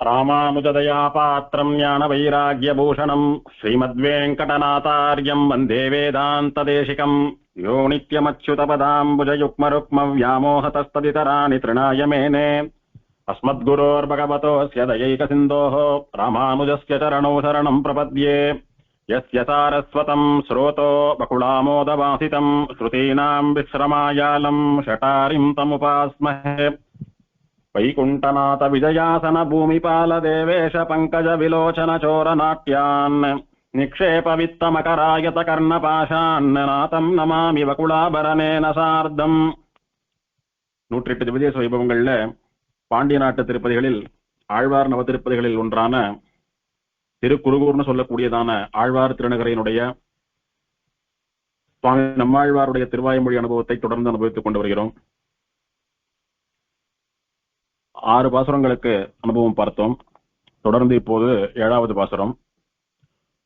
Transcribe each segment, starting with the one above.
ராமானுஜதயாபாத்திரம் ஞான வைராகியபூஷணம் ஸ்ரீமத்வேங்கடநாதார்யம் வந்தே வேதாந்ததேசிகம் யோ நித்யமச்யுதபதாம்புஜயுக்மருக்ம வியாமோஹதஸ்ததிதராணி த்ருணாய மேனே அஸ்மத்குரோர்பகவதோஸ்ய தயைகசிந்தோः ராமானுஜஸ்ய சரணௌ சரணம் பிரபத்யே யஸ்ய சாரஸ்வதம் ஸ்ரோதோ பகுளாமோதவாசிதம் ஸ்ருதீனாம் விஸ்ரமாயாலம் ஷட்டாரிம் தமுபாஸ்மஹே வைகுண்டநாத விஜயாசன பூமிபால தேவேஷ பங்கஜ விலோச்சன சோரநாட்யான் நிக்ஷேப வித்தமகராயத கர்ணபாஷான் நாதம் நமாமி வகுளாபரணேன சார்த்தம். 108 திவ்யதேச வைபவங்கள்ல பாண்டிய நாட்டு திருப்பதிகளில் ஆழ்வார் நவ திருப்பதிகளில் ஒன்றான திருக்குருகூர்னு சொல்லக்கூடியதான ஆழ்வார் திருநகரையினுடைய சுவாமி நம்மாழ்வாருடைய திருவாய்மொழி அனுபவத்தை தொடர்ந்து அனுபவித்துக் கொண்டு வருகிறோம். 6 பாசுரங்களுக்கு அனுபவம் பார்த்தோம். தொடர்ந்து இப்போது 7வது பாசுரம்.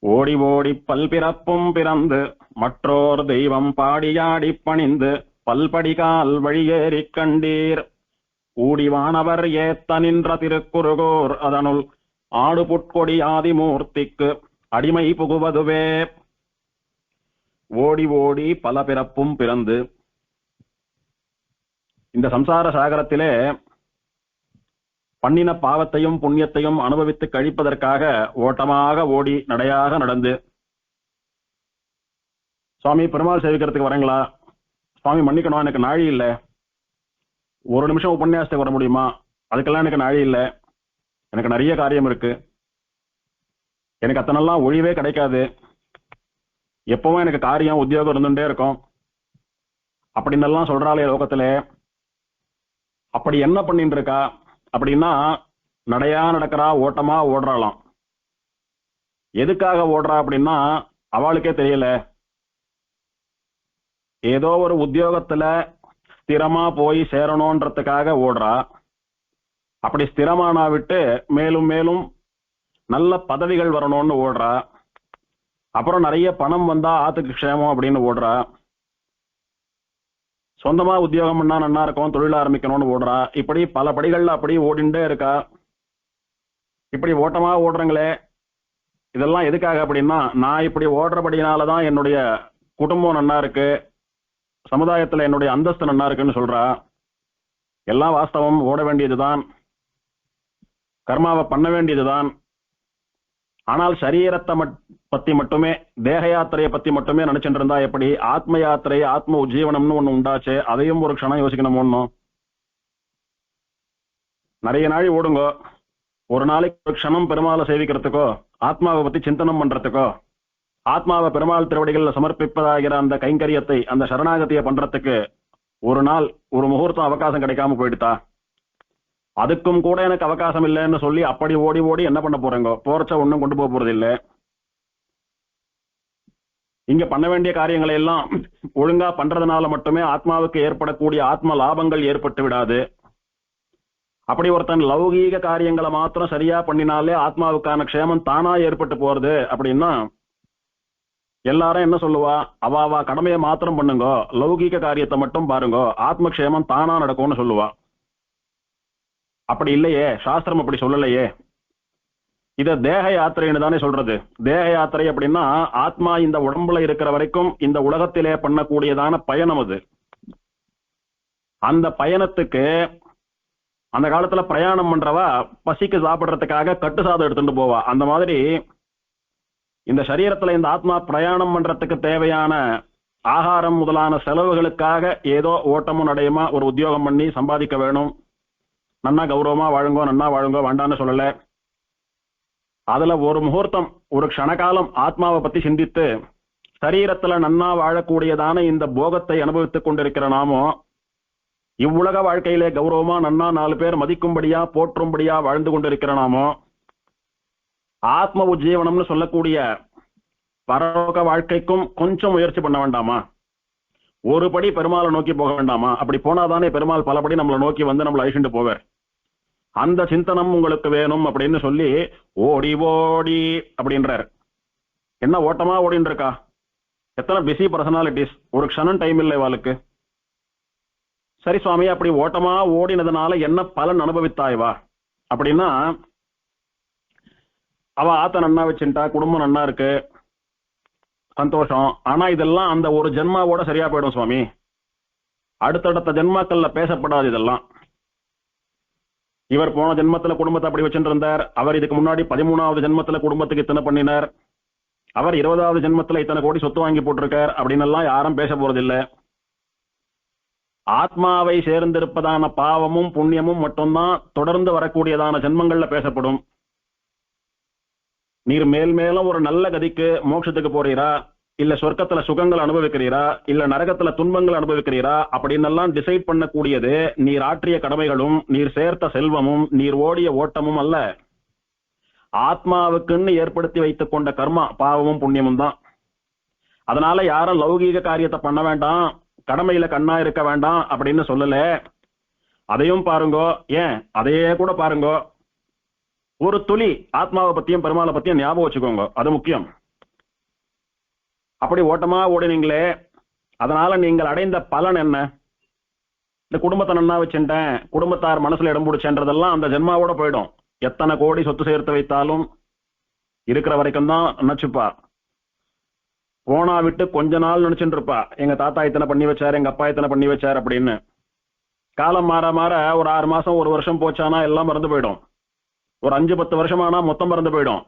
ஓடி ஓடி பல்பிறப்பும் பிறந்து மற்றோர் தெய்வம் பாடியாடி பணிந்து பல்படிகால் வழியேறி கண்டீர் ஊடிவானவர் ஏத்த நின்ற திருக்குறுகூர் அதனுள் ஆடுபுட்கொடி ஆதிமூர்த்திக்கு அடிமை புகுவதுவே. ஓடி ஓடி பல பிறப்பும் பிறந்து இந்த சம்சார சாகரத்திலே பண்ணின பாவத்தையும் புண்ணியத்தையும் அனுபவித்து கழிப்பதற்காக ஓட்டமாக ஓடி நடையாக நடந்து, சுவாமி பெருமாள் சேவிக்கிறதுக்கு வரீங்களா, சுவாமி மன்னிக்கணும் எனக்கு நாழி இல்லை, ஒரு நிமிஷம் உபன்யாசத்துக்கு வர முடியுமா, அதுக்கெல்லாம் எனக்கு நாழி இல்லை, எனக்கு நிறைய காரியம் இருக்கு, எனக்கு அத்தனெல்லாம் ஒழிவே கிடைக்காது, எப்பவும் எனக்கு காரியம் உத்தியோகம் இருந்துட்டே இருக்கும் அப்படின்னு எல்லாம் சொல்றாளே லோகத்திலே. அப்படி என்ன பண்ணிட்டு இருக்கா அப்படின்னா, நடையா நடக்கிறா, ஓட்டமா ஓடுறாளாம். எதுக்காக ஓடுறா அப்படின்னா அவளுக்கே தெரியல. ஏதோ ஒரு உத்தியோகத்துல ஸ்திரமா போய் சேரணும்ன்றதுக்காக ஓடுறா. அப்படி ஸ்திரமானா விட்டு மேலும் மேலும் நல்ல பதவிகள் வரணும்னு ஓடுறா. அப்புறம் நிறைய பணம் வந்தா ஆத்துக்கு க்ஷேமம் அப்படின்னு ஓடுறா. சொந்தமா உத்தியோகம் பண்ணா நன்னா இருக்கும், தொழில் ஆரம்பிக்கணும்னு ஓடுறா. இப்படி பல படிகள்ல அப்படி ஓடிண்டே இருக்கா. இப்படி ஓட்டமா ஓடுறங்களே, இதெல்லாம் எதுக்காக அப்படின்னா, நான் இப்படி ஓடுறபடினாலதான் என்னுடைய குடும்பம் நன்னா இருக்கு, சமுதாயத்துல என்னுடைய அந்தஸ்து நன்னா இருக்குன்னு சொல்றா. எல்லாம் வாஸ்தவம், ஓட வேண்டியதுதான், கர்மாவை பண்ண வேண்டியதுதான். ஆனால் சரீரத்தை பத்தி மட்டுமே, தேக யாத்திரையை பத்தி மட்டுமே நினைச்சுட்டு இருந்தா எப்படி? ஆத்ம யாத்திரை, ஆத்ம உஜ்ஜீவனம்னு ஒண்ணு உண்டாச்சு, அதையும் ஒரு க்ஷணம் யோசிக்கணும். ஒண்ணும் நிறைய நாள் ஓடுங்க, ஒரு நாளைக்கு ஒரு க்ஷணம் பெருமாளை சேவிக்கிறதுக்கோ, ஆத்மாவை பத்தி சிந்தனம் பண்றதுக்கோ, ஆத்மாவை பெருமாள் திருவடிகளில் சமர்ப்பிப்பதாகிற அந்த கைங்கரியத்தை, அந்த சரணாகதியை பண்றதுக்கு ஒரு நாள் ஒரு முகூர்த்தம் அவகாசம் கிடைக்காம போயிடுதா? அதுக்கும் கூட எனக்கு அவகாசம் இல்லைன்னு சொல்லி அப்படி ஓடி ஓடி என்ன பண்ண போறேங்க? போறச்ச ஒன்னும் கொண்டு போக போறது இல்லை. இங்க பண்ண வேண்டிய காரியங்களை எல்லாம் ஒழுங்கா பண்றதுனால மட்டுமே ஆத்மாவுக்கு ஏற்படக்கூடிய ஆத்ம லாபங்கள் ஏற்பட்டு விடாது. அப்படி ஒருத்தன் லௌகீக காரியங்களை மாத்திரம் சரியா பண்ணினாலே ஆத்மாவுக்கான க்ஷேமம் தானா ஏற்பட்டு போறது அப்படின்னா, எல்லாரும் என்ன சொல்லுவா? அவாவா கடமையை மாத்திரம் பண்ணுங்க, லௌகீக காரியத்தை மட்டும் பாருங்க, ஆத்ம க்ஷேமம் தானா நடக்கும்னு சொல்லுவா. அப்படி இல்லையே, சாஸ்திரம் அப்படி சொல்லலையே. இத தேக யாத்திரைன்னு தானே சொல்றது. தேக யாத்திரை அப்படின்னா ஆத்மா இந்த உடம்புல இருக்கிற வரைக்கும் இந்த உலகத்திலே பண்ணக்கூடியதான பயணம் அது. அந்த பயணத்துக்கு அந்த காலத்துல பிரயாணம் பண்றவா பசிக்கு சாப்பிடுறதுக்காக கட்டு சாதம் எடுத்துட்டு போவா. அந்த மாதிரி இந்த சரீரத்துல இந்த ஆத்மா பிரயாணம் பண்றதுக்கு தேவையான ஆகாரம் முதலான செலவுகளுக்காக ஏதோ ஓட்டமும் நடையுமா ஒரு உத்தியோகம் பண்ணி சம்பாதிக்க வேணும், நன்னா கௌரவமா வாழுங்கோ, நன்னா வாழுங்கோ, வேண்டான்னு சொல்லல. அதுல ஒரு முகூர்த்தம், ஒரு க்ஷணகாலம் ஆத்மாவை பத்தி சிந்தித்து சரீரத்துல நன்னா வாழக்கூடியதான இந்த போகத்தை அனுபவித்துக் கொண்டிருக்கிற நாமோ, இவ்வுலக வாழ்க்கையிலே கௌரவமா நன்னா 4 பேர் மதிக்கும்படியா போற்றும்படியா வாழ்ந்து கொண்டிருக்கிற நாமோ, ஆத்ம உஜ்ஜீவனம்னு சொல்லக்கூடிய பரலோக வாழ்க்கைக்கும் கொஞ்சம் முயற்சி பண்ண வேண்டாமா? ஒரு படி பெருமாளை நோக்கி போக வேண்டாமா? அப்படி போனாதானே பெருமாள் பலபடி நம்மளை நோக்கி வந்து நம்மளை அழிச்சுட்டு போவார். அந்த சிந்தனம் உங்களுக்கு வேணும் அப்படின்னு சொல்லி ஓடி ஓடி அப்படின்றார். என்ன ஓட்டமா ஓடின்னு இருக்கா? எத்தனை பிஸி பர்சனாலிட்டிஸ், ஒரு க்ஷணம் டைம் இல்லை இவாளுக்கு. சரி சுவாமி, அப்படி ஓட்டமா ஓடினதுனால என்ன பலன் அனுபவித்தாய்வா அப்படின்னா, அவ ஆத்த நன்னா வச்சுட்டா, குடும்பம் நன்னா இருக்கு, சந்தோஷம். ஆனா இதெல்லாம் அந்த ஒரு ஜென்மாவோட சரியா போயிடும் சுவாமி. அடுத்தடுத்த ஜென்மாக்கள்ல பேசப்படாது இதெல்லாம். இவர் போன ஜென்மத்துல குடும்பத்தை அப்படி வச்சுட்டு இருந்தார், அவர் இதுக்கு முன்னாடி 13வது ஜென்மத்துல குடும்பத்துக்கு இத்தனை பண்ணினார், அவர் 20வது ஜென்மத்துல இத்தனை கோடி சொத்து வாங்கி போட்டிருக்கார் அப்படின்னு எல்லாம் யாரும் பேச போறதில்லை. ஆத்மாவை சேர்ந்திருப்பதான பாவமும் புண்ணியமும் மட்டும்தான் தொடர்ந்து வரக்கூடியதான ஜென்மங்கள்ல பேசப்படும். நீர் மேல் மேலும் ஒரு நல்ல கதிக்கு மோட்சத்துக்கு போறீரா, இல்ல சொர்க்கத்துல சுகங்கள் அனுபவிக்கிறீரா, இல்ல நரகத்துல துன்பங்கள் அனுபவிக்கிறீரா அப்படின்னு எல்லாம் டிசைட் பண்ணக்கூடியது நீர் ஆற்றிய கடமைகளும் நீர் சேர்த்த செல்வமும் நீர் ஓடிய ஓட்டமும் அல்ல, ஆத்மாவுக்குன்னு ஏற்படுத்தி வைத்துக் கொண்ட கர்மா பாவமும் புண்ணியமும் தான். அதனால யாரும் லௌகீக காரியத்தை பண்ண வேண்டாம், கடமையில கண்ணா இருக்க வேண்டாம் அப்படின்னு சொல்லல. அதையும் பாருங்கோ, ஏன் அதையே கூட பாருங்கோ, ஒரு துளி ஆத்மாவை பத்தியும் பெருமாளை பத்தியும் ஞாபகம் வச்சுக்கோங்க, அது முக்கியம். அப்படி ஓட்டமா ஓடினீங்களே, அதனால நீங்கள் அடைந்த பலன் என்ன? இந்த குடும்பத்தை நன்னா வச்சுட்டேன், குடும்பத்தார் மனசுல இடம் பிடிச்சன்றதெல்லாம் அந்த ஜென்மாவோட போயிடும். எத்தனை கோடி சொத்து சேர்த்து வைத்தாலும் இருக்கிற வரைக்கும் தான் நினைச்சுப்பா. போனா விட்டு கொஞ்ச நாள் நினைச்சுட்டு இருப்பா, எங்க தாத்தா இத்தனை பண்ணி வச்சாரு, எங்க அப்பா இத்தனை பண்ணி வச்சாரு அப்படின்னு. காலம் மாற மாற ஒரு 6 மாசம் 1 வருஷம் போச்சானா எல்லாம் மறந்து போயிடும். ஒரு 5-10 வருஷமானா மொத்தம் மறந்து போயிடும்.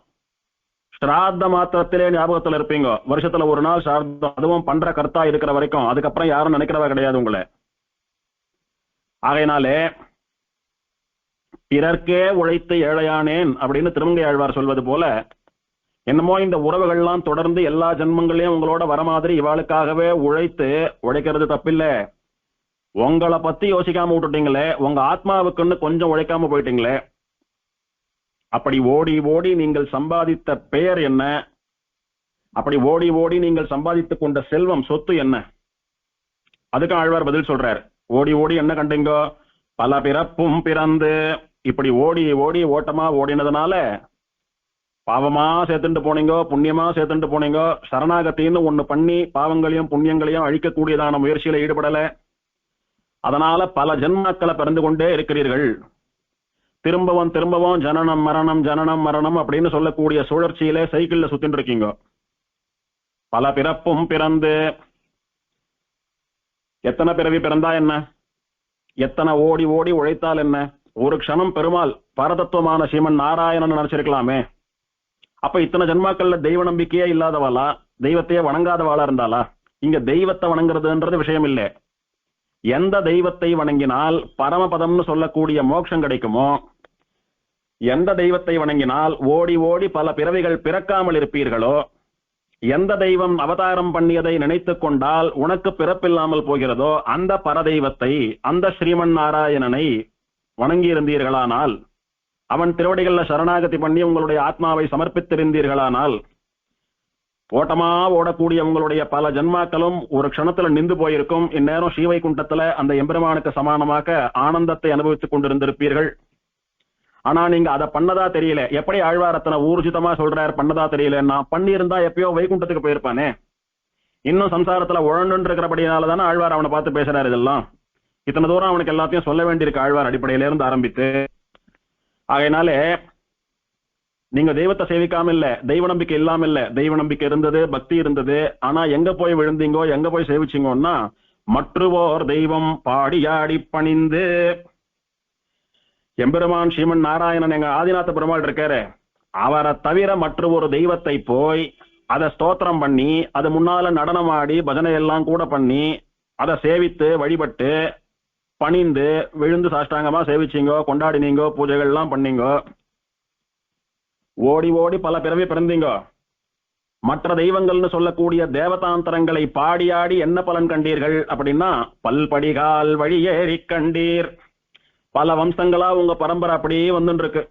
ஸ்ராத்த மாத்திரத்திலே ஞாபகத்துல இருப்பீங்க, வருஷத்துல ஒரு நாள் ஸ்ராத்தம், அதுவும் பண்ற கர்த்தா இருக்கிற வரைக்கும். அதுக்கப்புறம் யாரும் நினைக்கிறவா கிடையாது உங்களை. ஆகையினாலே பிறர்க்கே உழைத்து ஏழையானேன் அப்படின்னு திருமங்கை ஆழ்வார் சொல்வது போல, என்னமோ இந்த உறவுகள்லாம் தொடர்ந்து எல்லா ஜென்மங்களையும் உங்களோட வர மாதிரி இவாளுக்காகவே உழைக்கிறது தப்பில்லை. உங்களை பத்தி யோசிக்காம விட்டுட்டீங்களே, உங்க ஆத்மாவுக்குன்னு கொஞ்சம் உழைக்காம போயிட்டீங்களே. அப்படி ஓடி ஓடி நீங்கள் சம்பாதித்த பெயர் என்ன? அப்படி ஓடி ஓடி நீங்கள் சம்பாதித்துக் கொண்ட செல்வம் சொத்து என்ன? அதுக்கு ஆழ்வார் பதில் சொல்றார். ஓடி ஓடி என்ன கண்டீங்கோ? பல பிறப்பும் பிறந்து. இப்படி ஓடி ஓடி ஓட்டமா ஓடினதுனால பாவமா சேர்த்துட்டு போனீங்கோ, புண்ணியமா சேர்த்துட்டு போனீங்கோ. சரணாகத்தின்னு ஒண்ணு பண்ணி பாவங்களையும் புண்ணியங்களையும் அழிக்கக்கூடியதான முயற்சியில ஈடுபடல. அதனால பல ஜென்மக்களை பிறந்து கொண்டே இருக்கிறீர்கள். திரும்பவும் திரும்பவும் ஜனனம் மரணம் ஜனனம் மரணம் அப்படின்னு சொல்லக்கூடிய சுழற்சியிலே சைக்கிள்ல சுத்தின்னு இருக்கீங்க. பல பிறப்பும் பிறந்து. எத்தனை பிறவி பிறந்தா என்ன? எத்தனை ஓடி ஓடி உழைத்தால் என்ன? ஒரு க்ஷணம் பெருமாள் பரதத்துவமான ஸ்ரீமன் நாராயணன் நினைச்சிருக்கலாமே. அப்ப இத்தனை ஜென்மாக்கள்ல தெய்வ நம்பிக்கையே இல்லாதவாளா, தெய்வத்தையே வணங்காதவாளா இருந்தாளா? இங்க தெய்வத்தை வணங்குறதுன்றது விஷயம் இல்லை. எந்த தெய்வத்தை வணங்கினால் பரமபதம்னு சொல்லக்கூடிய மோட்சம் கிடைக்குமோ, எந்த தெய்வத்தை வணங்கினால் ஓடி ஓடி பல பிறவிகள் பிறக்காமல் இருப்பீர்களோ, எந்த தெய்வம் அவதாரம் பண்ணியதை நினைத்துக் கொண்டால் உனக்கு பிறப்பில்லாமல் போகிறதோ அந்த பரதெய்வத்தை, அந்த ஸ்ரீமன் நாராயணனை வணங்கி இருந்தீர்களானால், அவன் திருவடிகள்ல சரணாகதி பண்ணி உங்களுடைய ஆத்மாவை சமர்ப்பித்திருந்தீர்களானால், ஓட்டமா ஓடக்கூடிய உங்களுடைய பல ஜன்மாக்களும் ஒரு க்ஷணத்துல நின்று போயிருக்கும். இந்நேரம் ஸ்ரீவைகுண்டத்துல அந்த எம்பெருமானுக்கு சமானமாக ஆனந்தத்தை அனுபவித்துக் கொண்டிருந்திருப்பீர்கள். ஆனா நீங்க அதை பண்ணதா தெரியல. எப்படி ஆழ்வாரத்தனை ஊர்ஜிதமா சொல்றார் பண்ணதா தெரியலன்னா? பண்ணியிருந்தா எப்பயோ வைகுண்டத்துக்கு போயிருப்பானே. இன்னும் சம்சாரத்துல உழண்டு இருக்கிறபடினாலதானே ஆழ்வார் அவனை பார்த்து பேசுறாரு. இதெல்லாம் இத்தனை தூரம் அவனுக்கு எல்லாத்தையும் சொல்ல வேண்டியிருக்கு ஆழ்வார் அடிப்படையில இருந்து ஆரம்பித்து. ஆகையினாலே நீங்க தெய்வத்தை சேவிக்காம இல்ல, தெய்வ நம்பிக்கை இல்லாம இல்ல, தெய்வ நம்பிக்கை இருந்தது, பக்தி இருந்தது. ஆனா எங்க போய் விழுந்தீங்கோ, எங்க போய் சேவிச்சீங்கன்னா, மற்றுவோர் தெய்வம் பாடியாடி பணிந்து. எம்பெருமான் ஸ்ரீமன் நாராயணன் எங்க ஆதிநாத பெருமாள் இருக்காரு, அவரை தவிர மற்ற ஒரு தெய்வத்தை போய் அதை ஸ்தோத்திரம் பண்ணி, அது முன்னால நடனமாடி பஜனை எல்லாம் கூட பண்ணி, அதை சேவித்து வழிபட்டு பணிந்து விழுந்து சாஷ்டாங்கமா சேவிச்சீங்கோ, கொண்டாடினீங்கோ, பூஜைகள் எல்லாம் பண்ணீங்கோ, ஓடி ஓடி பல பிறவி பிறந்தீங்க. மற்ற தெய்வங்கள்னு சொல்லக்கூடிய தேவதாந்தரங்களை பாடியாடி என்ன பலன் கண்டீர்கள் அப்படின்னா, பல்படிகால் வழியேறி கண்டீர். பல வம்சங்களா உங்க பரம்பரை அப்படியே வந்துட்டு இருக்கு.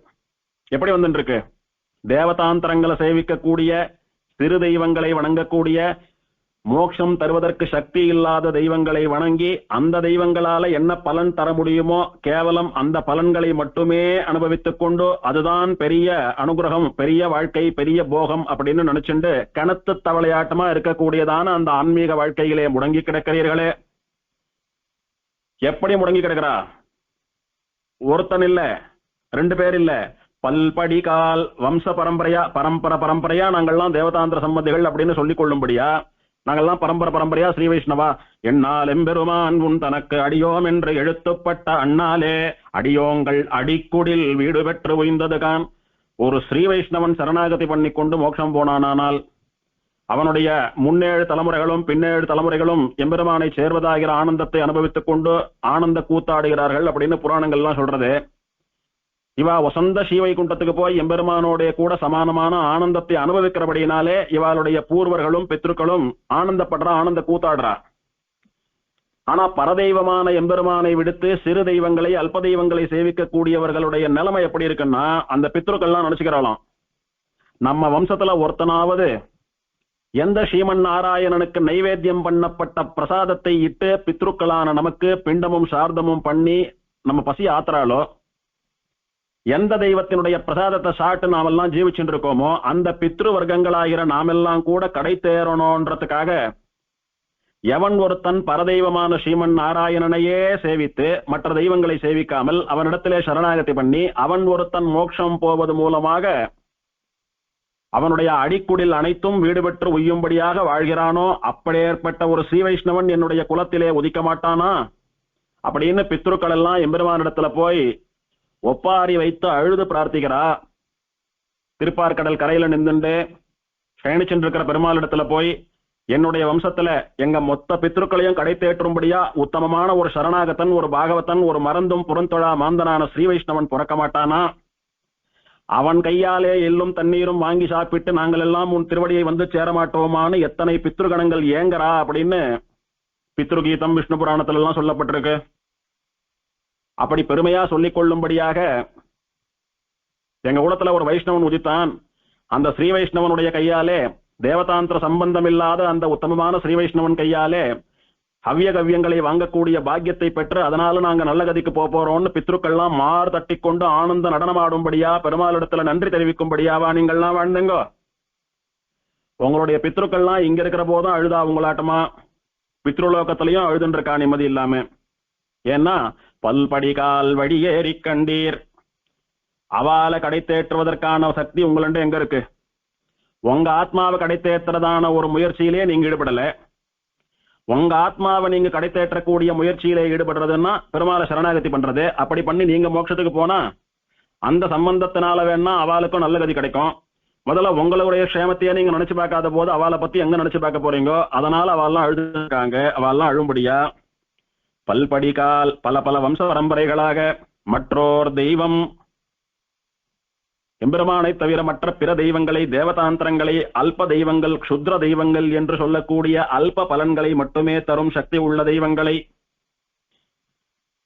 எப்படி வந்துட்டு இருக்கு? தேவதாந்தரங்களை சேவிக்கக்கூடிய, சிறு தெய்வங்களை வணங்கக்கூடிய, மோட்சம் தருவதற்கு சக்தி இல்லாத தெய்வங்களை வணங்கி அந்த தெய்வங்களால என்ன பலன் தர முடியுமோ கேவலம் அந்த பலன்களை மட்டுமே அனுபவித்துக் கொண்டு அதுதான் பெரிய அனுகிரகம், பெரிய வாழ்க்கை, பெரிய போகம் அப்படின்னு நினைச்சுண்டு கிணத்து தவளையாட்டமா இருக்கக்கூடியதான அந்த ஆன்மீக வாழ்க்கையிலே முடங்கி கிடக்கிறீர்களே. எப்படி முடங்கி கிடக்கிறா? ஒருத்தன் இல்ல, 2 பேர் இல்ல, பல்படிகால் வம்ச பரம்பரையா நாங்கள்லாம் தேவதாந்திர சம்பந்திகள் அப்படின்னு சொல்லிக் கொள்ளும்படியா, நாங்கள்லாம் பரம்பரையா ஸ்ரீ வைஷ்ணவா, என்னால் எம்பெருமான் உன் தனக்கு அடியோம் என்று எழுத்துப்பட்ட அண்ணாலே அடியோங்கள் அடிக்குடில் வீடு பெற்று உய்ந்ததுகான். ஒரு ஸ்ரீ வைஷ்ணவன் சரணாகதி பண்ணி கொண்டு மோட்சம் போனானால் அவனுடைய முன்னேழு தலைமுறைகளும் பின்னேழு தலைமுறைகளும் எம்பெருமானை சேர்வதாகிற ஆனந்தத்தை அனுபவித்துக் கொண்டு ஆனந்த கூத்தாடுகிறார்கள் அப்படின்னு புராணங்கள்லாம் சொல்றது. இவா வசந்த ஸ்ரீவைகுண்டத்துக்கு போய் எம்பெருமானோடைய கூட சமானமான ஆனந்தத்தை அனுபவிக்கிறபடினாலே இவாளுடைய பூர்வர்களும் பித்ருக்களும் ஆனந்தப்படுறா, ஆனந்த கூத்தாடுறா. ஆனா பரதெய்வமான எம்பெருமானை விடுத்து சிறு தெய்வங்களை அல்ப தெய்வங்களை சேவிக்கக்கூடியவர்களுடைய நிலைமை எப்படி இருக்குன்னா, அந்த பித்ருக்கள்லாம் நினைச்சுக்கிறாளாம், நம்ம வம்சத்துல ஒருத்தனாவது எந்த ஸ்ரீமன் நாராயணனுக்கு நைவேத்தியம் பண்ணப்பட்ட பிரசாதத்தை இட்டு பித்ருக்களான நமக்கு பிண்டமும் சார்தமும் பண்ணி நம்ம பசி ஆத்துறாளோ, எந்த தெய்வத்தினுடைய பிரசாதத்தை சாப்பிட்டு நாமெல்லாம் ஜீவிச்சுட்டு இருக்கோமோ அந்த பித்ரு வர்க்கங்களாகிற நாமெல்லாம் கூட கடை தேறணும்ன்றதுக்காக எவன் ஒருத்தன் பரதெய்வமான ஸ்ரீமன் நாராயணனையே சேவித்து மற்ற தெய்வங்களை சேவிக்காமல் அவனிடத்திலே சரணாகதி பண்ணி அவன் ஒருத்தன் மோட்சம் போவது மூலமாக அவனுடைய அடிக்குடில் அனைத்தும் வீடு பெற்று உய்யும்படியாக வாழ்கிறானோ, அப்படியேற்பட்ட ஒரு ஸ்ரீ வைஷ்ணவன் என்னுடைய குலத்திலே உதிக்க மாட்டானா அப்படின்னு பித்ருக்கள் எல்லாம் எம்பெருமானிடத்துல போய் ஒப்பாரி வைத்து அழுது பிரார்த்திக்கிறா. திருப்பார்கடல் கரையில நின்றுண்டு பயணிச்சுட்டு இருக்கிற பெருமாள் இடத்துல போய், என்னுடைய வம்சத்துல எங்க மொத்த பித்ருக்களையும் கடை தேற்றும்படியா உத்தமமான ஒரு சரணாகத்தன், ஒரு பாகவத்தன், ஒரு மறந்தும் புறந்தொழா மாந்தனான ஸ்ரீ வைஷ்ணவன் பிறக்க மாட்டானா? அவன் கையாலே எள்ளும் தண்ணீரும் வாங்கி சாப்பிட்டு நாங்கள் எல்லாம் உன் திருவடியை வந்து சேரமாட்டோமான்னு எத்தனை பித்ருகணங்கள் ஏங்கரா அப்படின்னு பித்ருகீதம் விஷ்ணு புராணத்துல எல்லாம் சொல்லப்பட்டிருக்கு. அப்படி பெருமையா சொல்லிக் கொள்ளும்படியாக எங்க குலத்துல ஒரு வைஷ்ணவன் உதித்தான். அந்த ஸ்ரீ வைஷ்ணவனுடைய கையாலே, தேவதாந்திர சம்பந்தம் இல்லாத அந்த உத்தமமான ஸ்ரீ வைஷ்ணவன் கையாலே ஹவ்ய கவ்யங்களை வாங்கக்கூடிய பாக்கியத்தை பெற்று அதனால நாங்க நல்ல கதிக்கு போறோம்னு பித்ருக்கள்லாம் மாறு தட்டி கொண்டு ஆனந்த நடனமாடும்படியா பெருமாளிடத்துல நன்றி தெரிவிக்கும்படியாவா நீங்கள்லாம் வாழ்ந்துங்கோ? உங்களுடைய பித்ருக்கள்லாம் இங்க இருக்கிற போதும் அழுதா உங்களாட்டமா, பித்ருலோகத்திலையும் அழுதுன்னு இருக்கா நிம்மதி இல்லாம. ஏன்னா பல்படிகால் வழியேறி கண்டீர், அவால கடை தேற்றுவதற்கான சக்தி உங்களண்ட எங்க இருக்கு? உங்க ஆத்மாவை கடை தேற்றுறதான ஒரு முயற்சியிலே நீங்க ஈடுபடல. உங்க ஆத்மாவை நீங்க கடை தேற்றக்கூடிய முயற்சியிலே ஈடுபடுறதுன்னா பெருமாளை சரணாகதி பண்றது. அப்படி பண்ணி நீங்க மோட்சத்துக்கு போனா அந்த சம்பந்தத்தினால வேணா அவளுக்கும் நல்ல கதி கிடைக்கும். முதல்ல உங்களுடைய க்ஷேமத்தையே நீங்க நினைச்சு பார்க்காத போது அவளை பத்தி எங்க நினைச்சு பார்க்க போறீங்கோ? அதனால அவெல்லாம் அழுதுருக்காங்க. அவெல்லாம் அழும்படியா பல்படிகால் பல பல வம்ச பரம்பரைகளாக மற்றோர் தெய்வம் எம்பெருமானை தவிர மற்ற பிற தெய்வங்களை, தேவதாந்திரங்களை, அல்ப தெய்வங்கள், க்ஷுத்ர தெய்வங்கள் என்று சொல்லக்கூடிய அல்ப பலன்களை மட்டுமே தரும் சக்தி உள்ள தெய்வங்களை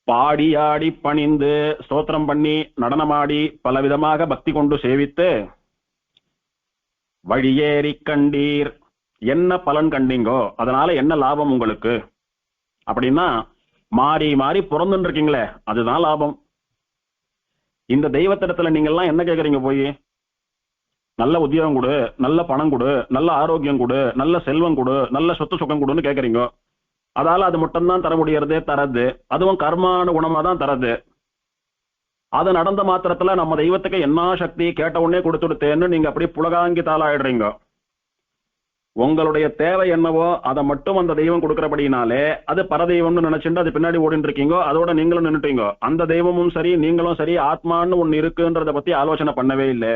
பாடியாடி பணிந்து ஸ்தோத்திரம் பண்ணி நடனமாடி பலவிதமாக பக்தி கொண்டு சேவித்து வழியேறி கண்டீர், என்ன பலன் கண்டீங்கோ, அதனால என்ன லாபம் உங்களுக்கு அப்படின்னா, மாறி மாறி பிறந்துட்டு இருக்கீங்களே அதுதான் லாபம். இந்த தெய்வத்திடத்துல நீங்க எல்லாம் என்ன கேக்குறீங்க? போய் நல்ல உத்தியோகம் கொடு, நல்ல பணம் கொடு, நல்ல ஆரோக்கியம் கொடு, நல்ல செல்வம் கொடு, நல்ல சொத்து சுகம் கொடுன்னு கேக்குறீங்க. அதால அது மட்டும்தான் தர முடியறது, தரது அதுவும் கர்மான குணமா தான் தரது. அது நடந்த மாத்திரத்துல நம்ம தெய்வத்துக்கு என்ன சக்தி கேட்ட உடனே கொடுத்துடுத்தேன்னு நீங்க அப்படியே புலகாங்கி தாளாயிடுறீங்க. உங்களுடைய தேவை என்னவோ அதை மட்டும் அந்த தெய்வம் கொடுக்கறபடினாலே அது பரதெய்வம்னு நினைச்சுட்டு அது பின்னாடி ஓடிட்டு இருக்கீங்க. அதோட நீங்களும் நின்றுட்டீங்க. அந்த தெய்வமும் சரி நீங்களும் சரி ஆத்மான்னு ஒண்ணு இருக்குன்றத பத்தி ஆலோசனை பண்ணவே இல்லை.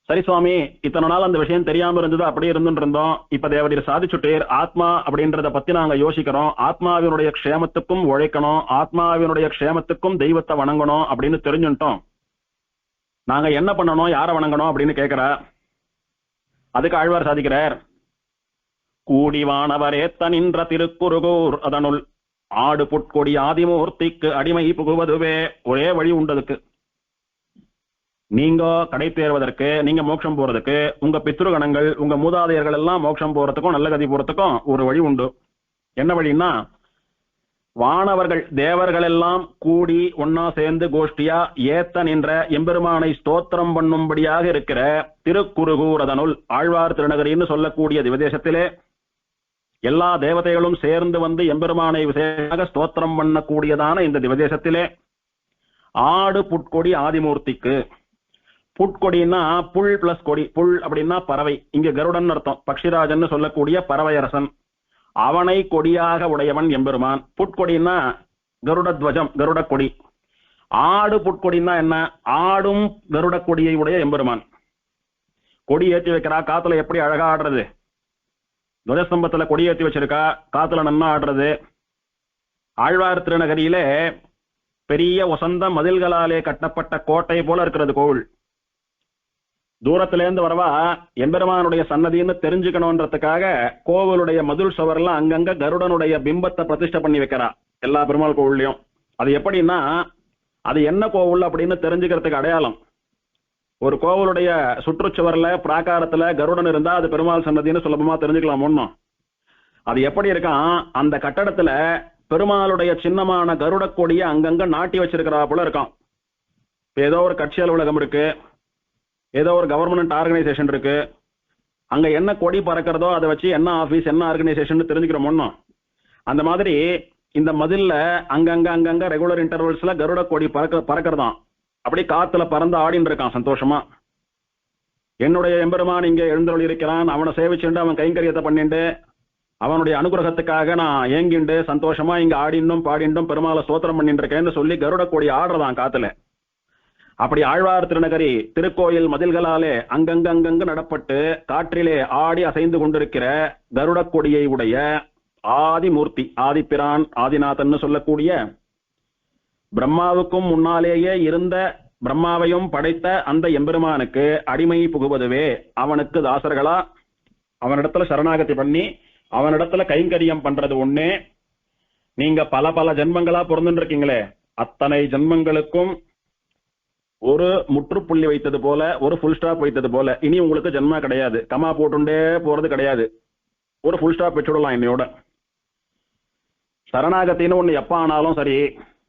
சரி சுவாமி, இத்தனை நாள் அந்த விஷயம் தெரியாம இருந்தது, அப்படியே இருந்துட்டு இருந்தோம். இப்ப தேவரீர் சாதிச்சுட்டீர், ஆத்மா அப்படின்றத பத்தி நாங்க யோசிக்கிறோம். ஆத்மாவினுடைய க்ஷேமத்துக்கும் உழைக்கணும், ஆத்மாவினுடைய க்ஷேமத்துக்கும் தெய்வத்தை வணங்கணும் அப்படின்னு தெரிஞ்சுட்டோம். நாங்க என்ன பண்ணணும், யாரை வணங்கணும் அப்படின்னு கேட்கிறா. அதுக்கு ஆழ்வார் சாதிக்கிறார், கூடிவானவரே தனின்ற திருக்குறுகூர் அதனுள் ஆடு புட்கொடி ஆதிமூர்த்திக்கு அடிமை புகுவதுவே ஒரே வழி உண்டதுக்கு. நீங்க கடை தேர்வதற்கு, நீங்க மோட்சம் போறதுக்கு, உங்க பித்ருகணங்கள் உங்க மூதாதையர்கள் எல்லாம் மோட்சம் போறதுக்கும் நல்ல கதி போறதுக்கும் ஒரு வழி உண்டு. என்ன வழின்னா, வானவர்கள் தேவர்கள் எல்லாம் கூடி ஒன்னா சேர்ந்து கோஷ்டியா ஏத்த நின்ற எம்பெருமானை ஸ்தோத்திரம் பண்ணும்படியாக இருக்கிற திருக்குறுகூர் அதனுள் ஆழ்வார் திருநகரின்னு சொல்லக்கூடிய திவதேசத்திலே எல்லா தேவதைகளும் சேர்ந்து வந்து எம்பெருமானை விசேஷமாக ஸ்தோத்திரம் பண்ணக்கூடியதான இந்த திவதேசத்திலே ஆடு புட்கொடி ஆதிமூர்த்திக்கு. புட்கொடின்னா புல் பிளஸ் கொடி. புல் அப்படின்னா பறவை, இங்க கருடன் அர்த்தம். பக்ஷிராஜன் சொல்லக்கூடிய பறவையரசன், அவனை கொடியாக உடையவன் எம்பெருமான். புட்கொடின்னா கருட துவஜம், கருட கொடி. ஆடு புட்கொடின்னா என்ன? ஆடும் கருட கொடியை உடைய எம்பெருமான். கொடி ஏற்றி வைக்கிறா, காத்துல எப்படி அழகா ஆடுறது. துவஜஸ்தம்பத்துல கொடி ஏற்றி வச்சிருக்கா, காத்துல நன்னா ஆடுறது. ஆழ்வார் திருநகரியிலே பெரிய வசந்த மதில்களாலே கட்டப்பட்ட கோட்டை போல இருக்கிறது கோவில். தூரத்திலேருந்து வரவா எம்பெருமானுடைய சன்னதின்னு தெரிஞ்சுக்கணும்ன்றதுக்காக கோவிலுடைய மதுள் சுவர்லாம் அங்கங்க கருடனுடைய பிம்பத்தை பிரதிஷ்டை பண்ணி வைக்கிறா எல்லா பெருமாள் கோவில்லையும். அது எப்படின்னா, அது என்ன கோவில் அப்படின்னு தெரிஞ்சுக்கிறதுக்கு அடையாளம். ஒரு கோவிலுடைய சுற்றுச்சுவர்ல பிராகாரத்துல கருடன் இருந்தா அது பெருமாள் சன்னதின்னு சுலபமா தெரிஞ்சுக்கலாம். ஒன்னும் அது எப்படி இருக்கான், அந்த கட்டடத்துல பெருமாளுடைய சின்னமான கருட கொடியை அங்கங்க நாட்டி வச்சிருக்கிறா போல இருக்கான். ஏதோ ஒரு கட்சி அலுவலகம் இருக்கு, ஏதோ ஒரு கவர்மெண்ட் ஆர்கனைசேஷன் இருக்கு, அங்க என்ன கொடி பறக்கிறதோ அதை வச்சு என்ன ஆபீஸ் என்ன ஆர்கனைசேஷன் தெரிஞ்சுக்கிறோம். ஒன்னும் அந்த மாதிரி இந்த மதில்ல அங்கங்க ரெகுலர் இன்டர்வல்ஸ்ல கருட கொடி பறக்கிறதாம். அப்படி காத்துல பறந்து ஆடின்னு இருக்கான் சந்தோஷமா. என்னுடைய எம்பெருமான் இங்க எழுந்தருள் இருக்கிறான், அவனை சேவிச்சுண்டு அவன் கைங்கரியத்தை பண்ணிண்டு அவனுடைய அனுகிரகத்துக்காக நான் ஏங்கிண்டு சந்தோஷமா இங்க ஆடிண்டும் பாடிண்டும் பெருமாளை ஸ்தோத்திரம் பண்ணிட்டு இருக்கேன்னு சொல்லி கருட கொடி ஆடுறதான் காத்துல. அப்படி ஆழ்வார் திருநகரி திருக்கோயில் மதில்களாலே அங்கங்க நடப்பட்டு காற்றிலே ஆடி அசைந்து கொண்டிருக்கிற கருட கொடியை உடைய ஆதிமூர்த்தி, ஆதிப்பிரான், ஆதிநாதன் சொல்லக்கூடிய பிரம்மாவுக்கும் முன்னாலேயே இருந்த பிரம்மாவையும் படைத்த அந்த எம்பெருமானுக்கு அடிமை புகுவதுவே அவனுக்கு தாசர்களா அவனிடத்துல சரணாகதி பண்ணி அவனிடத்துல கைங்கரியம் பண்றது ஒண்ணே. நீங்க பல பல ஜென்மங்களா பிறந்துட்டு இருக்கீங்களே, அத்தனை ஜென்மங்களுக்கும் ஒரு முற்றுப்புள்ளி வைத்தது போல, ஒரு ஃபுல் ஸ்டாப் வைத்தது போல இனி உங்களுக்கு ஜென்மா கிடையாது. கமா போட்டுண்டே போறது கிடையாது, ஒரு ஃபுல் ஸ்டாப் வச்சுடலாம் இன்னையோட. சரணாகத்தின்னு ஒண்ணு எப்ப ஆனாலும் சரி,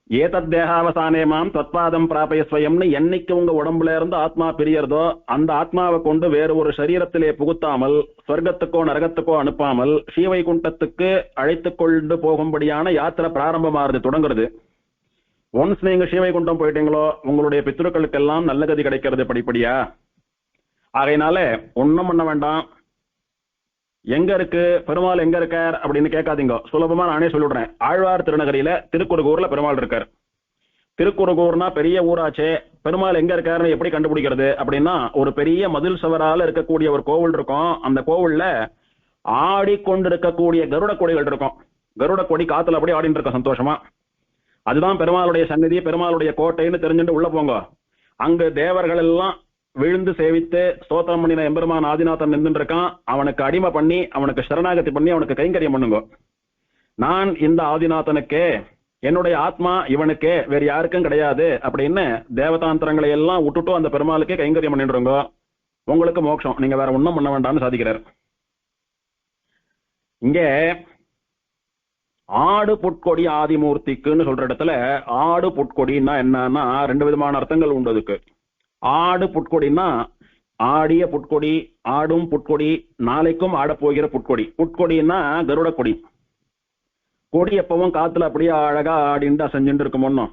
ஏதத் தேகாவசானே மாம் தத்பாதம் பிராபய ஸ்வயம்னு என்னைக்கு உங்க உடம்புல இருந்து ஆத்மா பிரியறதோ அந்த ஆத்மாவை கொண்டு வேறு ஒரு சரீரத்திலே புகுத்தாமல் சொர்க்கத்துக்கோ நரகத்துக்கோ அனுப்பாமல் ஸ்ரீவைகுண்டத்துக்கு அழைத்து கொண்டு போகும்படியான யாத்திரை பிராரம்பமாகிறது, தொடங்குறது. ஒன்ஸ் நீங்க ஸ்ரீவைகுண்டம் போயிட்டீங்களோ உங்களுடைய பித்ருக்களுக்கெல்லாம் நல்ல கதி கிடைக்கிறது படிப்படியா. ஆகையினால ஒன்னும் பண்ண வேண்டாம். எங்க இருக்கு பெருமாள், எங்க இருக்கார் அப்படின்னு கேட்காதீங்க, சுலபமா நானே சொல்லிடுறேன். ஆழ்வார் திருநகரியில திருக்குறுகூர்ல பெருமாள் இருக்கார். திருக்குறுகூர்னா பெரிய ஊராச்சே, பெருமாள் எங்க இருக்காருன்னு எப்படி கண்டுபிடிக்கிறது அப்படின்னா, ஒரு பெரிய மதில் சுவரால இருக்கக்கூடிய ஒரு கோவில் இருக்கும். அந்த கோவில்ல ஆடிக்கொண்டிருக்கக்கூடிய கருட கொடிகள் இருக்கும். கருட கொடி காத்துல அப்படியே ஆடிட்டு இருக்க சந்தோஷமா. அதுதான் பெருமாளுடைய சந்நிதி, பெருமாளுடைய கோட்டைன்னு தெரிஞ்சுட்டு உள்ள போங்க. அங்கு தேவர்கள் எல்லாம் விழுந்து சேவித்து ஸ்தோத்திரம் பண்ணின எம்பெருமான் ஆதிநாதன் நின்று இருக்கான். அவனுக்கு அடிமை பண்ணி அவனுக்கு சரணாகதி பண்ணி அவனுக்கு கைங்கரியம் பண்ணுங்க. நான் இந்த ஆதிநாதனுக்கே, என்னுடைய ஆத்மா இவனுக்கே, வேற யாருக்கும் கிடையாது அப்படின்னு தேவதாந்திரங்களை எல்லாம் விட்டுட்டு அந்த பெருமாளுக்கே கைங்கரியம் பண்ணிடுறோங்க. உங்களுக்கு மோட்சம், நீங்க வேற ஒன்றும் பண்ண வேண்டாம்னு சாதிக்கிறார். இங்கே ஆடு புட்கொடி ஆதிமூர்த்திக்குன்னு சொல்ற இடத்துல ஆடு புட்கொடின்னா என்னன்னா ரெண்டு விதமான அர்த்தங்கள் உண்டு அதுக்கு. ஆடு புட்கொடின்னா ஆடிய புட்கொடி, ஆடும் புட்கொடி, நாளைக்கும் ஆடப்போகிற புட்கொடி. புட்கொடின்னா கருட கொடி. கொடி எப்பவும் காத்துல அப்படியே அழகா ஆடிண்டு அசைஞ்சுட்டு இருக்குமோன்னு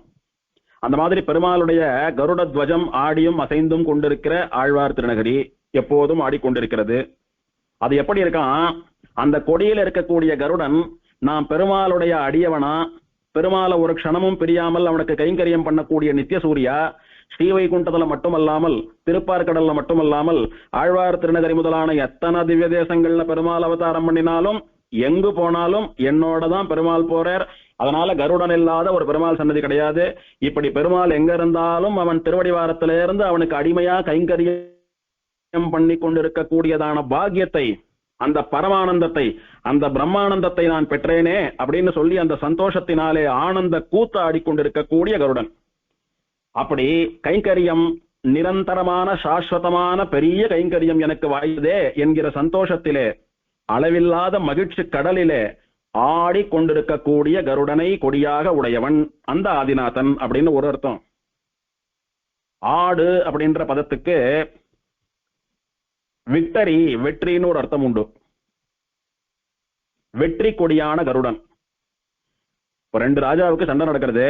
அந்த மாதிரி பெருமாளுடைய கருட துவஜம் ஆடியும் அசைந்தும் கொண்டிருக்கிற ஆழ்வார் திருநகரி எப்போதும் ஆடிக்கொண்டிருக்கிறது. அது எப்படி இருக்கான், அந்த கொடியில் இருக்கக்கூடிய கருடன் நான் பெருமாளுடைய அடியவனா, பெருமாளை ஒரு க்ஷணமும் பிரியாமல் அவனுக்கு கைங்கரியம் பண்ணக்கூடிய நித்திய சூர்யா, ஸ்ரீவைகுண்டத்துல மட்டுமல்லாமல் திருப்பார்கடல்ல மட்டுமல்லாமல் ஆழ்வார் திருநகரி முதலான எத்தனை திவ்ய தேசங்கள்ல பெருமாள் அவதாரம் பண்ணினாலும் எங்கு போனாலும் என்னோட தான் பெருமாள் போறார். அதனால கருடன் இல்லாத ஒரு பெருமாள் சன்னதி கிடையாது. இப்படி பெருமாள் எங்க இருந்தாலும் அவன் திருவடிவாரத்தில இருந்து அவனுக்கு அடிமையா கைங்கரியம் பண்ணி கொண்டிருக்கக்கூடியதான பாக்கியத்தை, அந்த பரமானந்தத்தை, அந்த பிரம்மானந்தத்தை நான் பெற்றேனே அப்படின்னு சொல்லி அந்த சந்தோஷத்தினாலே ஆனந்த கூத்து ஆடிக்கொண்டிருக்கக்கூடிய கருடன். அப்படி கைங்கரியம் நிரந்தரமான சாஸ்வதமான பெரிய கைங்கரியம் எனக்கு வாய்தே என்கிற சந்தோஷத்திலே அளவில்லாத மகிழ்ச்சி கடலிலே ஆடிக்கொண்டிருக்கக்கூடிய கருடனை கொடியாக உடையவன் அந்த ஆதிநாதன் அப்படின்னு ஒரு அர்த்தம். ஆடு அப்படின்ற பதத்துக்கு விக்டரி, வெற்றின்னு ஒரு அர்த்தம் உண்டு. வெற்றி கொடியான கருடன். இப்ப ரெண்டு ராஜாவுக்கு சண்டை நடக்கிறது.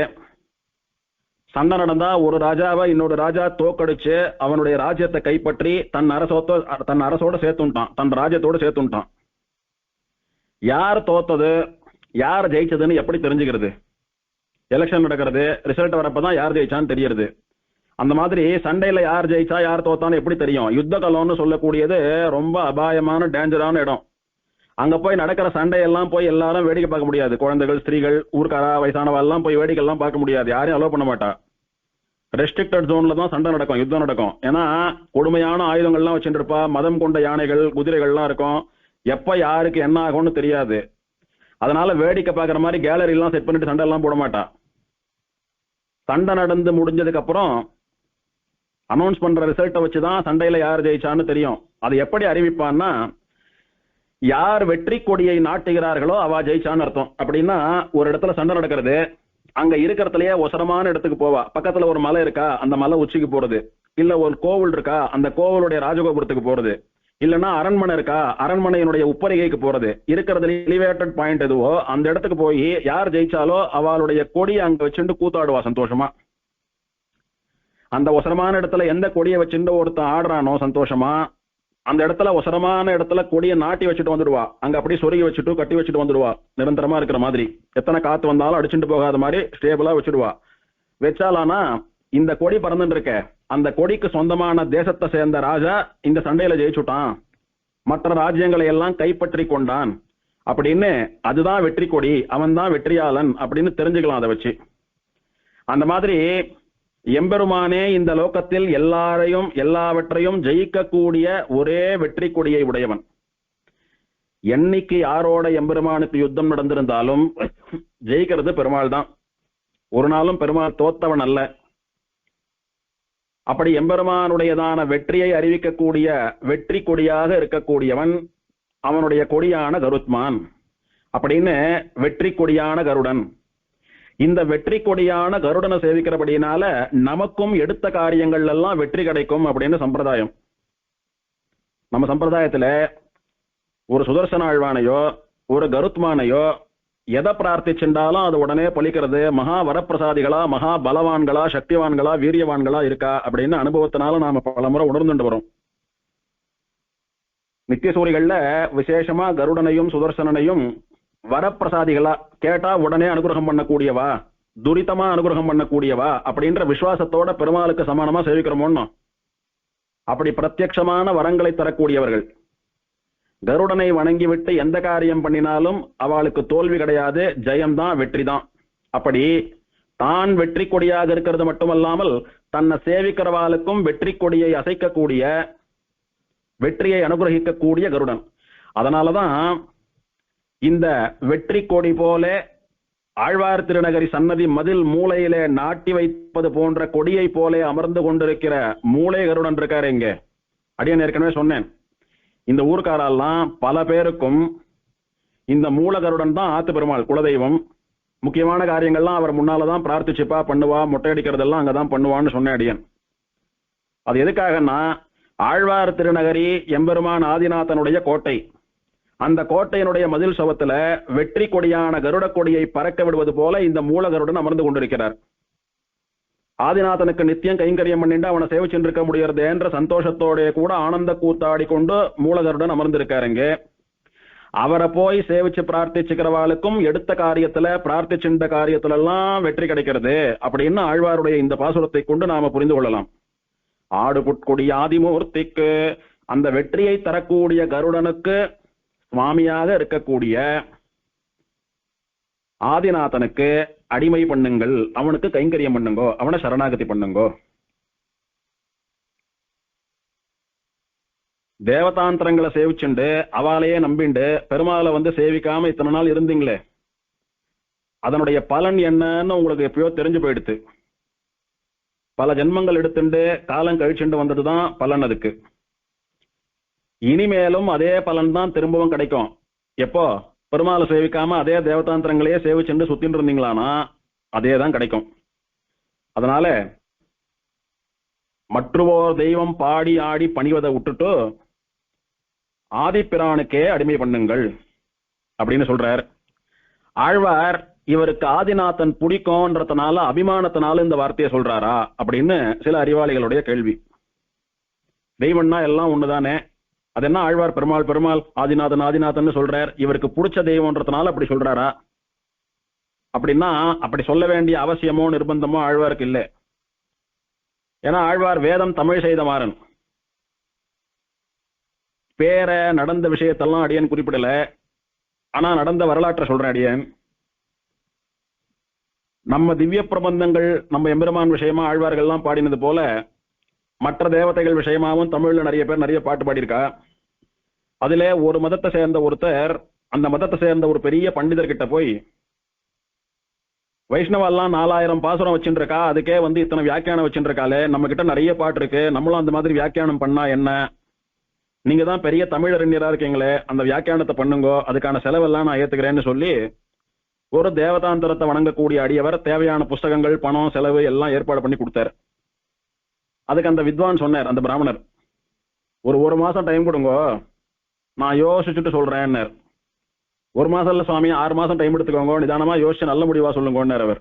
சண்டை நடந்தா ஒரு ராஜாவை இன்னொரு ராஜா தோக்கடிச்சு அவனுடைய ராஜ்யத்தை கைப்பற்றி தன் அரசோட சேர்த்துட்டான், தன் ராஜ்யத்தோட சேர்த்துட்டான். யார் தோத்தது யார் ஜெயிச்சதுன்னு எப்படி தெரிஞ்சுக்கிறது? எலெக்ஷன் நடக்கிறது, ரிசல்ட் வரப்பதான் யார் ஜெயிச்சான்னு தெரியுது. அந்த மாதிரி சண்டையில யார் ஜெயிச்சா யார் தோத்தான்னு எப்படி தெரியும்? யுத்த களம்னு சொல்லக்கூடியது ரொம்ப அபாயமான டேஞ்சரான இடம். அங்க போய் நடக்கிற சண்டையெல்லாம் போய் எல்லாரும் வேடிக்கை பார்க்க முடியாது. குழந்தைகள், ஸ்திரீகள், ஊர்க்காரா, வயசானவா எல்லாம் போய் வேடிக்கை எல்லாம் பார்க்க முடியாது. யாரையும் அலோவ் பண்ண மாட்டா. ரெஸ்ட்ரிக்டட் ஜோன்ல தான் சண்டை நடக்கும், யுத்தம் நடக்கும். ஏன்னா கொடுமையான ஆயுதங்கள்லாம் வச்சுட்டு இருப்பா, மதம் கொண்ட யானைகள், குதிரைகள்லாம் இருக்கும். எப்ப யாருக்கு என்ன ஆகும்னு தெரியாது. அதனால வேடிக்கை பார்க்குற மாதிரி கேலரி எல்லாம் செட் பண்ணிட்டு சண்டை எல்லாம் போட மாட்டா. சண்டை நடந்து முடிஞ்சதுக்கு அப்புறம் அனௌன்ஸ் பண்ற ரிசல்ட்டை வச்சுதான் சண்டையில யார் ஜெயிச்சான்னு தெரியும். அது எப்படி அறிவிப்பான்னா, யார் வெற்றி கொடியை நாட்டுகிறார்களோ அவ ஜெயிச்சான்னு அர்த்தம். அப்படின்னா ஒரு இடத்துல சண்டை நடக்கிறது, அங்க இருக்கிறதுலயே ஒசரமான இடத்துக்கு போவா. பக்கத்துல ஒரு மலை இருக்கா, அந்த மலை உச்சிக்கு போறது. இல்ல ஒரு கோவில் இருக்கா, அந்த கோவிலுடைய ராஜகோபுரத்துக்கு போறது. இல்லைன்னா அரண்மனை இருக்கா, அரண்மனையினுடைய உப்பரிகைக்கு போறது. இருக்கிறது எலிவேட்டட் பாயிண்ட் எதுவோ அந்த இடத்துக்கு போய் யார் ஜெயிச்சாலோ அவளுடைய கொடியை அங்க வச்சுட்டு கூத்தாடுவா சந்தோஷமா. அந்த ஒசரமான இடத்துல எந்த கொடியை வச்சுட்டு ஒருத்தன் ஆடுறானோ சந்தோஷமா, அந்த இடத்துல ஒசரமான இடத்துல கொடியை நாட்டி வச்சுட்டு வந்துடுவா. அங்க அப்படியே சொருகி வச்சுட்டு கட்டி வச்சுட்டு வந்துடுவா, நிரந்தரமா இருக்கிற மாதிரி. எத்தனை காத்து வந்தாலும் அடிச்சுட்டு போகாத மாதிரி ஸ்டேபிளா வச்சுடுவா. வச்சாலானா இந்த கொடி பறந்துட்டு இருக்க, அந்த கொடிக்கு சொந்தமான தேசத்தை சேர்ந்த ராஜா இந்த சண்டையில ஜெயிச்சுட்டான், மற்ற ராஜ்யங்களை எல்லாம் கைப்பற்றி கொண்டான் அப்படின்னு, அதுதான் வெற்றி கொடி, அவன் தான் வெற்றியாளன் அப்படின்னு தெரிஞ்சுக்கலாம் அதை வச்சு. அந்த மாதிரி எம்பெருமானே இந்த லோகத்தில் எல்லாவற்றையும் ஜெயிக்கக்கூடிய ஒரே வெற்றி கொடியை உடையவன். என்னைக்கு யாரோட எம்பெருமானுக்கு யுத்தம் நடந்திருந்தாலும் ஜெயிக்கிறது பெருமாள் தான். ஒரு நாளும் பெருமாள் தோத்தவன் அல்ல. அப்படி எம்பெருமானுடையதான வெற்றியை அறிவிக்கக்கூடிய வெற்றி கொடியாக இருக்கக்கூடியவன் அவனுடைய கொடியான கருத்மான் அப்படின்னு, வெற்றி கொடியான கருடன். இந்த வெற்றி கொடியான கருடனை சேவிக்கிறபடினால நமக்கும் எடுத்த காரியங்கள் எல்லாம் வெற்றி கிடைக்கும் அப்படின்னு சம்பிரதாயம். நம்ம சம்பிரதாயத்துல ஒரு சுதர்சன ஆழ்வானையோ ஒரு கருத்மானையோ எதை பிரார்த்திச்சுட்டாலும் அது உடனே பலிக்கிறது. மகா வரப்பிரசாதிகளா, மகா பலவான்களா, சக்திவான்களா, வீரியவான்களா இருக்கா அப்படின்னு அனுபவத்தினால நாம பல முறை உணர்ந்துட்டு வரோம். நித்தியசூரிகள்ல விசேஷமா கருடனையும் சுதர்சனனையும் வரப்பிரசாதிகளா, கேட்டா உடனே அனுகிரகம் பண்ணக்கூடியவா, துரிதமா அனுகிரகம் பண்ணக்கூடியவா அப்படின்ற விசுவாசத்தோட பெருமாளுக்கு சமானமா சேவிக்கிறோமோன்னு. அப்படி பிரத்யட்சமான வரங்களை தரக்கூடியவர்கள். கருடனை வணங்கிவிட்டு எந்த காரியம் பண்ணினாலும் அவளுக்கு தோல்வி கிடையாது, ஜெயம்தான், வெற்றி தான். அப்படி தான் வெற்றி கொடியாக இருக்கிறது மட்டுமல்லாமல் தன்னை சேவிக்கிறவாளுக்கும் வெற்றி கொடியை அசைக்கக்கூடிய, வெற்றியை அனுகிரகிக்கக்கூடிய கருடன். அதனாலதான் இந்த வெற்றி கொடி போல ஆழ்வார் திருநகரி சன்னதி மதில் மூலையிலே நாட்டி வைப்பது போன்ற கொடியை போல அமர்ந்து கொண்டிருக்கிற மூளை கருடன் இருக்காரு இங்க. அடியன் ஏற்கனவே சொன்னேன், இந்த ஊர்க்காரெல்லாம் பல பேருக்கும் இந்த மூல கருடன் தான் ஆத்து பெருமாள் குலதெய்வம். முக்கியமான காரியங்கள்லாம் அவர் முன்னாலதான் பிரார்த்திச்சுப்பா, பண்ணுவா, மொட்டை அடிக்கிறதெல்லாம் அங்கதான் பண்ணுவான்னு சொன்னேன் அடியன். அது எதுக்காகன்னா, ஆழ்வார் திருநகரி எம்பெருமான் ஆதிநாதனுடைய கோட்டை. அந்த கோட்டையினுடைய மதில் சவத்துல வெற்றி கொடியான கருட கொடியை பறக்க விடுவது போல இந்த மூலகருடன் அமர்ந்து கொண்டிருக்கிறார். ஆதிநாதனுக்கு நித்தியம் கைங்கரியம் பண்ணிட்டு அவனை சேவிச்சுட்டு இருக்க முடியறது என்ற சந்தோஷத்தோட கூட ஆனந்த கூத்தாடி கொண்டு மூலகருடன் அமர்ந்திருக்காருங்க. அவரை போய் சேவிச்சு பிரார்த்திச்சுக்கிறவாளுக்கும் எடுத்த காரியத்துல பிரார்த்திச்சின்ற காரியத்துல எல்லாம் வெற்றி கிடைக்கிறது அப்படின்னு ஆழ்வாருடைய இந்த பாசுரத்தை கொண்டு நாம புரிந்து கொள்ளலாம். ஆடு புட்கொடி ஆதிமூர்த்திக்கு, அந்த வெற்றியை தரக்கூடிய கருடனுக்கு சுவாமியாக இருக்கக்கூடிய ஆதிநாதனுக்கு அடிமை பண்ணுங்கள், அவனுக்கு கைங்கரியம் பண்ணுங்கோ, அவனை சரணாகதி பண்ணுங்கோ. தேவதாந்திரங்களை சேவிச்சுண்டு அவளையே நம்பிண்டு பெருமாளை சேவிக்காம இத்தனை நாள் இருந்தீங்களே, அதனுடைய பலன் என்னன்னு உங்களுக்கு எப்பயோ தெரிஞ்சு போயிடுத்து. பல ஜென்மங்கள் எடுத்துண்டு காலம் கழிச்சுண்டு வந்ததுதான் பலன். அதுக்கு இனிமேலும் அதே பலன் தான் திரும்பவும் கிடைக்கும். எப்போ பெருமாளை சேவிக்காம அதே தேவதாந்திரங்களையே சேவிச்சுண்டு சுத்தின்னு இருந்தீங்களானா அதே தான் கிடைக்கும். அதனால மற்றவோர் தெய்வம் பாடி ஆடி பணிவதை விட்டுட்டு ஆதிப்பிரானுக்கே அடிமை பண்ணுங்கள் அப்படின்னு சொல்றார் ஆழ்வார். இவருக்கு ஆதிநாதன் பிடிக்கும்ன்றதுனால அபிமானத்தினால இந்த வார்த்தையை சொல்றாரா அப்படின்னு சில அறிவாளிகளுடைய கேள்வி. தெய்வம்னா எல்லாம் ஒண்ணுதானே, அது என்ன ஆழ்வார் பெருமாள் பெருமாள் ஆதிநாதன் ஆதிநாதன் சொல்றார், இவருக்கு பிடிச்ச தெய்வம்ன்றதுனால அப்படி சொல்றாரா அப்படின்னா அப்படி சொல்ல வேண்டிய அவசியமோ நிர்பந்தமோ ஆழ்வாருக்கு இல்லை. ஏன்னா ஆழ்வார் வேதம் தமிழ் செய்த மாறன். பேர நடந்த விஷயத்தெல்லாம் அடியன் குறிப்பிடல, ஆனா நடந்த வரலாற்றை சொல்றேன் அடியன். நம்ம திவ்ய பிரபந்தங்கள் நம்ம எம்பெருமான் விஷயமா ஆழ்வார்கள்லாம் பாடினது போல மற்ற தேவதைகள் விஷயமாவும் தமிழ்ல நிறைய பேர் நிறைய பாட்டு பாடியிருக்கா. அதுல ஒரு மதத்தை சேர்ந்த ஒருத்தர் அந்த மதத்தை சேர்ந்த ஒரு பெரிய பண்டிதர்கிட்ட போய், வைஷ்ணவெல்லாம் 4000 பாசுரம் வச்சுருக்கா, அதுக்கே இத்தனை வியாக்கியானம் வச்சுருக்காளே, நம்ம கிட்ட நிறைய பாட்டு இருக்கு, நம்மளும் அந்த மாதிரி வியாக்கியானம் பண்ணா என்ன, நீங்க தான் பெரிய தமிழறிஞரா இருக்கீங்களே, அந்த வியாக்கியானத்தை பண்ணுங்கோ, அதுக்கான செலவெல்லாம் நான் ஏத்துக்கிறேன்னு சொல்லி ஒரு தேவதாந்தரத்தை வணங்கக்கூடிய அடியவர் தேவையான புஸ்தகங்கள் பணம் செலவு எல்லாம் ஏற்பாடு பண்ணி கொடுத்தார். அதுக்கு அந்த வித்வான் சொன்னார், அந்த பிராமணர், ஒரு மாசம் டைம் கொடுங்க, நான் யோசிச்சுட்டு சொல்றேன். ஒரு மாசம் இல்ல சுவாமி, 6 மாசம் டைம் எடுத்துக்கோங்க, நிதானமா யோசிச்சு நல்ல முடிவா சொல்லுங்க.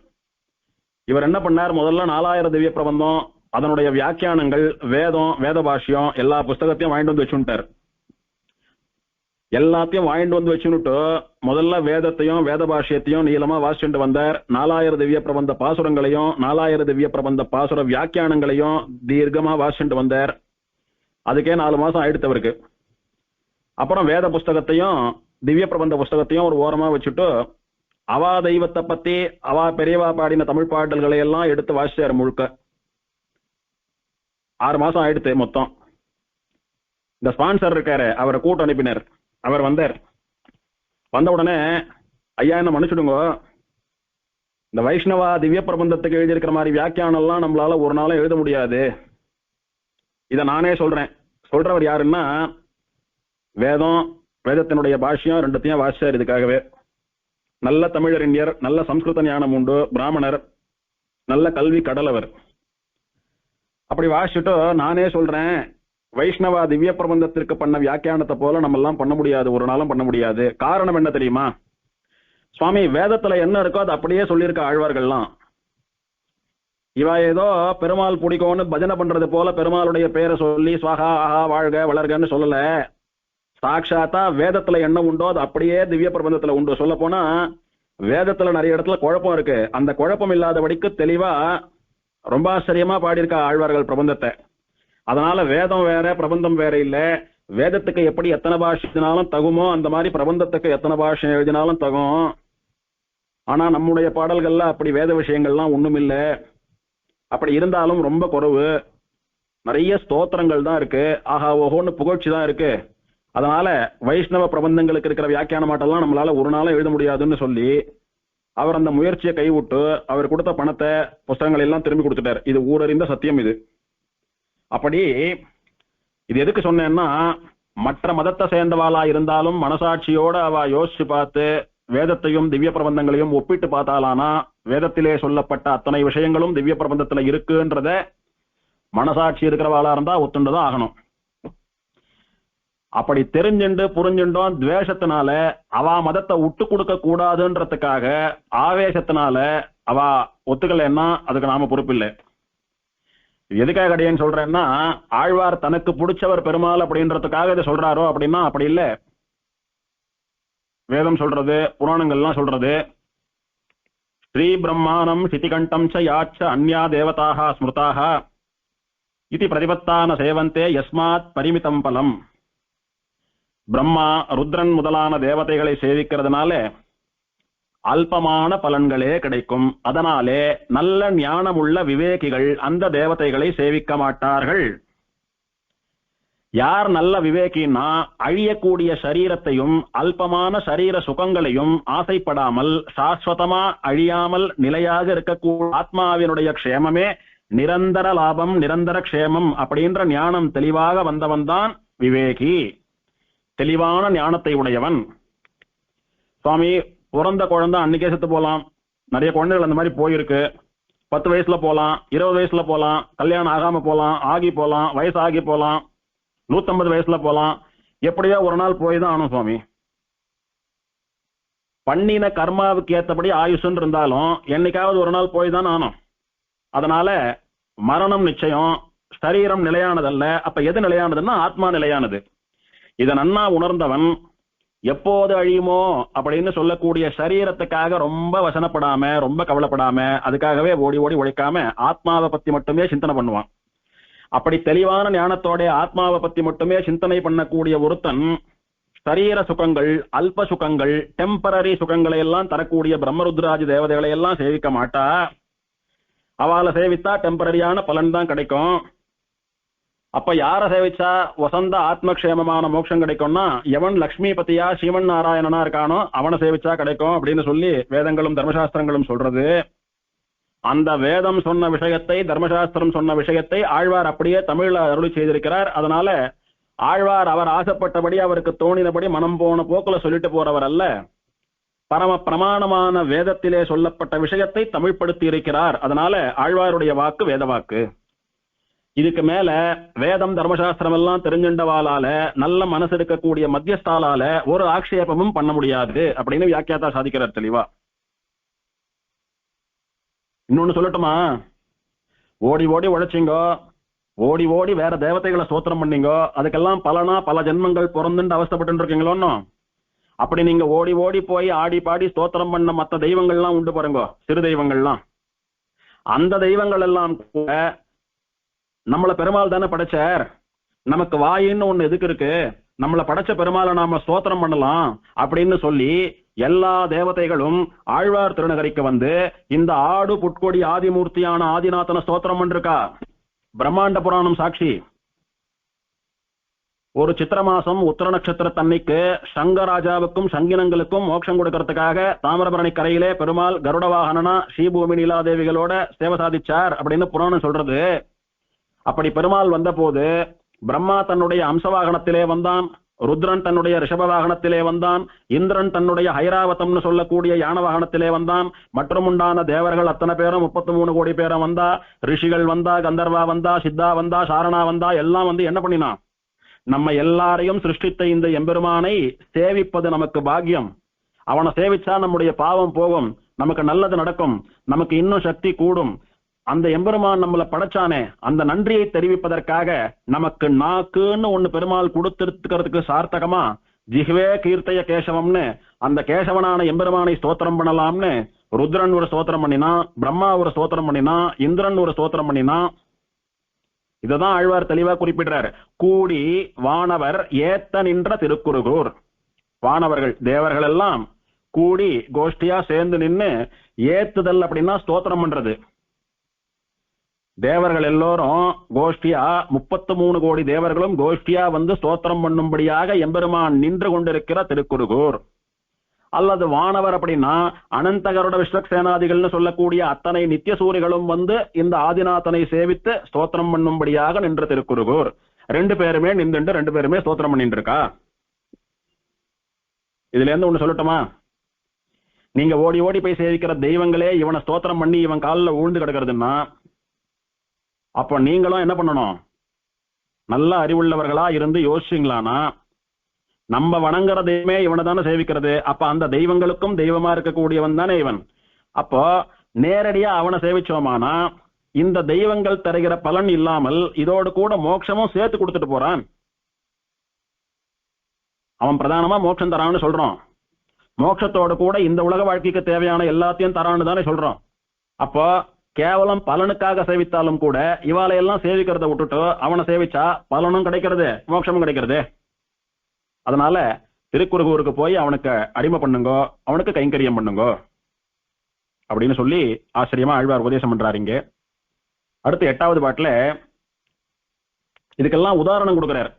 இவர் என்ன பண்ணார், முதல்ல 4000 திவ்ய பிரபந்தம் அதனுடைய வியாக்கியானங்கள் வேதம் வேத பாஷ்யம் எல்லா புஸ்தகத்தையும் வாங்கிட்டு வந்து வச்சுட்டார். எல்லாத்தையும் வாங்கிட்டு வந்து வச்சுட்டு முதல்ல வேதத்தையும் வேத பாஷ்யத்தையும் நீளமா வாசிச்சுட்டு வந்தார். 4000 திவ்ய பிரபந்த பாசுரங்களையும் 4000 திவ்ய பிரபந்த பாசுர வியாக்கியானங்களையும் தீர்க்கமா வாசிச்சுட்டு வந்தார். அதுக்கே 4 மாசம் ஆயிடுத்தவருக்கு. அப்புறம் வேத புஸ்தகத்தையும் திவ்ய பிரபந்த புஸ்தகத்தையும் ஒரு ஓரமா வச்சுட்டு அவா தெய்வத்தை பத்தி அவா பெரியவா பாடின தமிழ் பாடல்களை எல்லாம் எடுத்து வாசிச்சார் முழுக்க. 6 மாசம் ஆயிடுத்து மொத்தம். இந்த ஸ்பான்சர் இருக்காரு, அவரை கூட்டு அனுப்பினர். அவர் வந்தார். வந்த உடனே, ஐயா என்ன மன்னிச்சுடுங்க, இந்த வைஷ்ணவா திவ்ய பிரபந்தத்துக்கு எழுதியிருக்கிற மாதிரி வியாக்கியானம் எல்லாம் நம்மளால ஒரு நாளும் எழுத முடியாது, இதை நானே சொல்றேன். சொல்றவர் யாருன்னா வேதம் வேதத்தினுடைய பாஷ்யம் ரெண்டுத்தையும் வாசிச்சார். இதுக்காகவே நல்ல தமிழறிஞர், நல்ல சம்ஸ்கிருத ஞானம் உண்டு, பிராமணர், நல்ல கல்வி கடலவர். அப்படி வாசிச்சுட்டு நானே சொல்றேன், வைஷ்ணவா திவ்ய பிரபந்தத்திற்கு பண்ண வியாக்கியானத்தை போல நம்ம எல்லாம் பண்ண முடியாது, ஒரு நாளும் பண்ண முடியாது. காரணம் என்ன தெரியுமா? சுவாமி, வேதத்துல என்ன இருக்கோ அது அப்படியே சொல்லியிருக்க ஆழ்வார்கள்லாம். இவ ஏதோ பெருமாள் பிடிக்கும்னு பஜனை பண்றது போல பெருமாளுடைய பேரை சொல்லி ஸ்வாகா ஆஹா வாழ்க வளர்கன்னு சொல்லல. சாட்சாத்தா வேதத்துல என்ன உண்டோ அது அப்படியே திவ்ய பிரபந்தத்துல உண்டு. சொல்ல போனா வேதத்துல நிறைய இடத்துல குழப்பம் இருக்கு, அந்த குழப்பம் இல்லாதபடிக்கு தெளிவா ரொம்ப ஆச்சரியமா பாடியிருக்கா ஆழ்வார்கள் பிரபந்தத்தை. அதனால வேதம் வேற பிரபந்தம் வேற இல்ல. வேதத்துக்கு எப்படி எத்தனை பாஷை எழுதினாலும் தகுமோ அந்த மாதிரி பிரபந்தத்துக்கு எத்தனை பாஷை எழுதினாலும் தகும். ஆனா நம்முடைய பாடல்கள்ல அப்படி வேத விஷயங்கள்லாம் ஒண்ணும் இல்லை. அப்படி இருந்தாலும் ரொம்ப குறைவு. நிறைய ஸ்தோத்திரங்கள் தான் இருக்கு, ஆஹா ஓஹோன்னு புகழ்ச்சி தான் இருக்கு. அதனால வைஷ்ணவ பிரபந்தங்களுக்கு இருக்கிற வியாக்கியான மாட்டெல்லாம் நம்மளால ஒரு நாளும் எழுத முடியாதுன்னு சொல்லி அவர் அந்த முயற்சியை கைவிட்டு அவர் கொடுத்த பணத்தை புஸ்தகங்கள் எல்லாம் திரும்பி கொடுத்துட்டார். இது ஊரறிந்த சத்தியம். இது அப்படி இது எதுக்கு சொன்னேன்னா, மற்ற மதத்தை சேர்ந்தவாளா இருந்தாலும் மனசாட்சியோட அவ யோசிச்சு பார்த்து வேதத்தையும் திவ்ய பிரபந்தங்களையும் ஒப்பிட்டு பார்த்தாலானா வேதத்திலே சொல்லப்பட்ட அத்தனை விஷயங்களும் திவ்ய பிரபந்தத்துல இருக்குன்றத மனசாட்சி இருக்கிறவாளா இருந்தா ஒத்துண்டுதான் ஆகணும். அப்படி தெரிஞ்சுண்டு புரிஞ்சுண்டோம் துவேஷத்தினால அவ மதத்தை விட்டு கொடுக்க கூடாதுன்றதுக்காக ஆவேசத்தினால அவ ஒத்துக்கலைன்னா அதுக்கு நாம பொறுப்பில்லை. எதுக்காக அடியேன்னு சொல்றேன்னா, ஆழ்வார் தனக்கு பிடிச்சவர் பெருமாள் அப்படின்றதுக்காக இதை சொல்றாரோ அப்படின்னா அப்படி இல்லை. வேதம் சொல்றது, புராணங்கள்லாம் சொல்றது, ஸ்ரீ பிரம்மாணம் சிதிகண்டம் ச யாச்ச அந்யா தேவதாக ஸ்மிருதாக இது பிரதிபத்தான சேவந்தே யஸ்மாத் பரிமிதம் பலம். பிரம்மா ருத்ரன் முதலான தேவதைகளை சேவிக்கிறதுனால அல்பமான பலன்களே கிடைக்கும். அதனாலே நல்ல ஞானமுள்ள விவேகிகள் அந்த தேவதைகளை சேவிக்க மாட்டார்கள். யார் நல்ல விவேகின்னா அழியக்கூடிய சரீரத்தையும் அல்பமான சரீர சுகங்களையும் ஆசைப்படாமல் சாஸ்வதமா அழியாமல் நிலையாக இருக்கக்கூடிய ஆத்மாவினுடைய க்ஷேமமே நிரந்தர லாபம் நிரந்தர க்ஷேமம் அப்படின்ற ஞானம் தெளிவாக வந்தவன் தான் விவேகி, தெளிவான ஞானத்தை உடையவன். சுவாமி, பிறந்த குழந்தை அன்னைக்கே செத்து போலாம், நிறைய குழந்தைகள் அந்த மாதிரி போயிருக்கு. 10 வயசுல போலாம், 20 வயசுல போலாம், கல்யாணம் ஆகாம போலாம், ஆகி போலாம், வயசு ஆகி போலாம், 150 வயசுல போலாம், எப்படியோ ஒரு நாள் போய் தான் ஆனும் சுவாமி. பண்ணின கர்மாவுக்கு ஏற்றபடி ஆயுஷ்ன்னு இருந்தாலும் என்னைக்காவது ஒரு நாள் போய் தான் ஆனோம். அதனால மரணம் நிச்சயம், சரீரம் நிலையானதல்ல. அப்ப எது நிலையானதுன்னா ஆத்மா நிலையானது. இதை நன்னா உணர்ந்தவன் எப்போது அழியுமோ அப்படின்னு சொல்லக்கூடிய சரீரத்துக்காக ரொம்ப வசனப்படாம, ரொம்ப கவலைப்படாம, அதுக்காகவே ஓடி ஓடி உழைக்காம ஆத்மாவை பத்தி மட்டுமே சிந்தனை பண்ணுவான். அப்படி தெளிவான ஞானத்தோட ஆத்மாவை பத்தி மட்டுமே சிந்தனை பண்ணக்கூடிய ஒருத்தன் சரீர சுகங்கள், அல்ப சுகங்கள், டெம்பரரி சுகங்களை எல்லாம் தரக்கூடிய பிரம்மருத்ராஜி தேவதைகளை எல்லாம் சேவிக்க மாட்டா. அவளை சேவித்தா டெம்பரரியான பலன் தான் கிடைக்கும். அப்ப யார சேவிச்சா வசந்த ஆத்மக்ஷேமமான மோட்சம் கிடைக்கும்னா எவன் லக்ஷ்மிபதியா ஸ்ரீமன் நாராயணனா இருக்கானோ அவனை சேவிச்சா கிடைக்கும் அப்படின்னு சொல்லி வேதங்களும் தர்மசாஸ்திரங்களும் சொல்றது. அந்த வேதம் சொன்ன விஷயத்தை, தர்மசாஸ்திரம் சொன்ன விஷயத்தை ஆழ்வார் அப்படியே தமிழ்ல அருளி செய்திருக்கிறார். அதனால ஆழ்வார் அவர் ஆசைப்பட்டபடி, அவருக்கு தோணினபடி மனம் போன போக்குல சொல்லிட்டு போறவர் அல்ல. பரம பிரமாணமான வேதத்திலே சொல்லப்பட்ட விஷயத்தை தமிழ்படுத்தி இருக்கிறார். அதனால ஆழ்வாருடைய வாக்கு வேத வாக்கு. இதுக்கு மேல வேதம் தர்மசாஸ்திரம் எல்லாம் தெரிஞ்சின்றவாளால, நல்ல மனசு இருக்கக்கூடிய மத்தியஸ்தாலால ஒரு ஆக்ஷேபமும் பண்ண முடியாது அப்படின்னு வியாக்கியாத்தா சாதிக்கிறார் தெளிவா. இன்னொன்னு சொல்லட்டுமா? ஓடி ஓடி உழைச்சிங்கோ, ஓடி ஓடி வேற தேவதைகளை ஸ்தோத்திரம் பண்ணீங்கோ, அதுக்கெல்லாம் பலனா பல ஜென்மங்கள் பிறந்துட்டு அவஸ்தப்பட்டு இருக்கீங்களோன்னு. அப்படி நீங்க ஓடி ஓடி போய் ஆடி பாடி ஸ்தோத்திரம் பண்ண மற்ற தெய்வங்கள்லாம் உண்டு பாருங்க, சிறு தெய்வங்கள்லாம். அந்த தெய்வங்கள் எல்லாம் கூட நம்மள பெருமாள் தானே படைச்சார், நமக்கு வாயின்னு ஒண்ணு எதுக்கு இருக்கு, நம்மள படைச்ச பெருமாளை நாம ஸ்தோத்திரம் பண்ணலாம் அப்படின்னு சொல்லி எல்லா தேவதைகளும் ஆழ்வார் திருநகரிக்கு வந்து இந்த ஆடு புட்கொடி ஆதிமூர்த்தியான ஆதிநாதன ஸ்தோத்திரம் பண்ணிருக்கா. பிரம்மாண்ட புராணம் சாட்சி. ஒரு சித்திர மாசம் உத்தர நட்சத்திரத்தன்னைக்கு சங்கராஜாவுக்கும் சங்கினங்களுக்கும் மோட்சம் கொடுக்கறதுக்காக தாமிரபரணி கரையிலே பெருமாள் கருட வாகனனா ஸ்ரீபூமி நீலாதேவிகளோட சேவை சாதிச்சார் அப்படின்னு புராணம் சொல்றது. அப்படி பெருமாள் வந்த போது பிரம்மா தன்னுடைய அம்சவாகனத்திலே வந்தான், ருத்ரன் தன்னுடைய ரிஷப வாகனத்திலே வந்தான், இந்திரன் தன்னுடைய ஹைராவதம்னு சொல்லக்கூடிய யான வாகனத்திலே வந்தான், மற்றும் உண்டான தேவர்கள் அத்தனை பேரும் 33 கோடி பேரும் வந்தா, ரிஷிகள் வந்தா, கந்தர்வா வந்தா, சித்தா வந்தா, சாரணா வந்தா, எல்லாம் வந்து என்ன பண்ணினான், நம்ம எல்லாரையும் சிருஷ்டித்த இந்த எம்பெருமானை சேவிப்பது நமக்கு பாக்கியம். அவனை சேவிச்சா நம்முடைய பாவம் போகும், நமக்கு நல்லது நடக்கும், நமக்கு இன்னும் சக்தி கூடும். அந்த எம்பெருமான் நம்மளை படைச்சானே, அந்த நன்றியை தெரிவிப்பதற்காக நமக்கு நாக்குன்னு ஒண்ணு பெருமாள் கொடுத்திருக்கிறதுக்கு சார்த்தகமா ஜிஹ்வே கீர்த்தய கேசவம்னு அந்த கேசவனான எம்பெருமானை ஸ்தோத்திரம் பண்ணலாம்னு ருத்ரன் ஒரு ஸ்தோத்திரம் பண்ணினா, பிரம்மா ஒரு ஸ்தோத்திரம் பண்ணினா, இந்திரன் ஒரு ஸ்தோத்திரம் பண்ணினா. இததான் ஆழ்வார் தெளிவா குறிப்பிடுறார். கூடி வானவர் ஏத்த நின்ற திருக்குறுகூர். வானவர்கள் தேவர்கள் எல்லாம் கூடி கோஷ்டியா சேர்ந்து நின்னு, ஏத்துதல் அப்படின்னா ஸ்தோத்திரம் பண்றது. தேவர்கள் எல்லோரும் கோஷ்டியா 33 கோடி தேவர்களும் கோஷ்டியா வந்து ஸ்தோத்திரம் பண்ணும்படியாக எம்பெருமான் நின்று கொண்டிருக்கிற திருக்குறுகூர். அல்லது வானவர் அப்படின்னா அனந்தகருட விஸ்வக்சேனாதிகள்னு சொல்லக்கூடிய அத்தனை நித்திய சூரிகளும் வந்து இந்த ஆதிநாதனை சேவித்து ஸ்தோத்திரம் பண்ணும்படியாக நின்ற திருக்குறுகூர். 2 பேருமே நின்று 2 பேருமே ஸ்தோத்திரம் பண்ணிட்டு இருக்கா. இதுல இருந்து ஒண்ணு சொல்லட்டுமா? நீங்க ஓடி ஓடி போய் சேவிக்கிற தெய்வங்களே இவனை ஸ்தோத்திரம் பண்ணி இவன் காலில் ஊழ்ந்து கிடக்கிறதுன்னா, அப்ப நீங்களும் என்ன பண்ணணும், நல்ல அறிவுள்ளவர்களா இருந்து யோசிச்சீங்களானா, நம்ம வணங்குற தெய்வமே இவனை தானே சேவிக்கிறது, அப்ப அந்த தெய்வங்களுக்கும் தெய்வமா இருக்கக்கூடியவன் தானே இவன். அப்போ நேரடியா அவனை சேவிச்சோமானா இந்த தெய்வங்கள் தருகிற பலன் இல்லாமல் இதோடு கூட மோட்சமும் சேர்த்து கொடுத்துட்டு போறான். அவன் பிரதானமா மோட்சம் தரான்னு சொல்றோம், மோட்சத்தோடு கூட இந்த உலக வாழ்க்கைக்கு தேவையான எல்லாத்தையும் தரான்னு தானே சொல்றோம். அப்போ கேவலம் பலனுக்காக சேவித்தாலும் கூட இவாளை எல்லாம் சேவிக்கிறத விட்டுட்டு அவனை சேவிச்சா பலனும் கிடைக்கிறது, மோட்சமும் கிடைக்கிறது. அதனால திருக்குறுகூருக்கு போய் அவனுக்கு அடிமை பண்ணுங்கோ, அவனுக்கு கைங்கரியம் பண்ணுங்கோ அப்படின்னு சொல்லி ஆச்சரியமா ஆழ்வார் உபதேசம் பண்றாரு. இங்க அடுத்து 8வது பாட்டுல இதுக்கெல்லாம் உதாரணம் கொடுக்கிறார்.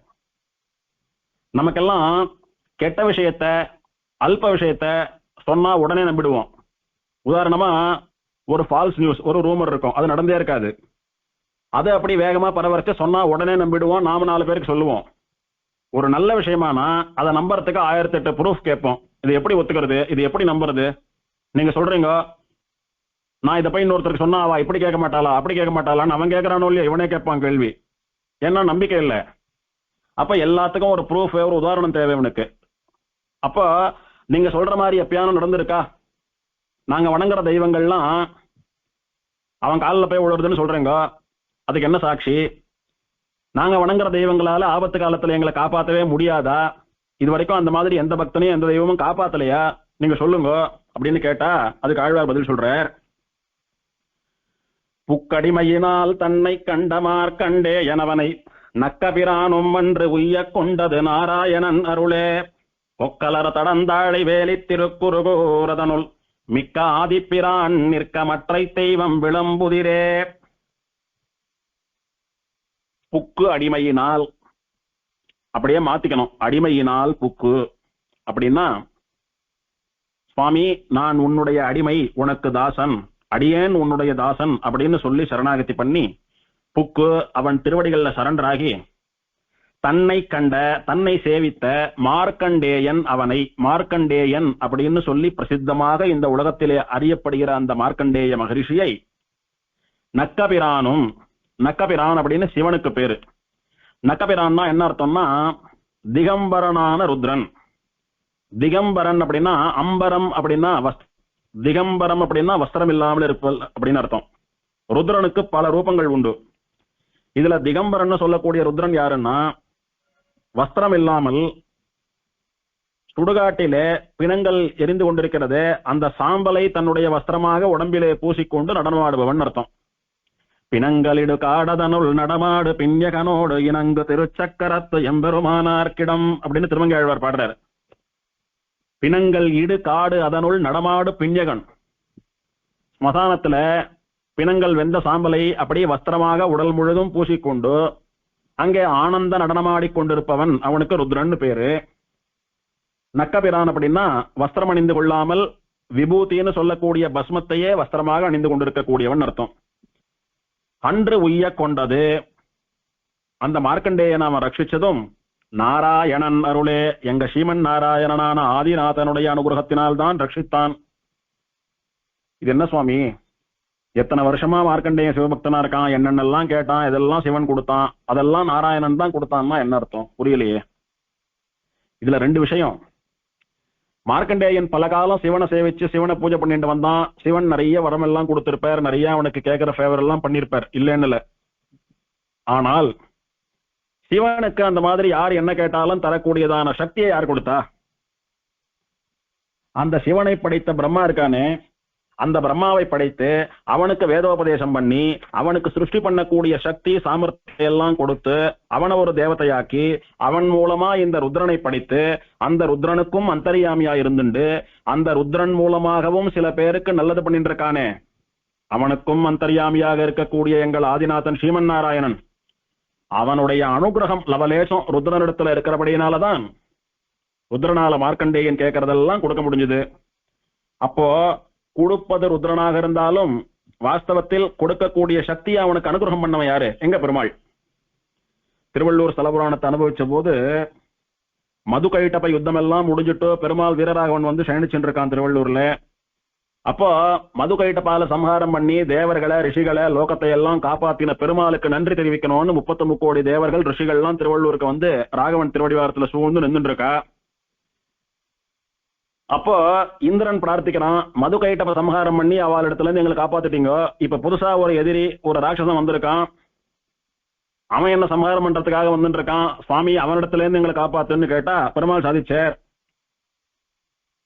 நமக்கெல்லாம் கெட்ட விஷயத்த, அல்ப விஷயத்த சொன்னா உடனே நம்பிடுவோம். உதாரணமா ஒரு ஃபால்ஸ் நியூஸ், ஒரு ரூமர் இருக்கும், அது நடந்தே இருக்காது, அது அப்படி வேகமா பரவச்சு சொன்னா உடனே நம்பிடுவோம், நாம 4 பேருக்கு சொல்லுவோம். ஒரு நல்ல விஷயமானா அதை நம்புறதுக்கு 1008 ப்ரூஃப் கேட்போம். இது எப்படி ஒத்துக்கிறது, இது எப்படி நம்புறது? நீங்க சொல்றீங்க, நான் இதை போய் இன்னொருத்தருக்கு சொன்னா அவ இப்படி கேட்க மாட்டாளா, அப்படி கேட்க மாட்டாளான்னு அவன் கேட்கறானோ இல்லையா, இவனே கேட்பான் கேள்வி. ஏன்னா நம்பிக்கை இல்லை. அப்ப எல்லாத்துக்கும் ஒரு ப்ரூஃப், ஒரு உதாரணம் தேவை இவனுக்கு. அப்ப நீங்க சொல்ற மாதிரி எப்பயானும் நடந்திருக்கா? நாங்க வணங்குற தெய்வங்கள்லாம் அவன் காலில் போய் விழுறதுன்னு சொல்றேங்க, அதுக்கு என்ன சாட்சி? நாங்க வணங்குற தெய்வங்களால ஆபத்து காலத்துல எங்களை காப்பாற்றவே முடியாதா? இது வரைக்கும் அந்த மாதிரி எந்த பக்தனையும் எந்த தெய்வமும் காப்பாத்தலையா? நீங்க சொல்லுங்க அப்படின்னு கேட்டா அதுக்கு ஆழ்வார் பதில் சொல்றார். புக்கடிமையினால் தன்னை கண்ட மார்க்கண்டே எனவனை நக்கபிரானும் அன்று உய்ய கொண்டது நாராயணன் அருளே பொக்கலர தடந்தாழை வேலி திருக்குறுகூரதனுள் மிக்க ஆதிப்பிரான் நிற்க மற்றை தெய்வம் விளம்புதிரே. புக்கு அடிமையினால், அப்படியே மாத்திக்கணும், அடிமையினால் புக்கு அப்படின்னா, சுவாமி நான் உன்னுடைய அடிமை, உனக்கு தாசன், அடியேன் உன்னுடைய தாசன் அப்படின்னு சொல்லி சரணாகதி பண்ணி புக்கு அவன் திருவடிகள்ல சரண்டராகி தன்னை கண்ட தன்னை சேவித்த மார்க்கண்டேயன் அவனை, மார்க்கண்டேயன் அப்படின்னு சொல்லி பிரசித்தமாக இந்த உலகத்திலே அறியப்படுகிற அந்த மார்க்கண்டேய மகரிஷியை நக்கபிரானும், நக்கபிரான் அப்படின்னு சிவனுக்கு பேரு. நக்கபிரான்னா என்ன அர்த்தம்னா திகம்பரனான ருத்ரன். திகம்பரன் அப்படின்னா அம்பரம் அப்படின்னா திகம்பரம் அப்படின்னா வஸ்திரம் இல்லாமல் இருப்பல் அப்படின்னு அர்த்தம். ருத்ரனுக்கு பல ரூபங்கள் உண்டு. இதுல திகம்பரன் சொல்லக்கூடிய ருத்ரன் யாருன்னா, வஸ்திரம் இல்லாமல் சுடுகாட்டிலே பிணங்கள் எரிந்து கொண்டிருக்கிறது, அந்த சாம்பலை தன்னுடைய வஸ்திரமாக உடம்பிலே பூசிக்கொண்டு நடனமாடுபவன் அர்த்தம். பிணங்களிடு காடதனுள் நடமாடு பின்யகனோடு இணங்கு திருச்சக்கரத்து எம்பெருமானார்க்கிடம் அப்படின்னு திருமங்கையாழ்வார் பாடுறாரு. பிணங்கள் இடு காடு அதனுள் நடமாடு பின்யகன். ஸ்மசானத்துல பிணங்கள் வெந்த சாம்பலை அப்படியே வஸ்திரமாக உடல் முழுதும் பூசிக்கொண்டு அங்கே ஆனந்த நடனமாடி கொண்டிருப்பவன் அவனுக்கு ருத்ரன் பேரு. நக்கபிரான் அப்படின்னா வஸ்திரம் அணிந்து கொள்ளாமல் விபூதின்னு சொல்லக்கூடிய பஸ்மத்தையே வஸ்திரமாக அணிந்து கொண்டிருக்கக்கூடியவன் அர்த்தம். அன்று உய்ய கொண்டது, அந்த மார்க்கண்டேய நாம ரட்சிச்சதும் நாராயணன் அருளே, எங்க ஸ்ரீமன் நாராயணனான ஆதிநாதனுடைய அனுகிரகத்தினால் தான் ரட்சித்தான். இது என்ன சுவாமி, எத்தனை வருஷமா மார்க்கண்டேய சிவபக்தனா இருக்கான், என்னென்னலாம் கேட்டான், இதெல்லாம் சிவன் கொடுத்தான், அதெல்லாம் நாராயணன் தான் கொடுத்தான்னா என்ன அர்த்தம்? புரியலையே. இதுல ரெண்டு விஷயம். மார்க்கண்டேயன் பல காலம் சிவனை சேவிச்சு சிவனை பூஜை பண்ணிட்டு வந்தான். சிவன் நிறைய வரம் எல்லாம் கொடுத்திருப்பார், நிறைய அவனுக்கு கேட்கிற ஃபேவர் எல்லாம் பண்ணிருப்பார், இல்லைன்னு இல்ல. ஆனால் சிவனுக்கு அந்த மாதிரி யார் என்ன கேட்டாலும் தரக்கூடியதான சக்தியை யார் கொடுத்தா? அந்த சிவனை படைத்த பிரம்மா இருக்கானே, அந்த பிரம்மாவை படைத்து அவனுக்கு வேதோபதேசம் பண்ணி அவனுக்கு சிருஷ்டி பண்ணக்கூடிய சக்தி சாமர்த்தியம் எல்லாம் கொடுத்து அவனை ஒரு தேவதையாக்கி அவன் மூலமா இந்த ருத்ரனை படைத்து அந்த ருத்ரனுக்கும் அந்தரியாமியா இருந்துண்டு அந்த ருத்ரன் மூலமாகவும் சில பேருக்கு நல்லது பண்ணிட்டு இருக்கானே, அவனுக்கும் அந்தரியாமியாக இருக்கக்கூடிய எங்கள் ஆதிநாதன் ஸ்ரீமன் நாராயணன், அவனுடைய அனுகிரகம் லவலேசம் ருத்ரனிடத்துல இருக்கிறபடியினாலதான் ருத்ரனால மார்க்கண்டேயன் கேட்கறதெல்லாம் கொடுக்க முடிஞ்சது. அப்போ கொடுப்பது ருத்ரனாக இருந்தாலும் வாஸ்தவத்தில் கொடுக்கக்கூடிய சக்தியை அவனுக்கு அனுகிரகம் பண்ணவன் யாரு? எங்க பெருமாள். திருவள்ளூர் ஸ்தலபுராணத்தை அனுபவிச்ச போது மது கைட்டப்ப யுத்தம் எல்லாம் முடிஞ்சிட்டு பெருமாள் வீரராகவன் வந்து சயனிச்சுட்டு இருக்கான் திருவள்ளூர்ல. அப்போ மது கைட்டப்பால சம்ஹாரம் பண்ணி தேவர்களை ரிஷிகளை லோகத்தை எல்லாம் காப்பாத்தின பெருமாளுக்கு நன்றி தெரிவிக்கணும்னு 33 கோடி தேவர்கள் ரிஷிகள்லாம் திருவள்ளூருக்கு வந்து ராகவன் திருவடிவாரத்துல சூழ்ந்து நின்றுட்டு இருக்கா. அப்போ இந்திரன் பிரார்த்திக்கிறான், மது கைட்டப்ப சம்ஹாரம் பண்ணி அவள் இடத்துல இருந்து எங்களை காப்பாத்திட்டீங்க, இப்ப புதுசா ஒரு எதிரி ஒரு ராட்சசன் வந்திருக்கான், அவன் என்ன சம்ஹாரம் பண்றதுக்காக வந்துட்டு இருக்கான், சுவாமி அவனிடத்துல இருந்து எங்களை காப்பாத்துன்னு கேட்டா பெருமாள் சாதிச்சார்.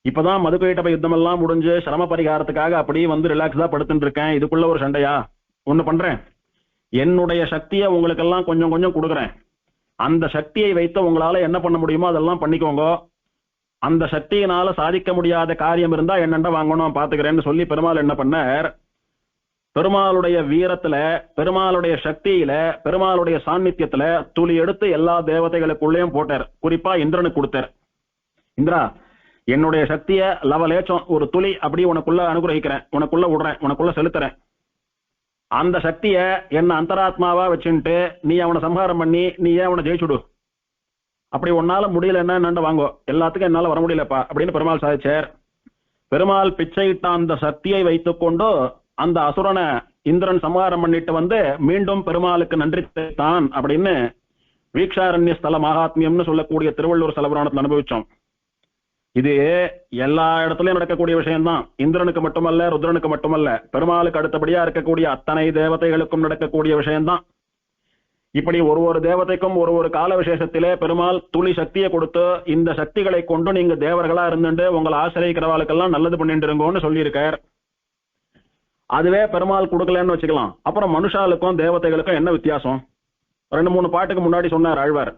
இப்பதான் மது கைட்டப்ப யுத்தம் எல்லாம் முடிஞ்சு சிரம பரிகாரத்துக்காக அப்படியே வந்து ரிலாக்ஸா படுத்துட்டு இருக்கேன், இதுக்குள்ள ஒரு சண்டையா? ஒண்ணு பண்றேன், என்னுடைய சக்தியை உங்களுக்கெல்லாம் கொஞ்சம் கொஞ்சம் கொடுக்குறேன், அந்த சக்தியை வைத்து உங்களால என்ன பண்ண முடியுமோ அதெல்லாம் பண்ணிக்கோங்க, அந்த சக்தியினால சாதிக்க முடியாத காரியம் இருந்தா என்னண்ட வாங்கணும் பாத்துக்கிறேன்னு சொல்லி பெருமாள் என்ன பண்ணார், பெருமாளுடைய வீரத்துல பெருமாளுடைய சக்தியில பெருமாளுடைய சாநித்தியத்துல துளி எடுத்து எல்லா தேவதைகளுக்குள்ளேயும் போட்டார். குறிப்பா இந்திரனுக்கு கொடுத்தார். இந்திரா, என்னுடைய சக்தியை லவலேச்சம் ஒரு துளி அப்படி உனக்குள்ள அனுகிரகிக்கிறேன், உனக்குள்ள விடுறேன், உனக்குள்ள செலுத்துறேன், அந்த சக்தியை என்ன அந்தராத்மாவா வச்சுட்டு நீ அவனை சம்ஹாரம் பண்ணி நீ ஏன் அவனை ஜெயிச்சுடு, அப்படி உன்னால முடியல என்ன வாங்கோ, எல்லாத்துக்கும் என்னால வர முடியலப்பா அப்படின்னு பெருமாள் சாதிச்சார். பெருமாள் பிச்சையிட்ட அந்த சக்தியை வைத்துக்கொண்டு அந்த அசுரனை இந்திரன் சம்ஹாரம் பண்ணிட்டு வந்து மீண்டும் பெருமாளுக்கு நன்றி தான் அப்படின்னு வீக்ஷாரண்ய ஸ்தல மகாத்மியம்னு சொல்லக்கூடிய திருவள்ளூர் ஸ்தலபுராணத்தில் அனுபவிச்சோம். இது எல்லா இடத்துலயும் நடக்கக்கூடிய விஷயம்தான். இந்திரனுக்கு மட்டுமல்ல, ருத்ரனுக்கு மட்டுமல்ல, பெருமாளுக்கு அடுத்தபடியா இருக்கக்கூடிய அத்தனை தேவதைகளுக்கும் நடக்கக்கூடிய விஷயம்தான். இப்படி ஒரு ஒரு தேவதைக்கும் ஒரு ஒரு கால விசேஷத்திலே பெருமாள் துளி சக்தியை கொடுத்து, இந்த சக்திகளை கொண்டு நீங்க தேவர்களா இருந்துட்டு உங்களை ஆசிரியக்கிறவாளுக்கெல்லாம் நல்லது பண்ணிட்டு இருங்கன்னு சொல்லியிருக்கார். அதுவே பெருமாள் கொடுக்கலன்னு வச்சுக்கலாம். அப்புறம் மனுஷாளுக்கும் தேவதைகளுக்கும் என்ன வித்தியாசம்? 2-3 பாட்டுக்கு முன்னாடி சொன்னார் ஆழ்வார்.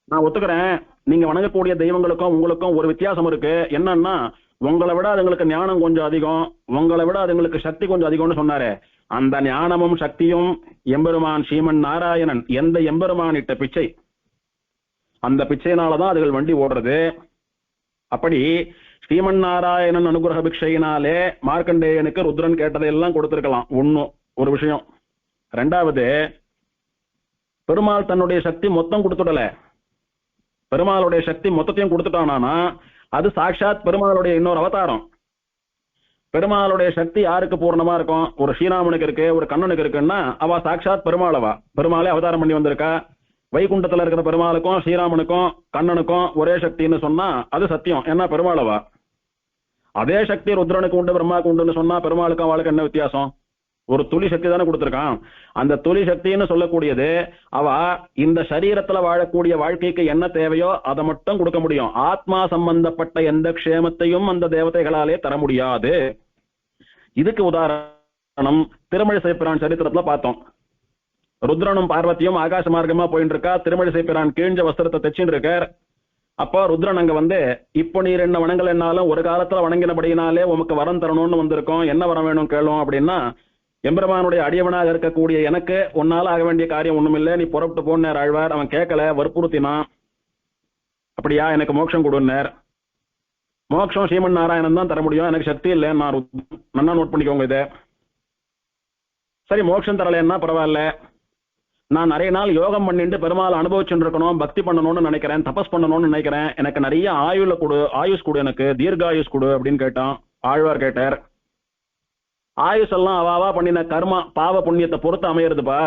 நான் ஒத்துக்கிறேன், நீங்க வணங்கக்கூடிய தெய்வங்களுக்கும் உங்களுக்கும் ஒரு வித்தியாசம் இருக்கு. என்னன்னா, உங்களை விட அதுங்களுக்கு ஞானம் கொஞ்சம் அதிகம், உங்களை விட அதுங்களுக்கு சக்தி கொஞ்சம் அதிகம்னு சொன்னாரு. அந்த ஞானமும் சக்தியும் எம்பெருமான் ஸ்ரீமன் நாராயணன் எந்த எம்பெருமான் இட்ட பிச்சை, அந்த பிச்சையினாலதான் அதுகள் வண்டி ஓடுறது. அப்படி ஸ்ரீமன் நாராயணன் அனுகிரக பிக்ஷையினாலே மார்க்கண்டேயனுக்கு ருத்ரன் கேட்டதையெல்லாம் கொடுத்திருக்கலாம். ஒரு விஷயம். 2வது, பெருமாள் தன்னுடைய சக்தி மொத்தம் கொடுத்துடல. பெருமாளுடைய சக்தி மொத்தத்தையும் கொடுத்துட்டானா அது சாட்சாத் பெருமாளுடைய இன்னொரு அவதாரம். பெருமாளுடைய சக்தி யாருக்கு பூர்ணமா இருக்கும்? ஒரு ஸ்ரீராமனுக்கு இருக்கு, ஒரு கண்ணனுக்கு இருக்குன்னா அவ சாட்சாத் பெருமாளவா, பெருமாளே அவதாரம் பண்ணி வந்திருக்கா. வைகுண்டத்துல இருக்கிற பெருமாளுக்கும் ஸ்ரீராமனுக்கும் கண்ணனுக்கும் ஒரே சக்தின்னு சொன்னா அது சத்தியம், என்ன பெருமாளவா. அதே சக்தி ருத்ரனுக்கு உண்டு, பிரம்மாவுக்கு உண்டுன்னு சொன்னா பெருமாளுக்கும் அவளுக்கு என்ன வித்தியாசம்? ஒரு துளி சக்தி தானே கொடுத்திருக்கான். அந்த துளி சக்தின்னு சொல்லக்கூடியது அவ இந்த சரீரத்துல வாழக்கூடிய வாழ்க்கைக்கு என்ன தேவையோ அதை மட்டும் கொடுக்க முடியும். ஆத்மா சம்பந்தப்பட்ட எந்த க்ஷேமத்தையும் அந்த தேவதைகளாலே தர முடியாது. இதுக்கு உதாரணம் திருமழிசை பிரான் சரித்திரத்துல பார்த்தோம். ருத்ரனும் பார்வதியும் ஆகாச மார்க்கமா போயிட்டு இருக்கா. திருமழிசை பிரான் கிழிஞ்ச வஸ்திரத்தை தைச்சுட்டு இருக்கார். அப்போ ருத்ரன் அங்க வந்து, இப்போ நீர் என்ன வணங்கல் என்னாலும் ஒரு காலத்துல வணங்கினபடினாலே உமக்கு வரம் தரணும்னு வந்திருக்கோம், என்ன வரம் வேணும் கேளும் அப்படின்னா, எம்பெருமானுடைய அடியவனாக இருக்கக்கூடிய எனக்கு உன்னால ஆக வேண்டிய காரியம் ஒண்ணுமில்லை, நீ புறப்பட்டு போனார் ஆழ்வார். அவன் கேட்கல, வற்புறுத்தினான். அப்படியா, எனக்கு மோட்சம் கொடுன்னார். மோட்சம் ஸ்ரீமன் நாராயணன் தான் தர முடியும், எனக்கு சக்தி இல்லை. நான் நன்னா நோட் பண்ணிக்கோங்க இதை. சரி, மோட்சம் தரலன்னா பரவாயில்ல, நான் நிறைய நாள் யோகம் பண்ணிட்டு பெருமாள் அனுபவிச்சுட்டு இருக்கணும், பக்தி பண்ணணும்னு நினைக்கிறேன், தபஸ் பண்ணணும்னு நினைக்கிறேன், எனக்கு நிறைய ஆயுஷ் கொடு, எனக்கு தீர்காயுஷ் கொடு அப்படின்னு கேட்டான். ஆழ்வார் கேட்டார், ஆயுஷ் எல்லாம் அவாவா பண்ணின கர்மா பாவ புண்ணியத்தை பொறுத்து அமையிறதுப்பா.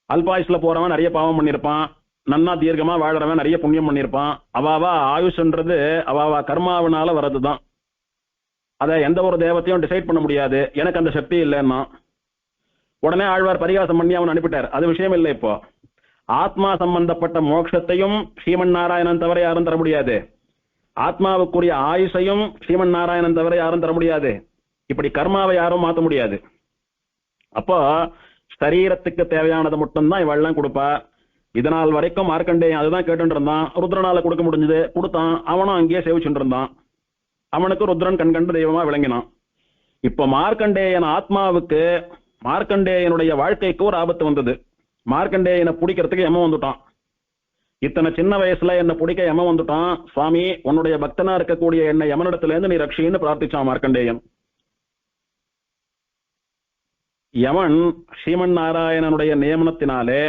அல்பாயுஷ்ல போறவன் நிறைய பாவம் பண்ணியிருப்பான், நன்னா தீர்க்கமா வாழறவன் நிறைய புண்ணியம் பண்ணியிருப்பான். அவாவா ஆயுஷ்ன்றது அவாவா கர்மாவினால வர்றதுதான். அதை எந்த ஒரு தேவத்தையும் டிசைட் பண்ண முடியாது, எனக்கு அந்த சக்தி இல்லைன்னா. உடனே ஆழ்வார் பரிகாசம் பண்ணி அவன் அனுப்பிட்டார். அது விஷயம் இல்லை. இப்போ ஆத்மா சம்பந்தப்பட்ட மோட்சத்தையும் ஸ்ரீமன் நாராயணன் தவிர யாரும் தர முடியாது, ஆத்மாவுக்குரிய ஆயுஷையும் ஸ்ரீமன் நாராயணன் தவிர யாரும் தர முடியாது. இப்படி கர்மாவை யாரும் மாற்ற முடியாது. அப்போ சரீரத்துக்கு தேவையானது மட்டும்தான் இவெல்லாம் கொடுப்பா. இதனால் வரைக்கும் மார்க்கண்டேயன் அதுதான் கேட்டு இருந்தான். ருத்ரனால கொடுக்க முடிஞ்சது, கொடுத்தான். அவனும் அங்கேயே சேவிச்சுட்டு இருந்தான். அவனுக்கு ருத்ரன் கண்கண்டு தெய்வமா விளங்கினான். இப்ப மார்க்கண்டேயன் ஆத்மாவுக்கு, மார்க்கண்டேயனுடைய வாழ்க்கைக்கு ஒரு ஆபத்து வந்தது. மார்க்கண்டேயனை பிடிக்கிறதுக்கு யமன் வந்துட்டான். இத்தனை சின்ன வயசுல என்ன பிடிக்க யமன் வந்துட்டான். சுவாமி, உன்னுடைய பக்தனா இருக்கக்கூடிய என்னை யமனிடத்துல இருந்து நீ ரட்சின்னு பிரார்த்திச்சான் மார்க்கண்டேயன். யமன் ஸ்ரீமன் நாராயணனுடைய நியமனத்தினாலே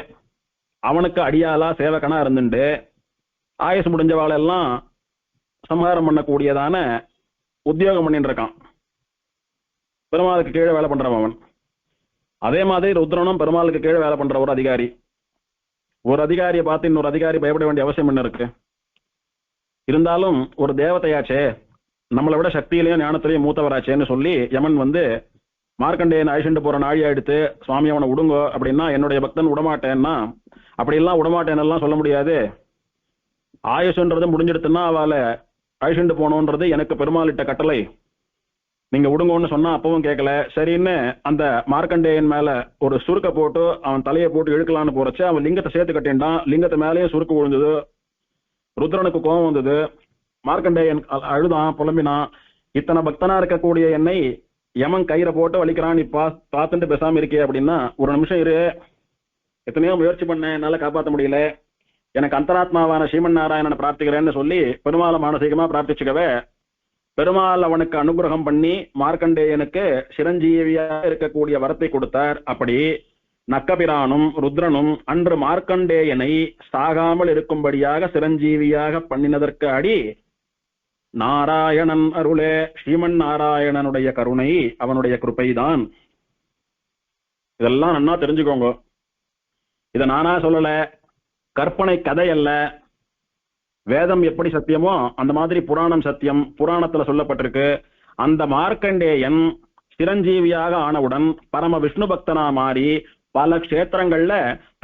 அவனுக்கு அடியாளா சேவகனா இருந்துட்டு ஆயுசு முடிஞ்சவாளெல்லாம் சம்ஹாரம் பண்ணக்கூடியதான உத்தியோகம் பண்ணிட்டு இருக்கான். பெருமாளுக்கு கீழே வேலை பண்றவன் அவன். அதே மாதிரி ருத்ரனும் பெருமாளுக்கு கீழே வேலை பண்ற ஒரு அதிகாரி. ஒரு அதிகாரியை பார்த்து இன்னொரு அதிகாரி பயப்பட வேண்டிய அவசியம் என்ன இருக்கு? இருந்தாலும் ஒரு தேவதையாச்சே, நம்மளை விட சக்தியிலையும் ஞானத்திலையும் மூத்தவராச்சேன்னு சொல்லி யமன் வந்து மார்க்கண்டேயன் அழிச்சுட்டு போற நாழியா எடுத்து, சுவாமி அவனை விடுங்கோ அப்படின்னா, என்னுடைய பக்தன் விடமாட்டேன்னா, அப்படிலாம் விடமாட்டேன்னு எல்லாம் சொல்ல முடியாது. ஆயுஷ்ன்றது முடிஞ்சிடுத்துன்னா அவளை அழிச்சுட்டு போனோன்றது எனக்கு பெருமாளிட்ட கட்டளை, நீங்க விடுங்கன்னு சொன்னா அப்பவும் கேட்கல. சரின்னு அந்த மார்க்கண்டேயன் மேல ஒரு சுருக்க போட்டு அவன் தலையை போட்டு இழுக்கலான்னு போறச்சு அவன் லிங்கத்தை சேர்த்து கட்டின்டான். லிங்கத்தை மேலேயும் சுருக்கு விழுந்தது. ருத்ரனுக்கு கோபம் வந்தது. மார்க்கண்டேயன் அழுதான், புலம்பினான். இத்தனை பக்தனா இருக்கக்கூடிய என்னை யமன் கயிறை போட்டு வலிக்கிறான், நீ பார்த்துட்டு பேசாம இருக்கே அப்படின்னா, ஒரு நிமிஷம் இரு, எத்தனையோ முயற்சி பண்ணேன், என்னால காப்பாற்ற முடியல, எனக்கு அந்தராத்மாவான ஸ்ரீமன் நாராயணனை பிரார்த்திக்கிறேன்னு சொல்லி பெருமாளை மானசீகமா பிரார்த்திச்சுக்கவே பெருமாள் அவனுக்கு அனுகிரகம் பண்ணி மார்க்கண்டேயனுக்கு சிரஞ்சீவியா இருக்கக்கூடிய வரத்தை கொடுத்தார். அப்படி நக்கபிரானும் ருத்ரனும் அன்று மார்க்கண்டேயனை சாகாமல் இருக்கும்படியாக சிரஞ்சீவியாக பண்ணினதற்கு அடி நாராயணன் அருளே, ஸ்ரீமன் நாராயணனுடைய கருணை, அவனுடைய கிருபைதான். இதெல்லாம் நன்னா தெரிஞ்சுக்கோங்க. இத நானா சொல்லல, கற்பனை கதை அல்ல, வேதம் எப்படி சத்தியமோ அந்த மாதிரி புராணம் சத்தியம், புராணத்துல சொல்லப்பட்டிருக்கு. அந்த மார்க்கண்டேயன் சிரஞ்சீவியாக ஆனவுடன் பரம விஷ்ணு பக்தனா மாறி பல க்ஷேத்திரங்கள்ல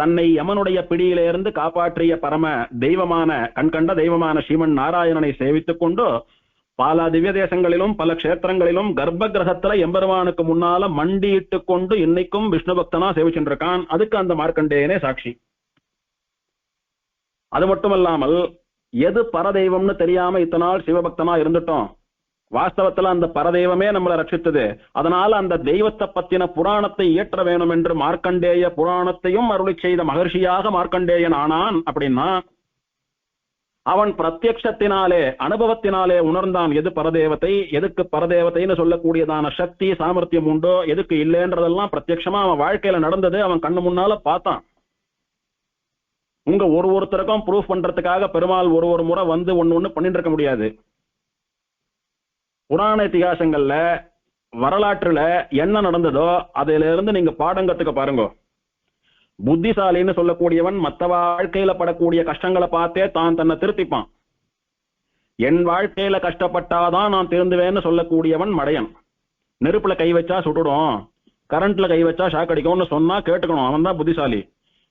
தன்னை யமனுடைய பிடியிலிருந்து காப்பாற்றிய பரம தெய்வமான கண்கண்ட தெய்வமான ஸ்ரீமன் நாராயணனை சேவித்துக் கொண்டு பல திவ்ய தேசங்களிலும் பல க்ஷேத்திரங்களிலும் கர்ப்ப கிரகத்துல எம்பெருமானுக்கு முன்னால மண்டியிட்டு கொண்டு இன்னைக்கும் விஷ்ணு பக்தனா சேவிச்சுட்டு இருக்கான். அதுக்கு அந்த மார்க்கண்டேயனே சாட்சி. அது மட்டுமல்லாமல் எது பரதெய்வம்னு தெரியாம இத்தனை நாள் சிவபக்தனா இருந்துட்டோம். வாஸ்தவத்துல அந்த பரதெய்வமே நம்மளை ரட்சித்தது. அதனால அந்த தெய்வத்தை பத்தின புராணத்தை இயற்ற வேணும் என்று மார்க்கண்டேய புராணத்தையும் அருளி செய்த மகர்ஷியாக மார்க்கண்டேயன் ஆனான். அப்படின்னா அவன் பிரத்யக்ஷத்தினாலே அனுபவத்தினாலே உணர்ந்தான் எது பரதேவத்தை, எதுக்கு பரதேவத்தைன்னு சொல்லக்கூடியதான சக்தி சாமர்த்தியம் உண்டோ, எதுக்கு இல்லைன்றதெல்லாம் பிரத்யட்சமா அவன் வாழ்க்கையில நடந்தது. அவன் கண்ணு முன்னால பார்த்தான். உங்க ஒருத்தருக்கும் ப்ரூஃப் பண்றதுக்காக பெருமாள் ஒரு முறை வந்து ஒண்ணு பண்ணிட்டு இருக்க முடியாது. புராண இதிகாசங்கள்ல வரலாற்றுல என்ன நடந்ததோ அதுல இருந்து நீங்க பாடம் கத்துக்க பாருங்க. புத்திசாலின்னு சொல்லக்கூடியவன் மற்ற வாழ்க்கையில படக்கூடிய கஷ்டங்களை பார்த்தே தான் தன்னை திருத்திப்பான். என் வாழ்க்கையில கஷ்டப்பட்டாதான் நான் திருந்துவேன்னு சொல்லக்கூடியவன் மடையன். நெருப்புல கை வச்சா சுட்டுடும், கரண்ட்ல கை வச்சா ஷாக் அடிக்கும்னு சொன்னா கேட்டுக்கணும், அவன் தான் புத்திசாலி.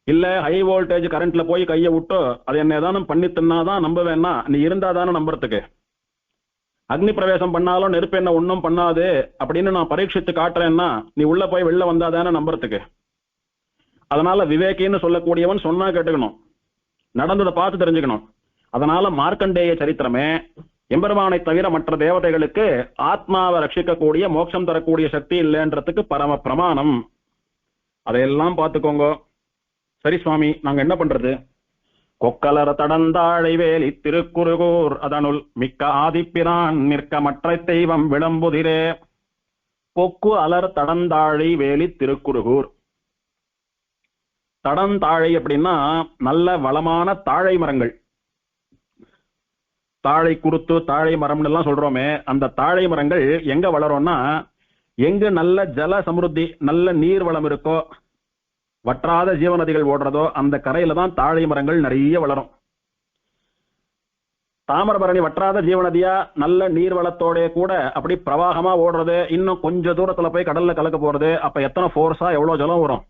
இல்ல ஹை வோல்டேஜ் கரண்ட்ல போய் கையை விட்டு அது என்ன ஏதானும் பண்ணி தின்னாதான் நம்புவேன்னா நீ இருந்தா தானே நம்புறதுக்கு. அக்னி பிரவேசம் பண்ணாலும் நெருப்பு என்ன ஒன்னும் பண்ணாது அப்படின்னு நான் பரீட்சித்து காட்டுறேன்னா நீ உள்ள போய் வெளில வந்தாதானே நம்புறதுக்கு. அதனால விவேகின்னு சொல்லக்கூடியவன் சொன்னா கேட்டுக்கணும், நடந்ததை பார்த்து தெரிஞ்சுக்கணும். அதனால மார்க்கண்டேய சரித்திரமே எம்பெருமானை தவிர மற்ற தேவதைகளுக்கு ஆத்மாவை ரட்சிக்கக்கூடிய மோட்சம் தரக்கூடிய சக்தி இல்லைன்றதுக்கு பரம பிரமாணம். அதையெல்லாம் பார்த்துக்கோங்க. சரி சுவாமி, நாங்க என்ன பண்றது? கொக்கலர் தடந்தாழை வேலி திருக்குறுகூர் அதனுள் மிக்க ஆதிப்பிரான் நிற்க மற்ற தெய்வம் விளம்புதிரே. கொக்கு அலர் தடந்தாழை வேலி திருக்குறுகூர். தடந்தாழை அப்படின்னா நல்ல வளமான தாழை மரங்கள். தாழை குருத்து தாழை மரம்னு எல்லாம் சொல்றோமே, அந்த தாழை மரங்கள் எங்க வளரும்னா எங்க நல்ல ஜல சமுருத்தி நல்ல நீர் வளம் இருக்கோ, வற்றாத ஜீவநதிகள் ஓடுறதோ அந்த கரையில தான் தாழை மரங்கள் நிறைய வளரும். தாமிரபரணி வற்றாத ஜீவநதியா நல்ல நீர் வளத்தோட கூட அப்படி பிரவாகமா ஓடுறது, இன்னும் கொஞ்ச தூரத்துல போய் கடல்ல கலக்க போறது. அப்ப எத்தனை போர்ஸா எவ்வளவு ஜலம் வரும்.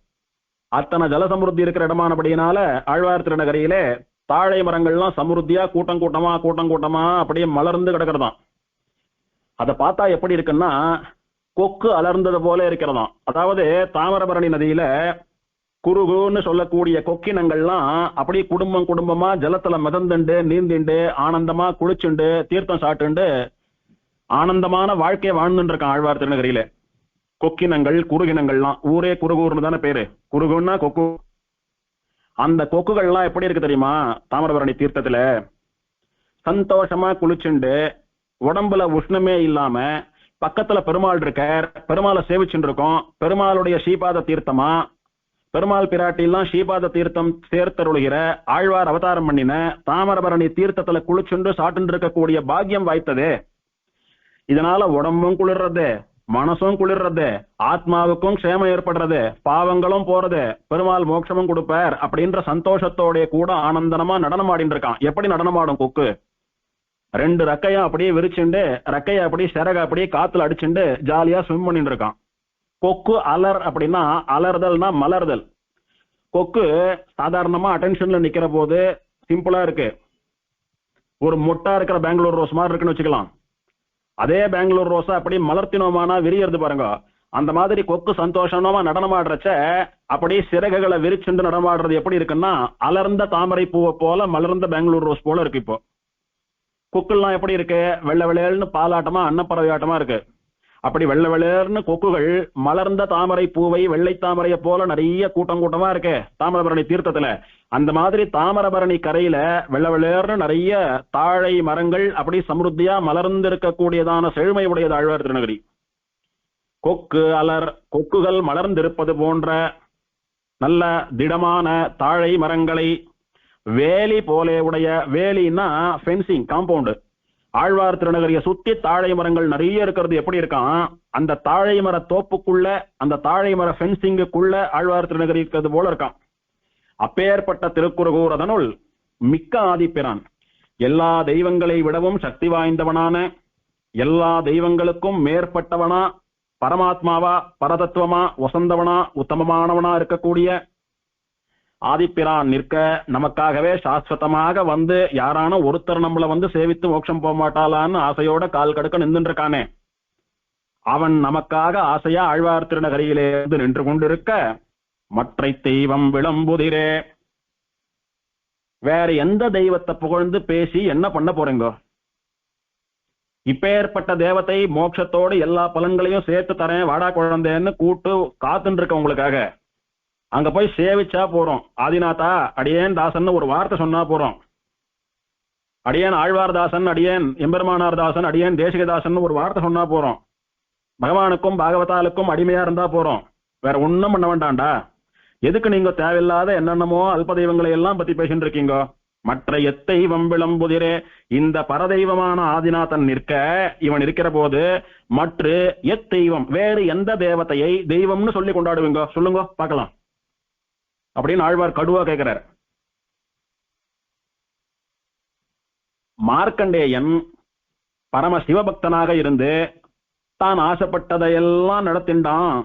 அத்தனை ஜல சமுருத்தி இருக்கிற இடமானபடியினால ஆழ்வார் திருநகரியிலே தாழை மரங்கள்லாம் சமுருத்தியா கூட்டம் கூட்டமா அப்படியே மலர்ந்து கிடக்கிறதாம். அதை பார்த்தா எப்படி இருக்குன்னா கொக்கு அலர்ந்தது போல இருக்கிறதாம். அதாவது தாமிரபரணி நதியில குறுகுன்னு சொல்லக்கூடிய கொக்கினங்கள்லாம் அப்படியே குடும்பமா ஜலத்துல மிதந்துண்டு நீந்திண்டு ஆனந்தமா குளிச்சுண்டு தீர்த்தம் சாட்டுண்டு ஆனந்தமான வாழ்க்கையை வாழ்ந்துட்டு இருக்கான் ஆழ்வார் திருநகரியில. கொக்கினங்கள் குறுகினங்கள்லாம், ஊரே குறுகூர்னு தானே பேரு, குறுகுன்னா கொக்கு. அந்த கொக்குகள்லாம் எப்படி இருக்கு தெரியுமா? தாமிரபரணி தீர்த்தத்துல சந்தோஷமா குளிச்சுண்டு உடம்புல உஷ்ணமே இல்லாம பக்கத்துல பெருமாள் இருக்கார், பெருமாளை சேவிச்சுட்டு இருக்கோம். பெருமாளுடைய ஸ்ரீபாத தீர்த்தமா பெருமாள் பிராட்டிலாம் ஸ்ரீபாத தீர்த்தம் சேர்த்தருளுகிற ஆழ்வார் அவதாரம் பண்ணின தாமிரபரணி தீர்த்தத்துல குளிச்சுண்டு சாட்டு இருக்கக்கூடிய பாக்கியம் வாய்த்ததே. இதனால உடம்பும் குளிர்றது, மனசும் குளிர்றது, ஆத்மாவுக்கும் க்ஷேமம் ஏற்படுறது, பாவங்களும் போறது, பெருமாள் மோட்சமும் கொடுப்பார் அப்படின்ற சந்தோஷத்தோட கூட ஆனந்தனமா நடனம் ஆடிட்டு இருக்கான். எப்படி நடனமாடும் கொக்கு? ரெண்டு ரெக்கையா அப்படியே விரிச்சுண்டு ரெக்கைய அப்படியே சிறக அப்படியே காத்துல அடிச்சுண்டு ஜாலியா ஸ்விம் பண்ணிட்டு இருக்கான். கொக்கு அலர் அப்படின்னா அலர்தல்னா மலர்தல். கொக்கு சாதாரணமா அட்டென்ஷன்ல நிக்கிற போது சிம்பிளா இருக்கு, ஒரு மொட்டா இருக்கிற பெங்களூர் ரோஸ் மாதிரி இருக்குன்னு வச்சுக்கலாம். அதே பெங்களூர் ரோஸா அப்படி மலர்த்தினோமானா விரியறது பாருங்க. அந்த மாதிரி கொக்கு சந்தோஷமா நடனமாடுறச்ச அப்படி சிறகுகளை விரிச்சுண்டு நடனமாடுறது எப்படி இருக்குன்னா அலர்ந்த தாமரை பூவை போல மலர்ந்த பெங்களூர் ரோஸ் போல இருக்கு. இப்போ கொக்குலாம் எப்படி இருக்கு? வெள்ளை வெள்ளையல்னு பாலாட்டமா அன்னப்பறவையாட்டமா இருக்கு. அப்படி வெள்ளை வெள்ளையர்னு கொக்குகள் மலர்ந்த தாமரை பூவை வெள்ளை தாமரையை போல நிறைய கூட்டமா இருக்கு தாமிரபரணி தீர்த்தத்துல. அந்த மாதிரி தாமிரபரணி கரையில வெள்ளை வெள்ளையர்னு நிறைய தாழை மரங்கள் அப்படி சமிருத்தியா மலர்ந்து இருக்கக்கூடியதான செழுமை உடையது ஆழ்வார் திருநகரி. கொக்கு அலர், கொக்குகள் மலர்ந்திருப்பது போன்ற நல்ல திடமான தாழை மரங்களை வேலி போலே உடைய, வேலின்னா ஃபென்சிங் காம்பவுண்டு, ஆழ்வார் திருநகரிய சுத்தி தாழை மரங்கள் நிறைய இருக்கிறது எப்படி இருக்கான்? அந்த தாழை மர தோப்புக்குள்ள அந்த தாழை மர ஃபென்சிங்குக்குள்ள ஆழ்வார் திருநகரி இருக்கிறது போல இருக்கான். அப்பேற்பட்ட திருக்குறுகூர் அதனுள் மிக்க ஆதிப்பிரான். எல்லா தெய்வங்களை விடவும் சக்தி வாய்ந்தவனான, எல்லா தெய்வங்களுக்கும் மேற்பட்டவனா, பரமாத்மாவா, பரதத்துவமா, வசந்தவனா, உத்தமமானவனா இருக்கக்கூடிய ஆதிப்பிரான் நிற்க நமக்காகவே சாஸ்வதமாக வந்து யாரான ஒருத்தர் நம்மள வந்து சேவித்து மோட்சம் போக மாட்டாளான்னு ஆசையோட கால் கடுக்க நின்று இருக்கானே, அவன் நமக்காக ஆசையா ஆழ்வார் திருநகரியிலே இருந்து நின்று கொண்டிருக்க, மற்றை தெய்வம் விளம்புதிரே, வேற எந்த தெய்வத்தை புகழ்ந்து பேசி என்ன பண்ண போறீங்க? இப்பேற்பட்ட தேவத்தை மோட்சத்தோடு எல்லா பலன்களையும் சேர்த்து தரேன் வாடா குழந்தைன்னு கூட்டு காத்துட்டு இருக்க உங்களுக்காக. அங்க போய் சேவிச்சா போறோம். ஆதிநாதா அடியேன் தாசன் ஒரு வார்த்தை சொன்னா போறோம். அடியேன் ஆழ்வார் தாசன், அடியேன் எம்பெருமானார் தாசன், அடியேன் தேசிகதாசன் ஒரு வார்த்தை சொன்னா போறோம். பகவானுக்கும் பாகவதாலுக்கும் அடிமையா இருந்தா போறோம். வேற ஒண்ணும் பண்ண வேண்டாம்டா. எதுக்கு நீங்க தேவையில்லாத என்னென்னமோ அல்ப தெய்வங்களை எல்லாம் பத்தி பேசிட்டு இருக்கீங்க? மற்ற எத்தெய்வம் விளம்புதிரே, இந்த பரதெய்வமான ஆதிநாதன் நிற்க, இவன் இருக்கிற போது மற்ற எத்தெய்வம், வேறு எந்த தேவதையை தெய்வம்னு சொல்லி கொண்டாடுவீங்க சொல்லுங்க பார்க்கலாம் அப்படின்னு ஆழ்வார் கடுவா கேட்கிறார். மார்க்கண்டேயன் பரம சிவபக்தனாக இருந்து தான் ஆசைப்பட்டதையெல்லாம் நடத்தின்றான்.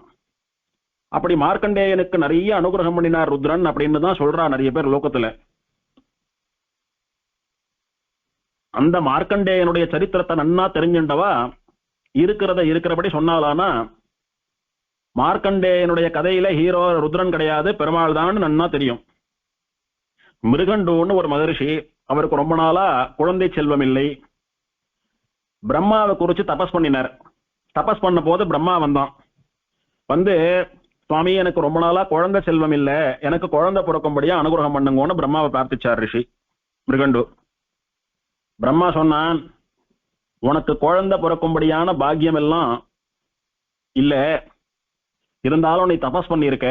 அப்படி மார்க்கண்டேயனுக்கு நிறைய அனுகிரகம் பண்ணினார் ருத்ரன் அப்படின்னு தான் சொல்றா நிறைய பேர் லோகத்துல. அந்த மார்க்கண்டேயனுடைய சரித்திரத்தை நன்னா தெரிஞ்சுண்டவா இருக்கிறத இருக்கிறபடி சொன்னாலானா, மார்க்கண்டேயனுடைய கதையில ஹீரோ ருத்ரன் கிடையாது, பெருமாள் தான் நன்னா தெரியும். மிருகண்டுன்னு ஒரு மகரிஷி, அவருக்கு ரொம்ப நாளா குழந்தை செல்வம் இல்லை. பிரம்மாவை குறிச்சு தபஸ் பண்ணினார். தபஸ் பண்ண போது பிரம்மா வந்தான். வந்து, சுவாமி எனக்கு ரொம்ப நாளா குழந்தை செல்வம் இல்லை, எனக்கு குழந்தை பிறக்கும்படியா அனுகிரகம் பண்ணுங்கன்னு பிரம்மாவை பிரார்த்திச்சார் ரிஷி மிருகண்டு. பிரம்மா சொன்னான், உனக்கு குழந்தை பிறக்கும்படியான பாக்கியம் எல்லாம் இல்ல, இருந்தாலும் நீ தபஸ் பண்ணியிருக்க,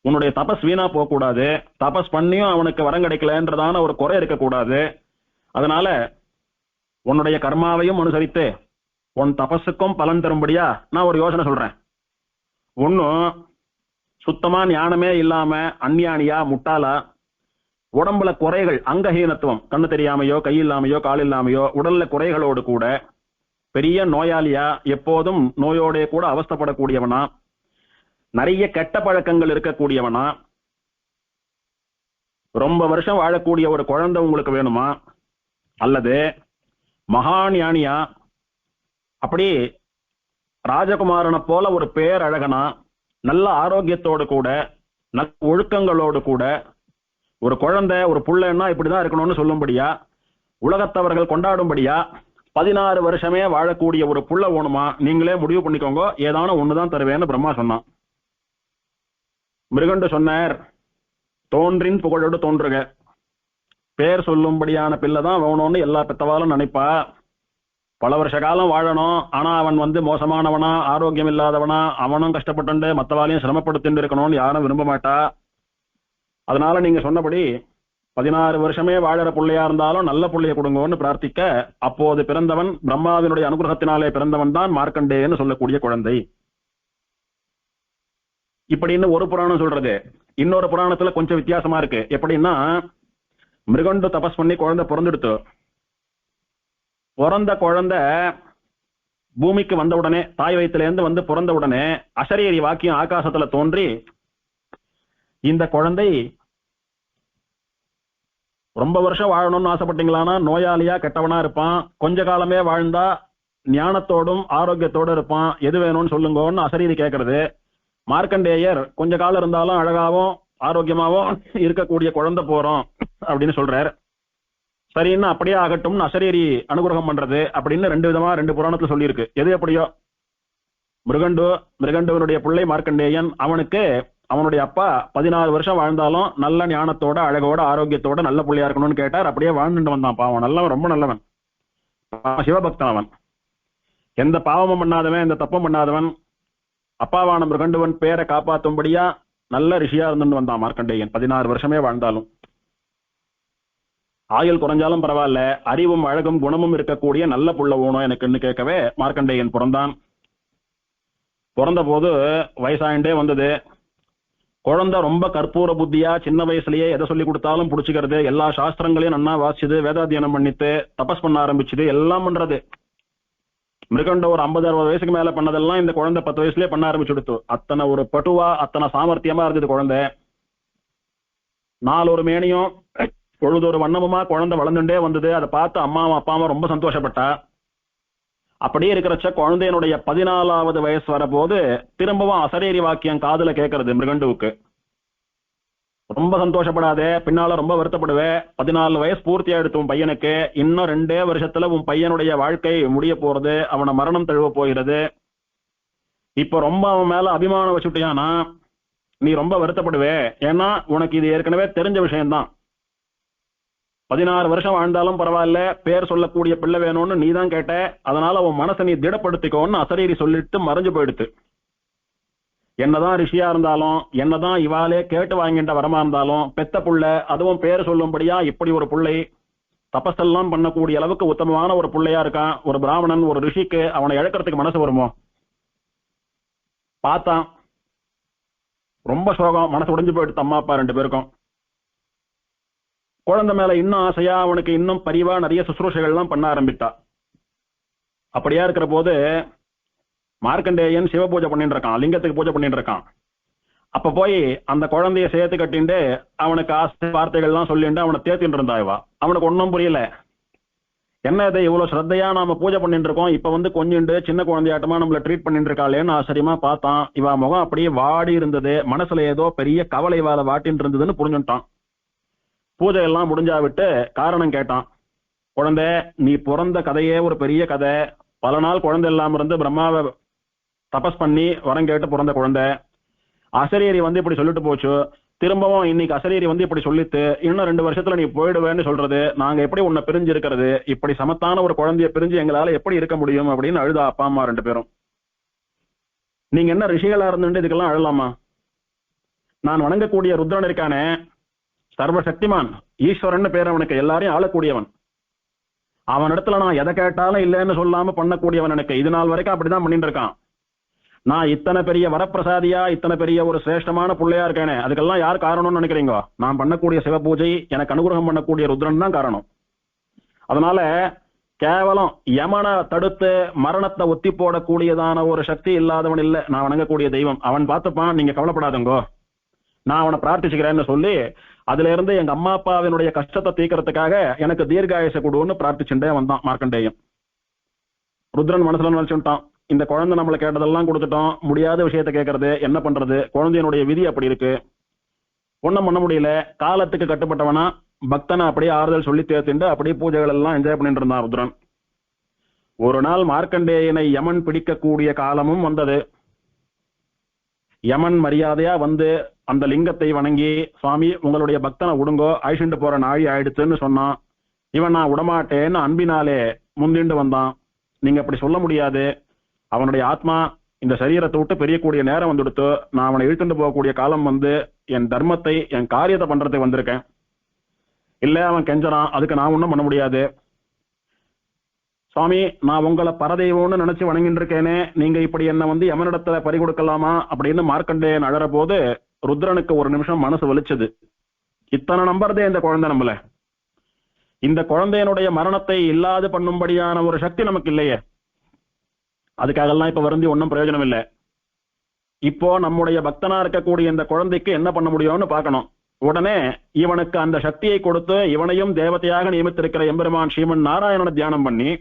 உன்னுடைய தபஸ் வீணா போக கூடாது, தபஸ் பண்ணியும் அவனுக்கு வரம் கிடைக்கலன்றதான ஒரு குறை இருக்கக்கூடாது. அதனால உன்னுடைய கர்மாவையும் அனுசரித்து உன் தபஸுக்கும் பலன் தரும்படியா நான் ஒரு யோசனை சொல்றேன். ஒன்னும் சுத்தமா ஞானமே இல்லாம அஞ்ஞானியா முட்டாளா, உடம்புல குறைகள், அங்கஹீனத்துவம், கண்ணு தெரியாமையோ கை இல்லாமையோ கால் இல்லாமையோ உடல்ல குறைகளோடு கூட பெரிய நோயாளியா, எப்போதும் நோயோட கூட அவஸ்தப்படக்கூடியவனா, நிறைய கெட்ட பழக்கங்கள் இருக்கக்கூடியவனா, ரொம்ப வருஷம் வாழக்கூடிய ஒரு குழந்தை உங்களுக்கு வேணுமா? அல்லது மகா ஞானியா, அப்படி ராஜகுமாரனை போல ஒரு பேரழகனா, நல்ல ஆரோக்கியத்தோடு கூட நல்ல ஒழுக்கங்களோடு கூட ஒரு குழந்தை ஒரு புள்ளன்னா இப்படிதான் இருக்கணும்னு சொல்லும்படியா, உலகத்தவர்கள் கொண்டாடும்படியா 16 வருஷமே வாழக்கூடிய ஒரு புள்ள வேணுமா? நீங்களே முடிவு பண்ணிக்கோங்க, ஏதான ஒண்ணுதான் தருவேன்னு பிரம்மா சொன்னான். மிருகண்டு சொன்னார், தோன்றின் புகழோடு தோன்றுக, பேர் சொல்லும்படியான பிள்ளைதான் வேணும்னு எல்லா பெத்தவாலும் நினைப்பா. பல வருஷ காலம் வாழணும், ஆனா அவன் வந்து மோசமானவனா, ஆரோக்கியம் இல்லாதவனா, அவனும் கஷ்டப்பட்டு மற்றவாளையும் சிரமப்படுத்திட்டு இருக்கணும்னு யாரும் விரும்ப மாட்டா. அதனால நீங்க சொன்னபடி 16 வருஷமே வாழற பிள்ளையா இருந்தாலும் நல்ல பிள்ளைய கொடுங்கன்னு பிரார்த்திக்க, அப்போது பிறந்தவன் பிரம்மாவினுடைய அனுகிரகத்தினாலே பிறந்தவன் தான் மார்க்கண்டேயன்னு சொல்லக்கூடிய குழந்தை. இப்படின்னு ஒரு புராணம் சொல்றது. இன்னொரு புராணத்துல கொஞ்சம் வித்தியாசமா இருக்கு. எப்படின்னா, மிருகண்டு தபஸ் பண்ணி குழந்தை பிறந்துடுத்து. பிறந்த குழந்தை பூமிக்கு வந்த உடனே, தாய் வயிற்றுல இருந்து வந்து பிறந்த உடனே அசரீரி வாக்கியம் ஆகாசத்துல தோன்றி, இந்த குழந்தை ரொம்ப வருஷம் வாழணும்னு ஆசைப்பட்டீங்களானா நோயாளியா கெட்டவனா இருப்பான், கொஞ்ச காலமே வாழ்ந்தா ஞானத்தோடும் ஆரோக்கியத்தோடும் இருப்பான், எது வேணும்னு சொல்லுங்கன்னு அசரீரி கேட்கறது. மார்க்கண்டேயர் கொஞ்ச காலம் இருந்தாலும் அழகாவும் ஆரோக்கியமாவும் இருக்கக்கூடிய குழந்தை போறோம் அப்படின்னு சொல்றார். சரின்னு அப்படியே ஆகட்டும்னு அசரீரி அனுகிரகம் பண்றது அப்படின்னு ரெண்டு விதமா ரெண்டு புராணத்துல சொல்லியிருக்கு. எது எப்படியோ, மிருகண்டுவனுடைய பிள்ளை மார்க்கண்டேயன், அவனுக்கு அவனுடைய அப்பா 16 வருஷம் வாழ்ந்தாலும் நல்ல ஞானத்தோட அழகோட ஆரோக்கியத்தோட நல்ல பிள்ளையா இருக்கணும்னு கேட்டார். அப்படியே வாழ்ந்துட்டு வந்தான். பாவம் நல்லவன், ரொம்ப நல்லவன், சிவபக்தன். அவன் எந்த பாவமும் பண்ணாதவன், எந்த தப்பும் பண்ணாதவன். அப்பாவான மிருகண்டுவன் பேரை காப்பாற்றும்படியா நல்ல ரிஷியா இருந்துட்டு வந்தான் மார்க்கண்டேயன். 16 வருஷமே வாழ்ந்தாலும். ஆயுள் குறைஞ்சாலும் பரவாயில்ல, அறிவும் அழகும் குணமும் இருக்கக்கூடிய நல்ல புள்ள வேணும் எனக்குன்னு கேட்கவே மார்க்கண்டேயன் பிறந்தான். பிறந்த போது வயசாயிண்டே வந்தது. குழந்தை ரொம்ப கற்பூர புத்தியா சின்ன வயசுலயே எதை சொல்லி கொடுத்தாலும் புடிச்சுக்கிறது, எல்லா சாஸ்திரங்களையும் நன்னா வாசிச்சது, வேதாத்தியனம் பண்ணிட்டு தபஸ் பண்ண ஆரம்பிச்சுது, எல்லாம் பண்றது. மிருகண்ட ஒரு 50-60 வயசுக்கு மேல பண்ணதெல்லாம் இந்த குழந்தை 10 வயசுலயே பண்ண ஆரம்பிச்சுடுத்து. அத்தனை ஒரு பட்டுவா, அத்தனை சாமர்த்தியமா இருந்தது குழந்தை. நாலு ஒரு மேனியும் பொழுது ஒரு வண்ணமுமா குழந்தை வளர்ந்துட்டே வந்தது. அதை பார்த்து அம்மாவும் அப்பாவும் ரொம்ப சந்தோஷப்பட்டா. அப்படியே இருக்கிறச்ச குழந்தையனுடைய 14வது வயசு வரபோது திரும்பவும் அசரீரி வாக்கியம் காதுல கேட்கறது மிருகண்டுவுக்கு. ரொம்ப சந்தோஷப்படாதே, பின்னால ரொம்ப வருத்தப்படுவே. 14 வயசு பூர்த்தியா எடுத்து உன் பையனுக்கு, இன்னும் 2 வருஷத்துல உன் பையனுடைய வாழ்க்கை முடிய போறது, அவனை மரணம் தழுவ போகிறது. இப்ப ரொம்ப அவன் மேல அபிமானம் வச்சுட்டியானா நீ ரொம்ப வருத்தப்படுவே. ஏன்னா உனக்கு இது ஏற்கனவே தெரிஞ்ச விஷயம்தான். 16 வருஷம் வாழ்ந்தாலும் பரவாயில்ல, பேர் சொல்லக்கூடிய பிள்ளை வேணும்னு நீ தான் கேட்ட. அதனால உன் மனசை நீ திடப்படுத்திக்கோன்னு அசரீரி சொல்லிட்டு மறைஞ்சு போயிடுத்து. என்னதான் ரிஷியா இருந்தாலும், என்னதான் இவாலே கேட்டு வாங்கிட்ட வரமா இருந்தாலும், பெத்த புள்ள, அதுவும் பேர் சொல்லும்படியா இப்படி ஒரு பிள்ளை தபஸெல்லாம் பண்ணக்கூடிய அளவுக்கு உத்தமமான ஒரு பிள்ளையா இருக்கான். ஒரு பிராமணன், ஒரு ரிஷிக்கு அவனை இழக்கிறதுக்கு மனசு வருமோ? பார்த்தான், ரொம்ப சோகம், மனசு உடைஞ்சு போயிடுத்து அம்மா அப்பா 2 பேருக்கும். குழந்தை மேல இன்னும் ஆசையா அவனுக்கு இன்னும் பரிவா நிறைய சுசுரூஷைகள்லாம் பண்ண ஆரம்பித்தா. அப்படியா இருக்கிற போது மார்க்கண்டேயன் சிவ பூஜை பண்ணிட்டு இருக்கான், லிங்கத்துக்கு பூஜை பண்ணிட்டு இருக்கான். அப்ப போய் அந்த குழந்தைய சேர்த்து கட்டிண்டு அவனுக்கு ஆசை வார்த்தைகள்லாம் சொல்லிட்டு அவனை தேத்தின்னு இருந்தா இவா. அவனுக்கு ஒன்னும் புரியல. என்ன இது இவ்வளவு ஸ்ரத்தையா நாம பூஜை பண்ணிட்டு இருக்கோம், இப்ப வந்து கொஞ்சிண்டு சின்ன குழந்தையாட்டமா நம்மள ட்ரீட் பண்ணிட்டு இருக்காளேன்னு ஆச்சரியமா பார்த்தான். இவா முகம் அப்படியே வாடி இருந்தது, மனசுல ஏதோ பெரிய கவலை வேலை வாட்டின்னு இருந்ததுன்னு புரிஞ்சுட்டான். பூஜை எல்லாம் முடிஞ்சா விட்டு காரணம் கேட்டான். குழந்தை, நீ பிறந்த கதையே ஒரு பெரிய கதை. பல நாள் குழந்தை இல்லாம இருந்து பிரம்மாவை தபஸ் பண்ணி வரம் கேட்டு பிறந்த குழந்தை. அசரீரி வந்து இப்படி சொல்லிட்டு போச்சு. திரும்பவும் இன்னைக்கு அசரீரி வந்து இப்படி சொல்லிட்டு இன்னும் 2 வருஷத்துல நீ போயிடுவேன்னு சொல்றது, நாங்க எப்படி உன்னை பிரிஞ்சு இருக்கிறது? இப்படி சமத்தான ஒரு குழந்தைய பிரிஞ்சு எங்களால எப்படி இருக்க முடியும் அப்படின்னு அழுதா அப்பா அம்மா 2 பேரும். நீங்க என்ன ரிஷிகளா இருந்துட்டு இதுக்கெல்லாம் அழலாமா? நான் வணங்கக்கூடிய ருத்ரன் இருக்கானே, சர்வசக்திமான், ஈஸ்வரன் பேர் அவனுக்கு, எல்லாரையும் ஆளக்கூடியவன். அவனிடத்துல நான் எதை கேட்டாலும் இல்லைன்னு சொல்லாம பண்ணக்கூடியவன் எனக்கு. இது நாள் வரைக்கும் அப்படிதான் பண்ணிட்டு இருக்கான். நான் இத்தனை பெரிய வரப்பிரசாதியா, இத்தனை பெரிய ஒரு சிரேஷ்டமான பிள்ளையா இருக்கேனே, அதுக்கெல்லாம் யார் காரணம்னு நினைக்கிறீங்க? நான் பண்ணக்கூடிய சிவ பூஜை, எனக்கு அனுகிரகம் பண்ணக்கூடிய ருத்ரன் தான் காரணம். அதனால கேவலம் யமனை தடுத்து மரணத்தை ஒத்தி போடக்கூடியதான ஒரு சக்தி இல்லாதவன் இல்ல நான் வணங்கக்கூடிய தெய்வம். அவன் பார்த்துப்பான், நீங்க கவலைப்படாதுங்கோ, நான் அவனை பிரார்த்திச்சுக்கிறேன்னு சொல்லி அதுல இருந்து எங்க அம்மா அப்பாவினுடைய கஷ்டத்தை தீர்க்கறதுக்காக எனக்கு தீர்காயுச கொடுன்னு பிரார்த்திச்சுட்டே வந்தான் மார்க்கண்டேயன். ருத்ரன் மனசுல நினைச்சுட்டான், இந்த குழந்தை நம்மளை கேட்டதெல்லாம் கொடுத்துட்டோம், முடியாத விஷயத்த கேட்கறது என்ன பண்றது? குழந்தையனுடைய விதி அப்படி இருக்கு, ஒன்னும் பண்ண முடியல. காலத்துக்கு கட்டுப்பட்டவனா பக்தனை அப்படியே ஆறுதல் சொல்லி தேர்த்துண்டு அப்படியே பூஜைகள் எல்லாம் என்ஜாய் பண்ணிட்டு இருந்தான் ருத்ரன். ஒரு நாள் மார்க்கண்டேயனை யமன் பிடிக்கக்கூடிய காலமும் வந்தது. யமன் மரியாதையா வந்து அந்த லிங்கத்தை வணங்கி, சுவாமி உங்களுடைய பக்தனை விடுங்கோ, அழிச்சுட்டு போற நாழி ஆயிடுச்சுன்னு சொன்னான். இவன் நான் விடமாட்டேன்னு அன்பினாலே முந்திண்டு வந்தான். நீங்க அப்படி சொல்ல முடியாது, அவனுடைய ஆத்மா இந்த சரீரத்தை விட்டு பெரியக்கூடிய நேரம் வந்துடுத்து, நான் அவனை இழுத்துட்டு போகக்கூடிய காலம் வந்து என் தர்மத்தை, என் காரியத்தை பண்றதுக்கு வந்திருக்கேன். இல்ல அவன் கெஞ்சறான், அதுக்கு நான் ஒன்றும் பண்ண முடியாது. சுவாமி நான் உங்களை பரதெய்வம்னு நினைச்சு வணங்கிட்டு இருக்கேனே, நீங்க இப்படி என்ன வந்து யமனிடத்துல பறி கொடுக்கலாமா அப்படின்னு மார்க்கண்டேயன் அழற போது ருத்ரனுக்கு ஒரு நிமிஷம் மனசு வலிச்சது. இத்தனை நம்புறதே இந்த குழந்தை நம்மள, இந்த குழந்தையனுடைய மரணத்தை இல்லாது பண்ணும்படியான ஒரு சக்தி நமக்கு இல்லையே, அதுக்காகலாம் இப்ப வருந்தி ஒன்றும் பிரயோஜனம் இல்லை. இப்போ நம்முடைய பக்தனா இருக்கக்கூடிய இந்த குழந்தைக்கு என்ன பண்ண முடியும்னு பார்க்கணும். உடனே இவனுக்கு அந்த சக்தியை கொடுத்து இவனையும் தேவதையாக நியமித்திருக்கிற எம்பெருமான் ஸ்ரீமன் நாராயணனை தியானம் பண்ணி,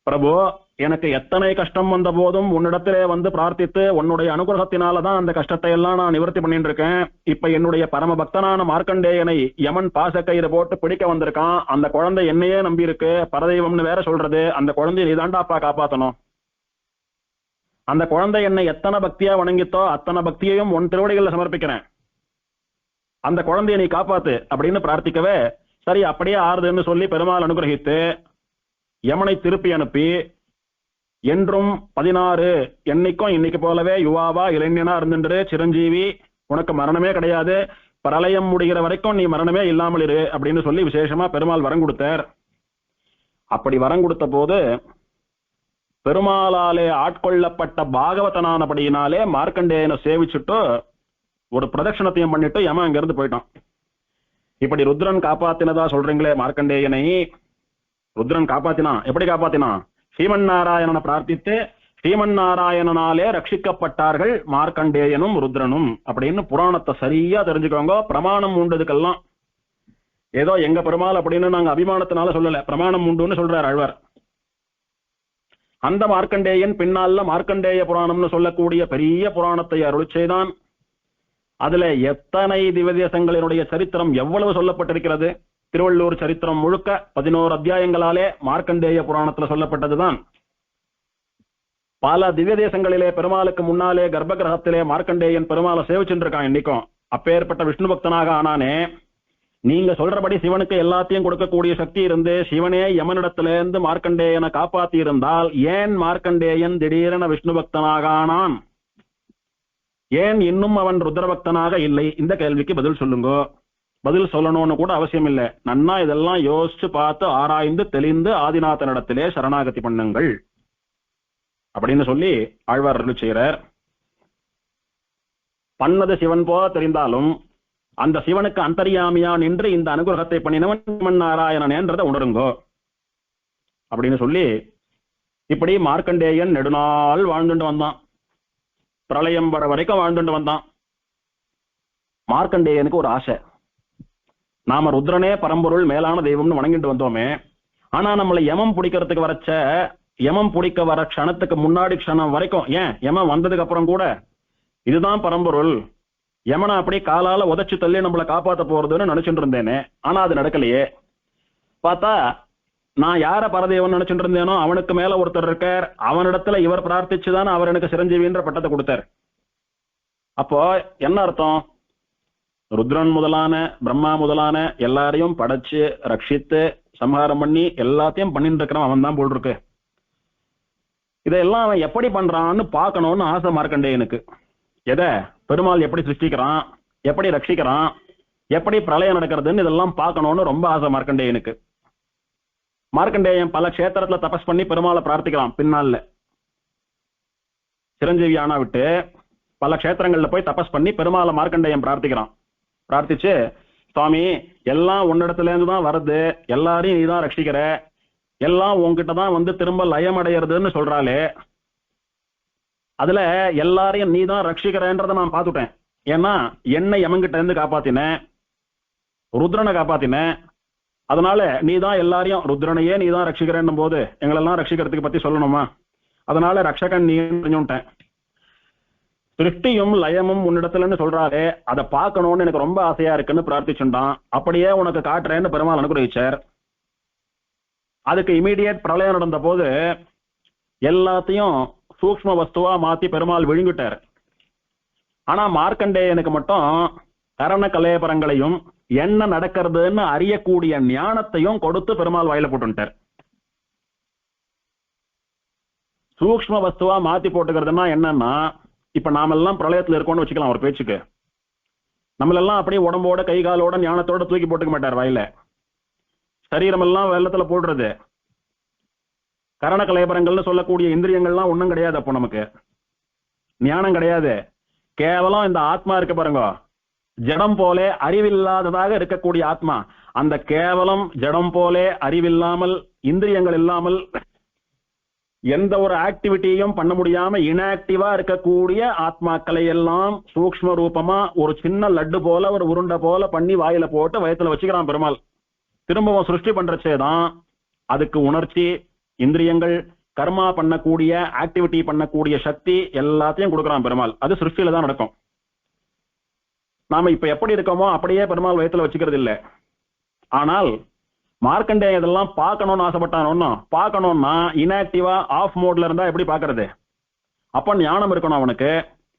பிரபு எனக்கு எத்தனை கஷ்டம் வந்த போதும் உன்னிடத்திலே வந்து பிரார்த்தித்து உன்னுடைய அனுகிரகத்தினாலதான் அந்த கஷ்டத்தை எல்லாம் நான் நிவர்த்தி பண்ணிட்டு இருக்கேன். இப்ப என்னுடைய பரம பக்தனான மார்க்கண்டேயனை யமன் பாசக்கயிறு போட்டு பிடிக்க வந்திருக்கான். அந்த குழந்தை என்னையே நம்பி இருக்கு, பரதெய்வம்னு வேற சொல்றது. அந்த குழந்தையை நீதாண்டாப்பா காப்பாத்தணும். அந்த குழந்தை என்னை எத்தனை பக்தியா வணங்கித்தோ அத்தனை பக்தியையும் உன் திருவடிகளில் சமர்ப்பிக்கிறேன், அந்த குழந்தையை நீ காப்பாத்து அப்படின்னு பிரார்த்திக்கவே, சரி அப்படியே ஆறுதுன்னு சொல்லி பெருமாள் அனுகிரகித்து யமனை திருப்பி அனுப்பி, என்றும் 16 என்னைக்கும் இன்னைக்கு போலவே யுவாவா இளைஞனா இருந்துட்டு சிரஞ்சீவி, உனக்கு மரணமே கிடையாது, பிரளயம் முடிகிற வரைக்கும் நீ மரணமே இல்லாமல் இரு அப்படின்னு சொல்லி விசேஷமா பெருமாள் வரம் கொடுத்தார். அப்படி வரம் கொடுத்த போது பெருமாளாலே ஆட்கொள்ளப்பட்ட பாகவதனானபடியினாலே மார்க்கண்டேயனை சேவிச்சுட்டு ஒரு பிரதட்சணத்தையும் பண்ணிட்டு யமன் அங்க இருந்து போயிட்டான். இப்படி ருத்ரன் காப்பாத்தினதா சொல்றீங்களே மார்க்கண்டேயனை, ருத்ரன் காப்பாத்தினான். எப்படி காப்பாத்தினான்? ஸ்ரீமன் நாராயணனை பிரார்த்தித்து ஸ்ரீமன் நாராயணனாலே ரட்சிக்கப்பட்டார்கள் மார்க்கண்டேயனும் ருத்ரனும் அப்படின்னு புராணத்தை சரியா தெரிஞ்சுக்கோங்க. பிரமாணம் உண்டதுக்கெல்லாம். ஏதோ எங்க பெருமாள் அப்படின்னு நாங்க அபிமானத்தினால சொல்லல, பிரமாணம் உண்டுன்னு சொல்றார் ஆழ்வார். அந்த மார்க்கண்டேயன் பின்னால மார்க்கண்டேய புராணம்னு சொல்லக்கூடிய பெரிய புராணத்தை அருள் செய்தான். அதுல எத்தனை திவ்யதேசங்களினுடைய சரித்திரம் எவ்வளவு சொல்லப்பட்டிருக்கிறது. திருவள்ளூர் சரித்திரம் முழுக்க 11 அத்தியாயங்களாலே மார்க்கண்டேய புராணத்துல சொல்லப்பட்டதுதான். பல திவ்ய தேசங்களிலே பெருமாளுக்கு முன்னாலே கர்ப்ப கிரகத்திலே மார்க்கண்டேயன் பெருமாளை சேவிச்சுட்டு இருக்கான் இன்னைக்கும். அப்பேற்பட்ட விஷ்ணு பக்தனாக ஆனானே. நீங்க சொல்றபடி சிவனுக்கு எல்லாத்தையும் கொடுக்கக்கூடிய சக்தி இருந்து சிவனே யமனிடத்திலிருந்து மார்க்கண்டேயனை காப்பாத்தி இருந்தால் ஏன் மார்க்கண்டேயன் திடீரென விஷ்ணு பக்தனாக ஆனான்? ஏன் இன்னும் அவன் ருத்ரபக்தனாக இல்லை? இந்த கேள்விக்கு பதில் சொல்லுங்க. பதில் சொல்லணும்னு கூட அவசியம் இல்லை. நன்னா இதெல்லாம் யோசிச்சு பார்த்து ஆராய்ந்து தெளிந்து ஆதிநாதனிடத்திலே சரணாகதி பண்ணுங்கள் அப்படின்னு சொல்லி ஆழ்வார் அருள் செய்கிறார். பண்ணது சிவன் போல தெரிந்தாலும் அந்த சிவனுக்கு அந்தரியாமியா நின்று இந்த அனுகிரகத்தை பண்ணினவன் ஸ்ரீமன் நாராயணன் என்றதை உணருங்கோ அப்படின்னு சொல்லி இப்படி மார்க்கண்டேயன் நெடுநாள் வாழ்ந்துட்டு வந்தான். பிரளயம் வர வரைக்கும் வாழ்ந்துட்டு வந்தான். மார்க்கண்டேயனுக்கு ஒரு ஆசை, நாம ருத்ரனே பரம்பொருள் மேலான தெய்வம்னு வணங்கிட்டு வந்தோமே, ஆனா நம்மளை யமம் பிடிக்கிறதுக்கு வரச்ச யமம் பிடிக்க வர க்ஷணத்துக்கு முன்னாடி க்ஷணம் வரைக்கும், ஏன் யமம் வந்ததுக்கு அப்புறம் கூட இதுதான் பரம்பொருள், யமனை அப்படி காலால உதச்சு தள்ளி நம்மளை காப்பாற்ற போறதுன்னு நினைச்சுட்டு இருந்தேனே, ஆனா அது நடக்கலையே. பார்த்தா நான் யார பரதேவன் நினைச்சுட்டு இருந்தேனோ அவனுக்கு மேல ஒருத்தர் இருக்கார், அவனிடத்துல இவர் பிரார்த்திச்சுதான் அவர் எனக்கு சிரஞ்சீவின்ற பட்டத்தை கொடுத்தார். அப்போ என்ன அர்த்தம்? ருத்ரன் முதலான பிரம்மா முதலான எல்லாரையும் படைச்சு ரட்சித்து சம்ஹாரம் பண்ணி எல்லாத்தையும் பண்ணிட்டு இருக்கிறவன் அவன் தான் போல் இருக்கு. இதெல்லாம் அவன் எப்படி பண்றான்னு பார்க்கணும்னு ஆசை மார்க்கண்டேயனுக்கு. எதை? பெருமாள் எப்படி சிருஷ்டிக்கிறான், எப்படி ரட்சிக்கிறான், எப்படி பிரளயம் நடக்கிறதுன்னு இதெல்லாம் பார்க்கணும்னு ரொம்ப ஆசை மார்க்கண்டேயனுக்கு. மார்க்கண்டேயன் பல க்ஷேத்திரத்துல தபஸ் பண்ணி பெருமாளை பிரார்த்திக்கிறான். பின்னால சிரஞ்சீவி ஆனா விட்டு பல க்ஷேத்திரங்கள்ல போய் தபஸ் பண்ணி பெருமாளை மார்க்கண்டேயன் பிரார்த்திக்கிறான். பிரார்த்திச்சு, சுவாமி எல்லாம் உன்னிடத்துல இருந்து தான் வருது, எல்லாரையும் நீ தான் ரட்சிக்கிற, எல்லாம் உன்கிட்ட தான் வந்து திரும்ப லயம் அடையிறதுன்னு சொல்றாளே, அதுல எல்லாரையும் நீ தான் ரட்சிக்கிறன்றதை நான் பார்த்துட்டேன். ஏன்னா என்னை யமன்கிட்ட இருந்து காப்பாத்தினேன், ருத்ரனை காப்பாத்தினேன், அதனால நீ தான் எல்லாரையும் ருத்ரனையே நீ தான் ரட்சிக்கிறேன்னும் போது எங்களெல்லாம் ரட்சிக்கிறதுக்கு பத்தி சொல்லணுமா? அதனால ரட்சகன் நீ தெரிஞ்சுட்டேன். சிருஷ்டியும் லயமும் உன்னிடத்துலன்னு சொல்றாரே, அதை பார்க்கணும்னு எனக்கு ரொம்ப ஆசையா இருக்குன்னு பிரார்த்திச்சுட்டான். அப்படியே உனக்கு காட்டுறேன்னு பெருமாள் அனுகிரகிச்சார். அதுக்கு இமீடியட் பிரளயம் நடந்த போது எல்லாத்தையும் சூக்ஷ்ம வஸ்துவா மாத்தி பெருமாள் விழுங்கிட்டார். ஆனா மார்க்கண்டேயனுக்கு மட்டும் கரண கலேபரங்களையும் என்ன நடக்கிறதுன்னு அறியக்கூடிய ஞானத்தையும் கொடுத்து பெருமாள் வாயில போட்டுட்டார். சூக்ஷ்ம வஸ்துவா மாத்தி போட்டுக்கிறதுனா என்னன்னா, இப்ப நாமெல்லாம் பிரளயத்துல இருக்கோம்னு வச்சுக்கலாம் ஒரு பேச்சுக்கு. நம்மளெல்லாம் அப்படியே உடம்போட கை காலோட ஞானத்தோட தூக்கி போட்டுக்க மாட்டார் வாயில. சரீரம் எல்லாம் வெள்ளத்துல போடுறது. கரண கலேபரங்கள்னு சொல்லக்கூடிய இந்திரியங்கள்லாம் ஒண்ணும் கிடையாது. அப்போ நமக்கு ஞானம் கிடையாது. கேவலம் இந்த ஆத்மா இருக்க பாருங்க, ஜடம் போலே அறிவில்லாததாக இருக்கக்கூடிய ஆத்மா. அந்த கேவலம் ஜடம் போலே அறிவில்லாமல் இந்திரியங்கள் இல்லாமல் எந்த ஒரு ஆக்டிவிட்டியும் பண்ண முடியாம இன்ஆக்டிவா இருக்கக்கூடிய ஆத்மாக்களை எல்லாம் சூக்ஷ்ம ரூபமா ஒரு சின்ன லட்டு போல ஒரு உருண்டை போல பண்ணி வாயில போட்டு வயத்துல வச்சுக்கிறான் பெருமாள். திரும்பவும் சிருஷ்டி பண்றச்சேதான் அதுக்கு உணர்ச்சி, இந்திரியங்கள், கர்மா பண்ணக்கூடிய ஆக்டிவிட்டி பண்ணக்கூடிய சக்தி எல்லாத்தையும் கொடுக்குறான் பெருமாள். அது சிருஷ்டியில தான் நடக்கும். நாம இப்ப எப்படி இருக்கோமோ அப்படியே பெருமாள் வயத்துல வச்சுக்கிறது இல்லை. ஆனால் மார்க்கண்டேயன் இதெல்லாம் பார்க்கணும்னு ஆசைப்பட்டானோ, பார்க்கணும்னா இன்ஆக்டிவா ஆஃப் மோட்ல இருந்தா எப்படி பாக்குறது? அப்ப ஞானம் இருக்கணும் அவனுக்கு,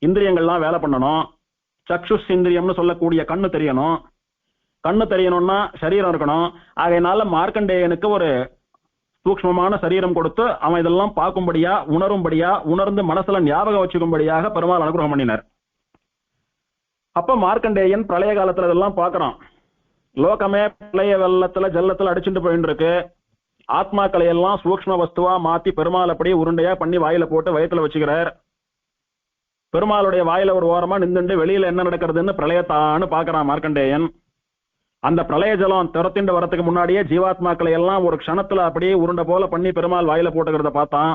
இந்திரியங்கள்லாம் வேலை பண்ணணும், சக்ஷுஷ் இந்திரியம்னு சொல்லக்கூடிய கண்ணு தெரியணும். கண்ணு தெரியணும்னா சரீரம் இருக்கணும். ஆகையினால மார்க்கண்டேயனுக்கு ஒரு சூக்ஷ்மமான சரீரம் கொடுத்து அவன் இதெல்லாம் பார்க்கும்படியா உணரும்படியா உணர்ந்து மனசுல ஞாபகம் வச்சுக்கும்படியாக பெருமாள் அனுகிரகம் பண்ணினார். அப்ப மார்க்கண்டேயன் பிரளய காலத்துல இதெல்லாம் பார்க்கறான். லோகமே பிரளய வெள்ளத்துல ஜல்லத்துல அடிச்சுட்டு போயிட்டு இருக்கு. ஆத்மாக்களை எல்லாம் சூக்ஷ்ம வஸ்துவா மாத்தி பெருமாள் அப்படியே உருண்டையா பண்ணி வாயில போட்டு வயத்துல வச்சுக்கிறார். பெருமாளுடைய வாயில ஒரு ஓரமா நின்றுண்டு வெளியில என்ன நடக்கிறதுன்னு பிரளயத்தான்னு பாக்குறான் மார்க்கண்டேயன். அந்த பிரளய ஜலம் துரத்திண்டு வரத்துக்கு முன்னாடியே ஜீவாத்மாக்களை எல்லாம் ஒரு க்ஷணத்துல அப்படியே உருண்டை போல பண்ணி பெருமாள் வாயில போட்டுக்கிறத பார்த்தான்.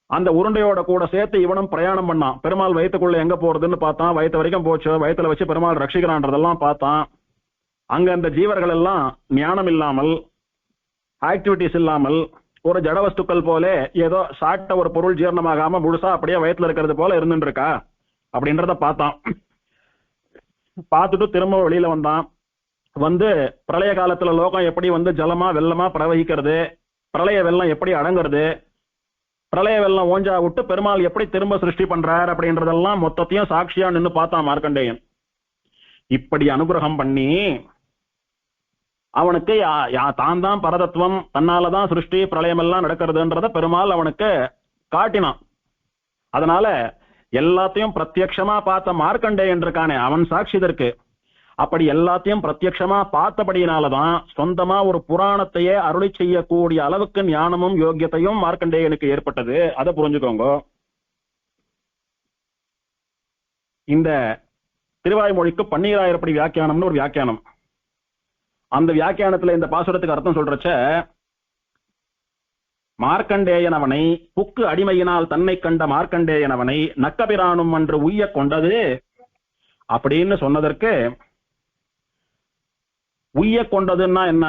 அந்த உருண்டையோட கூட சேர்த்து இவனும் பிரயாணம் பண்ணான். பெருமாள் வயிற்றுக்குள்ள எங்க போறதுன்னு பார்த்தான். வயிற்று வரைக்கும் போச்சு. வயிற்றுல வச்சு பெருமாள் ரட்சிக்கிறான்றதெல்லாம் பார்த்தான். அங்க அந்த ஜீவர்கள் எல்லாம் ஞானம் இல்லாமல், ஆக்டிவிட்டிஸ் இல்லாமல், ஒரு ஜடவஸ்துக்கள் போல ஏதோ சாட்ட ஒரு பொருள் ஜீரணமாகாம முழுசா அப்படியே வயிற்றுல இருக்கிறது போல இருந்துட்டு இருக்கா அப்படின்றத பார்த்தான். பார்த்துட்டு திரும்ப வெளியில வந்தான். வந்து பிரளய காலத்துல லோகம் எப்படி வந்து ஜலமா வெள்ளமா பிரவகிக்கிறது, பிரளய வெள்ளம் எப்படி அடங்குறது, பிரளய வெள்ளம் ஓஞ்சா விட்டு பெருமாள் எப்படி திரும்ப சிருஷ்டி பண்றார் அப்படின்றதெல்லாம் மொத்தத்தையும் சாட்சியா நின்னு பார்த்தான் மார்க்கண்டேயன். இப்படி அனுகிரகம் பண்ணி அவனுக்கு தான் தான் பரதத்துவம், தன்னாலதான் சிருஷ்டி பிரளயம் எல்லாம் நடக்கிறதுன்றத பெருமாள் அவனுக்கு காட்டினான். அதனால எல்லாத்தையும் பிரத்யக்ஷமா பார்த்த மார்க்கண்டேயன் இருக்கானே அவன் சாட்சி இதற்கு. அப்படி எல்லாத்தையும் பிரத்யக்ஷமா பார்த்தபடியினாலதான் சொந்தமா ஒரு புராணத்தையே அருளி செய்யக்கூடிய அளவுக்கு ஞானமும் யோக்கியத்தையும் மார்க்கண்டேயனுக்கு ஏற்பட்டது. அதை புரிஞ்சுக்கோங்க. இந்த திருவாய்மொழிக்கு பன்னீராயிரப்படி வியாக்கியானம்னு ஒரு வியாக்கியானம். அந்த வியாக்கியானத்துல இந்த பாசுரத்துக்கு அர்த்தம் சொல்றச்ச, மார்க்கண்டேயன் அவனை புக்கு அடிமையினால் தன்னை கண்ட மார்க்கண்டேயன் அவனை நக்கபிரானும் அன்று உய்ய கொண்டது அப்படின்னு சொன்னதற்கு, உய்ய கொண்டதுன்னா என்ன?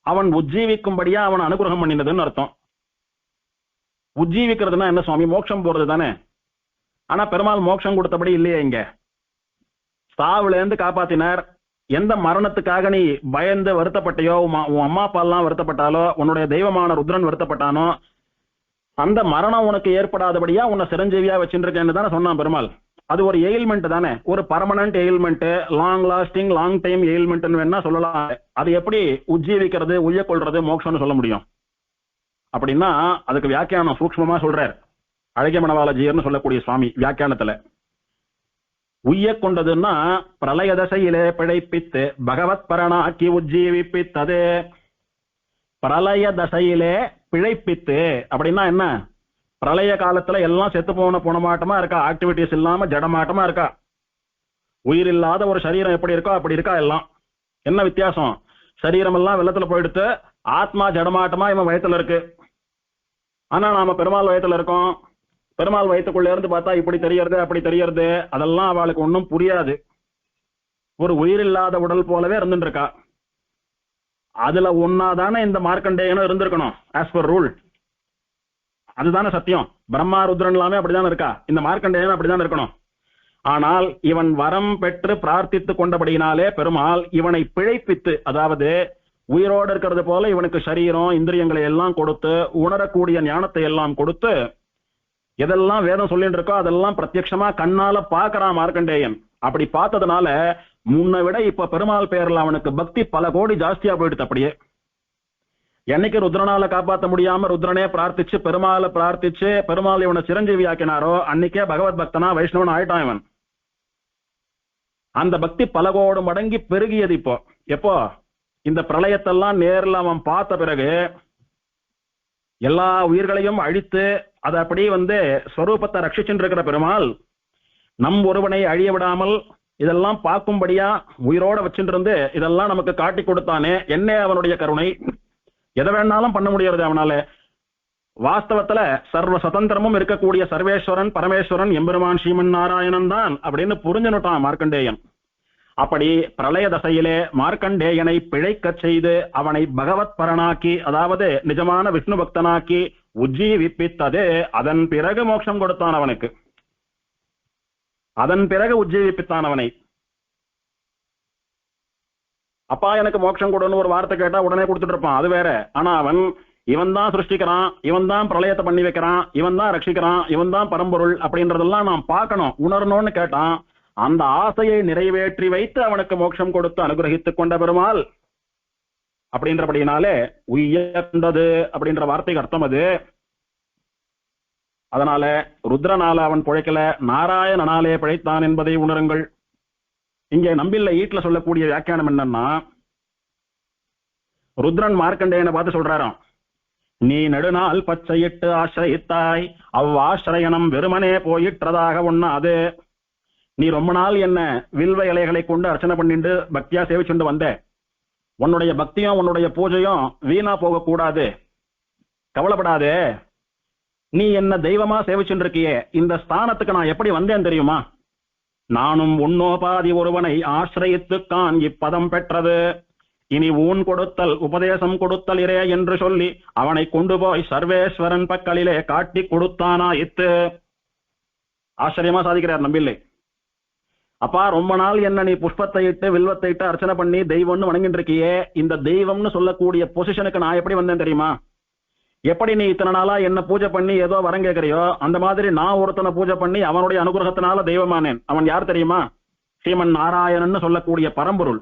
அவன் உஜ்ஜீவிக்கும்படியா அவன் அனுகிரகம் பண்ணினதுன்னு அர்த்தம். உஜ்ஜீவிக்கிறதுனா என்ன சுவாமி? மோட்சம் போறது தானே. ஆனா பெருமாள் மோட்சம் கொடுத்தபடி இல்லையே. இங்க சாவுல இருந்து காப்பாத்தினார். எந்த மரணத்துக்காக நீ பயந்து வருத்தப்பட்டையோ, உன் அம்மா அப்பா எல்லாம் வருத்தப்பட்டாலோ, உன்னுடைய தெய்வமான ருத்ரன் வருத்தப்பட்டானோ, அந்த மரணம் உனக்கு ஏற்படாதபடியா உன்னை சிரஞ்சீவியா வச்சுருக்கேன்னு தானே சொன்னான் பெருமாள். அது ஒரு எயில்மெண்ட் தானே, ஒரு permanent ailment, long lasting long time ailment வேணா சொல்லலாம். அது எப்படி உஜ்ஜீவிக்கிறது, உய்ய கொள்றது, மோட்சம்னு சொல்ல முடியும்? அப்படின்னா அதுக்கு வியாக்கியானம் சூக்ஷ்மமா சொல்றார் அழகிய மணவாளஜியர்னு சொல்லக்கூடிய சுவாமி வியாக்கியானத்துல. உய்ய கொண்டதுன்னா பிரளய தசையிலே பிழைப்பித்து பகவத் பரணாக்கி உஜ்ஜீவிப்பித்தது. பிரளய தசையிலே பிழைப்பித்து அப்படின்னா என்ன? பிரளய காலத்துல எல்லாம் செத்து போன போனமாட்டமா இருக்கா, ஆக்டிவிட்டிஸ் இல்லாம ஜடமாட்டமா இருக்கா. உயிர் இல்லாத ஒரு சரீரம் எப்படி இருக்கோ அப்படி இருக்கா எல்லாம். என்ன வித்தியாசம்? சரீரம் எல்லாம் வெள்ளத்துல போயிடுத்து, ஆத்மா ஜடமாட்டமா இவன் வயத்துல இருக்கு. ஆனா நாம பெருமாள் வயத்துல இருக்கோம். பெருமாள் வயத்துக்குள்ள இருந்து பார்த்தா இப்படி தெரியறது அப்படி தெரியறது, அதெல்லாம் அவளுக்கு ஒன்றும் புரியாது. ஒரு உயிர் இல்லாத உடல் போலவே இருந்துட்டு இருக்கா. அதுல ஒன்னாதானே இந்த மார்க்கண்டேயனும் இருந்திருக்கணும் ஆஸ் பர் ரூல். அதுதானே சத்தியம். பிரம்மா ருத்ரன் எல்லாமே அப்படிதான் இருக்கா, இந்த மார்க்கண்டேயன் அப்படிதான் இருக்கணும். ஆனால் இவன் வரம் பெற்று பிரார்த்தித்து கொண்டபடியினாலே பெருமாள் இவனை பிழைப்பித்து, அதாவது உயிரோடு இருக்கிறது போல இவனுக்கு சரீரம் இந்திரியங்களை எல்லாம் கொடுத்து, உணரக்கூடிய ஞானத்தை எல்லாம் கொடுத்து, எதெல்லாம் வேதம் சொல்லிட்டு இருக்கோ அதெல்லாம் பிரத்யட்சமா கண்ணால பாக்குறான் மார்க்கண்டேயன். அப்படி பார்த்ததுனால முன்னை விட இப்ப பெருமாள் பேர்ல அவனுக்கு பக்தி பல கோடி ஜாஸ்தியா போயிடுது. அப்படியே என்னைக்கு ருத்ரனால காப்பாற்ற முடியாம ருத்ரனே பிரார்த்திச்சு பெருமாளை பிரார்த்திச்சு பெருமாள் இவனை சிரஞ்சீவி ஆக்கினாரோ அன்னைக்கே பகவத் பக்தனா வைஷ்ணவன் ஆயிட்டான் இவன். அந்த பக்தி பல கோடு மடங்கி பெருகியது. இப்போ எப்போ இந்த பிரளயத்தெல்லாம் நேரில் அவன் பார்த்த பிறகு எல்லா உயிர்களையும் அழித்து அதை அப்படியே ஸ்வரூபத்தை ரட்சிச்சுட்டு இருக்கிற பெருமாள் நம் ஒருவனை அழிய விடாமல் இதெல்லாம் பார்க்கும்படியா உயிரோட வச்சுட்டு இருந்து இதெல்லாம் நமக்கு காட்டி கொடுத்தானே, என்ன அவனுடைய கருணை. எதை வேணாலும் பண்ண முடியாது அவனால. வாஸ்தவத்துல சர்வ சுதந்திரமும் இருக்கக்கூடிய சர்வேஸ்வரன் பரமேஸ்வரன் எம்பெருமான் ஸ்ரீமன் நாராயணன் தான் அப்படின்னு புரிஞ்சுனுட்டான் மார்க்கண்டேயன். அப்படி பிரளய தசையிலே மார்க்கண்டேயனை பிழைக்க செய்து அவனை பகவத் பரனாக்கி, அதாவது நிஜமான விஷ்ணு பக்தனாக்கி உஜ்ஜீவிப்பித்தது. அதன் பிறகு மோட்சம் கொடுத்தான் அவனுக்கு. அதன் பிறகு உஜ்ஜீவிப்பித்தான் அவனை. அப்பா எனக்கு மோட்சம் கொடுன்னு ஒரு வார்த்தை கேட்டா உடனே கொடுத்துட்டு இருப்பான், அது வேற. ஆனா அவன் இவன் தான் சிருஷ்டிக்கிறான், இவன் தான் பிரளயத்தை பண்ணி வைக்கிறான், இவன் தான் ரட்சிக்கிறான், இவன் தான் பரம்பொருள் அப்படின்றதெல்லாம் நாம் பார்க்கணும் உணரணும்னு கேட்டான். அந்த ஆசையை நிறைவேற்றி வைத்து அவனுக்கு மோட்சம் கொடுத்து அனுகிரகித்துக் கொண்ட பெருமாள். அப்படின்றபடினாலே உய்யண்டது அப்படின்ற வார்த்தைக்கு அர்த்தம் அது. அதனால ருத்ரனால அவன் பிழைக்கல, நாராயணனாலே பிழைத்தான் என்பதை உணருங்கள். இங்கே நம்பில்ல ஈட்ல சொல்லக்கூடிய வியாக்கியானம் என்னன்னா, ருத்ரன் மார்க்கண்டேயனை பார்த்து சொல்றாராம், நீ நெடுநாள் பச்சையிட்டு ஆசிரயித்தாய், அவ்வாசிரயணம் வெறுமனே போயிற்றதாக ஒண்ணாது. நீ ரொம்ப நாள் என்ன வில்வ இலைகளை கொண்டு அர்ச்சனை பண்ணிட்டு பக்தியா சேவிச்சுண்டு வந்த. உன்னுடைய பக்தியும் உன்னுடைய பூஜையும் வீணா போக கூடாது, கவலைப்படாதே. நீ என்ன தெய்வமா சேவிச்சுட்டு இருக்கியே, இந்த ஸ்தானத்துக்கு நான் எப்படி வந்தேன் தெரியுமா? நானும் உன்னோபாதி ஒருவனை ஆசிரயித்துக்கான் இப்பதம் பெற்றது. இனி ஊன் கொடுத்தல் உபதேசம் கொடுத்தல் இரே என்று சொல்லி அவனை கொண்டு போய் சர்வேஸ்வரன் பக்கலிலே காட்டி கொடுத்தானா இத்து. ஆச்சரியமா சாதிக்கிறார் நம்பில்லை. அப்பா, ரொம்ப நாள் என்ன நீ புஷ்பத்தை இட்டு வில்வத்தை இட்டு அர்ச்சனை பண்ணி தெய்வம்னு வணங்கிட்டு இருக்கியே, இந்த தெய்வம்னு சொல்லக்கூடிய பொசிஷனுக்கு நான் எப்படி வந்தேன் தெரியுமா? எப்படி நீ இத்தனை நாளா என்ன பூஜை பண்ணி ஏதோ வரம் கேட்கறியோ, அந்த மாதிரி நான் ஒருத்தனை பூஜை பண்ணி அவனுடைய அனுகிரகத்தினால தெய்வமானேன். அவன் யார் தெரியுமா? ஸ்ரீமன் நாராயணன் சொல்லக்கூடிய பரம்பொருள்.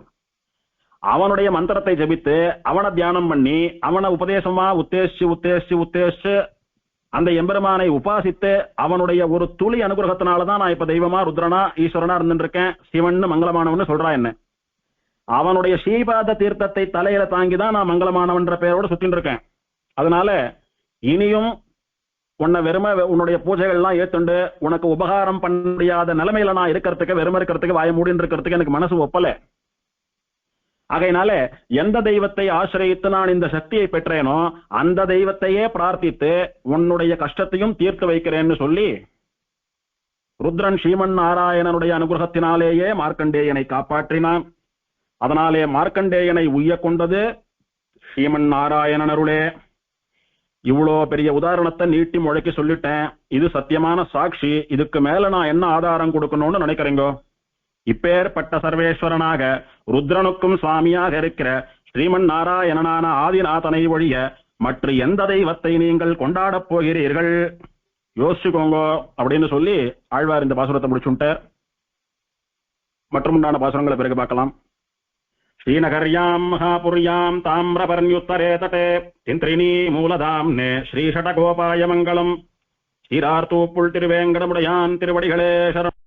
அவனுடைய மந்திரத்தை ஜபித்து அவனை தியானம் பண்ணி அவனை உபதேசமா உத்தேசிச்சு அந்த எம்பெருமானை உபாசித்து அவனுடைய ஒரு துளி அனுகிரகத்தினாலதான் நான் இப்ப தெய்வமா ருத்ரனா ஈஸ்வரனா இருந்துட்டு இருக்கேன். சிவன் மங்களமானவன் சொல்றா என்ன. அவனுடைய ஸ்ரீபாத தீர்த்தத்தை தலையில தாங்கிதான் நான் மங்களமானவன்ற பெயரோடு சுத்தின்னு இருக்கேன். அதனால இனியும் உன்னை வெறுமை உன்னுடைய பூஜைகள் எல்லாம் ஏத்துண்டு உனக்கு உபகாரம் பண்ண முடியாத நிலைமையில நான் இருக்கிறதுக்கு, வெறுமை இருக்கிறதுக்கு, வாய மூடின்னு இருக்கிறதுக்கு எனக்கு மனசு ஒப்பல. ஆகையினால எந்த தெய்வத்தை ஆசிரியத்து நான் இந்த சக்தியை பெற்றேனோ அந்த தெய்வத்தையே பிரார்த்தித்து உன்னுடைய கஷ்டத்தையும் தீர்த்து வைக்கிறேன்னு சொல்லி ருத்ரன் ஸ்ரீமன் நாராயணனுடைய அனுகிரகத்தினாலேயே மார்க்கண்டேயனை காப்பாற்றினான். அதனாலே மார்க்கண்டேயனை உய்ய கொண்டது ஸ்ரீமன் நாராயணன் அருளே. இவ்வளோ பெரிய உதாரணத்தை நீட்டி முழக்கி சொல்லிட்டேன். இது சத்தியமான சாட்சி. இதுக்கு மேல நான் என்ன ஆதாரம் கொடுக்கணும்னு நினைக்கிறேங்கோ? இப்பேற்பட்ட சர்வேஸ்வரனாக ருத்ரனுக்கும் சுவாமியாக இருக்கிற ஸ்ரீமன் நாராயணனான ஆதிநாதனை ஒழிய மற்ற எந்த தெய்வத்தை நீங்கள் கொண்டாடப் போகிறீர்கள் யோசிச்சுக்கோங்க அப்படின்னு சொல்லி ஆழ்வார் இந்த பாசுரத்தை முடிச்சுட்டார். மற்றும் உண்டான பாசுரங்களை பிறகு பார்க்கலாம். ஸ்ரீநகர்யாம் மகாபுரியாம் தாமிரபர்ணியுத்தரே தட்டே திந்திரிணி மூலதாம்னே ஸ்ரீஷடகோபாய மங்களம். ஸ்ரீரார்த்தூப்புள் திருவேங்கடமுடையான் திருவடிகளே சரணம்.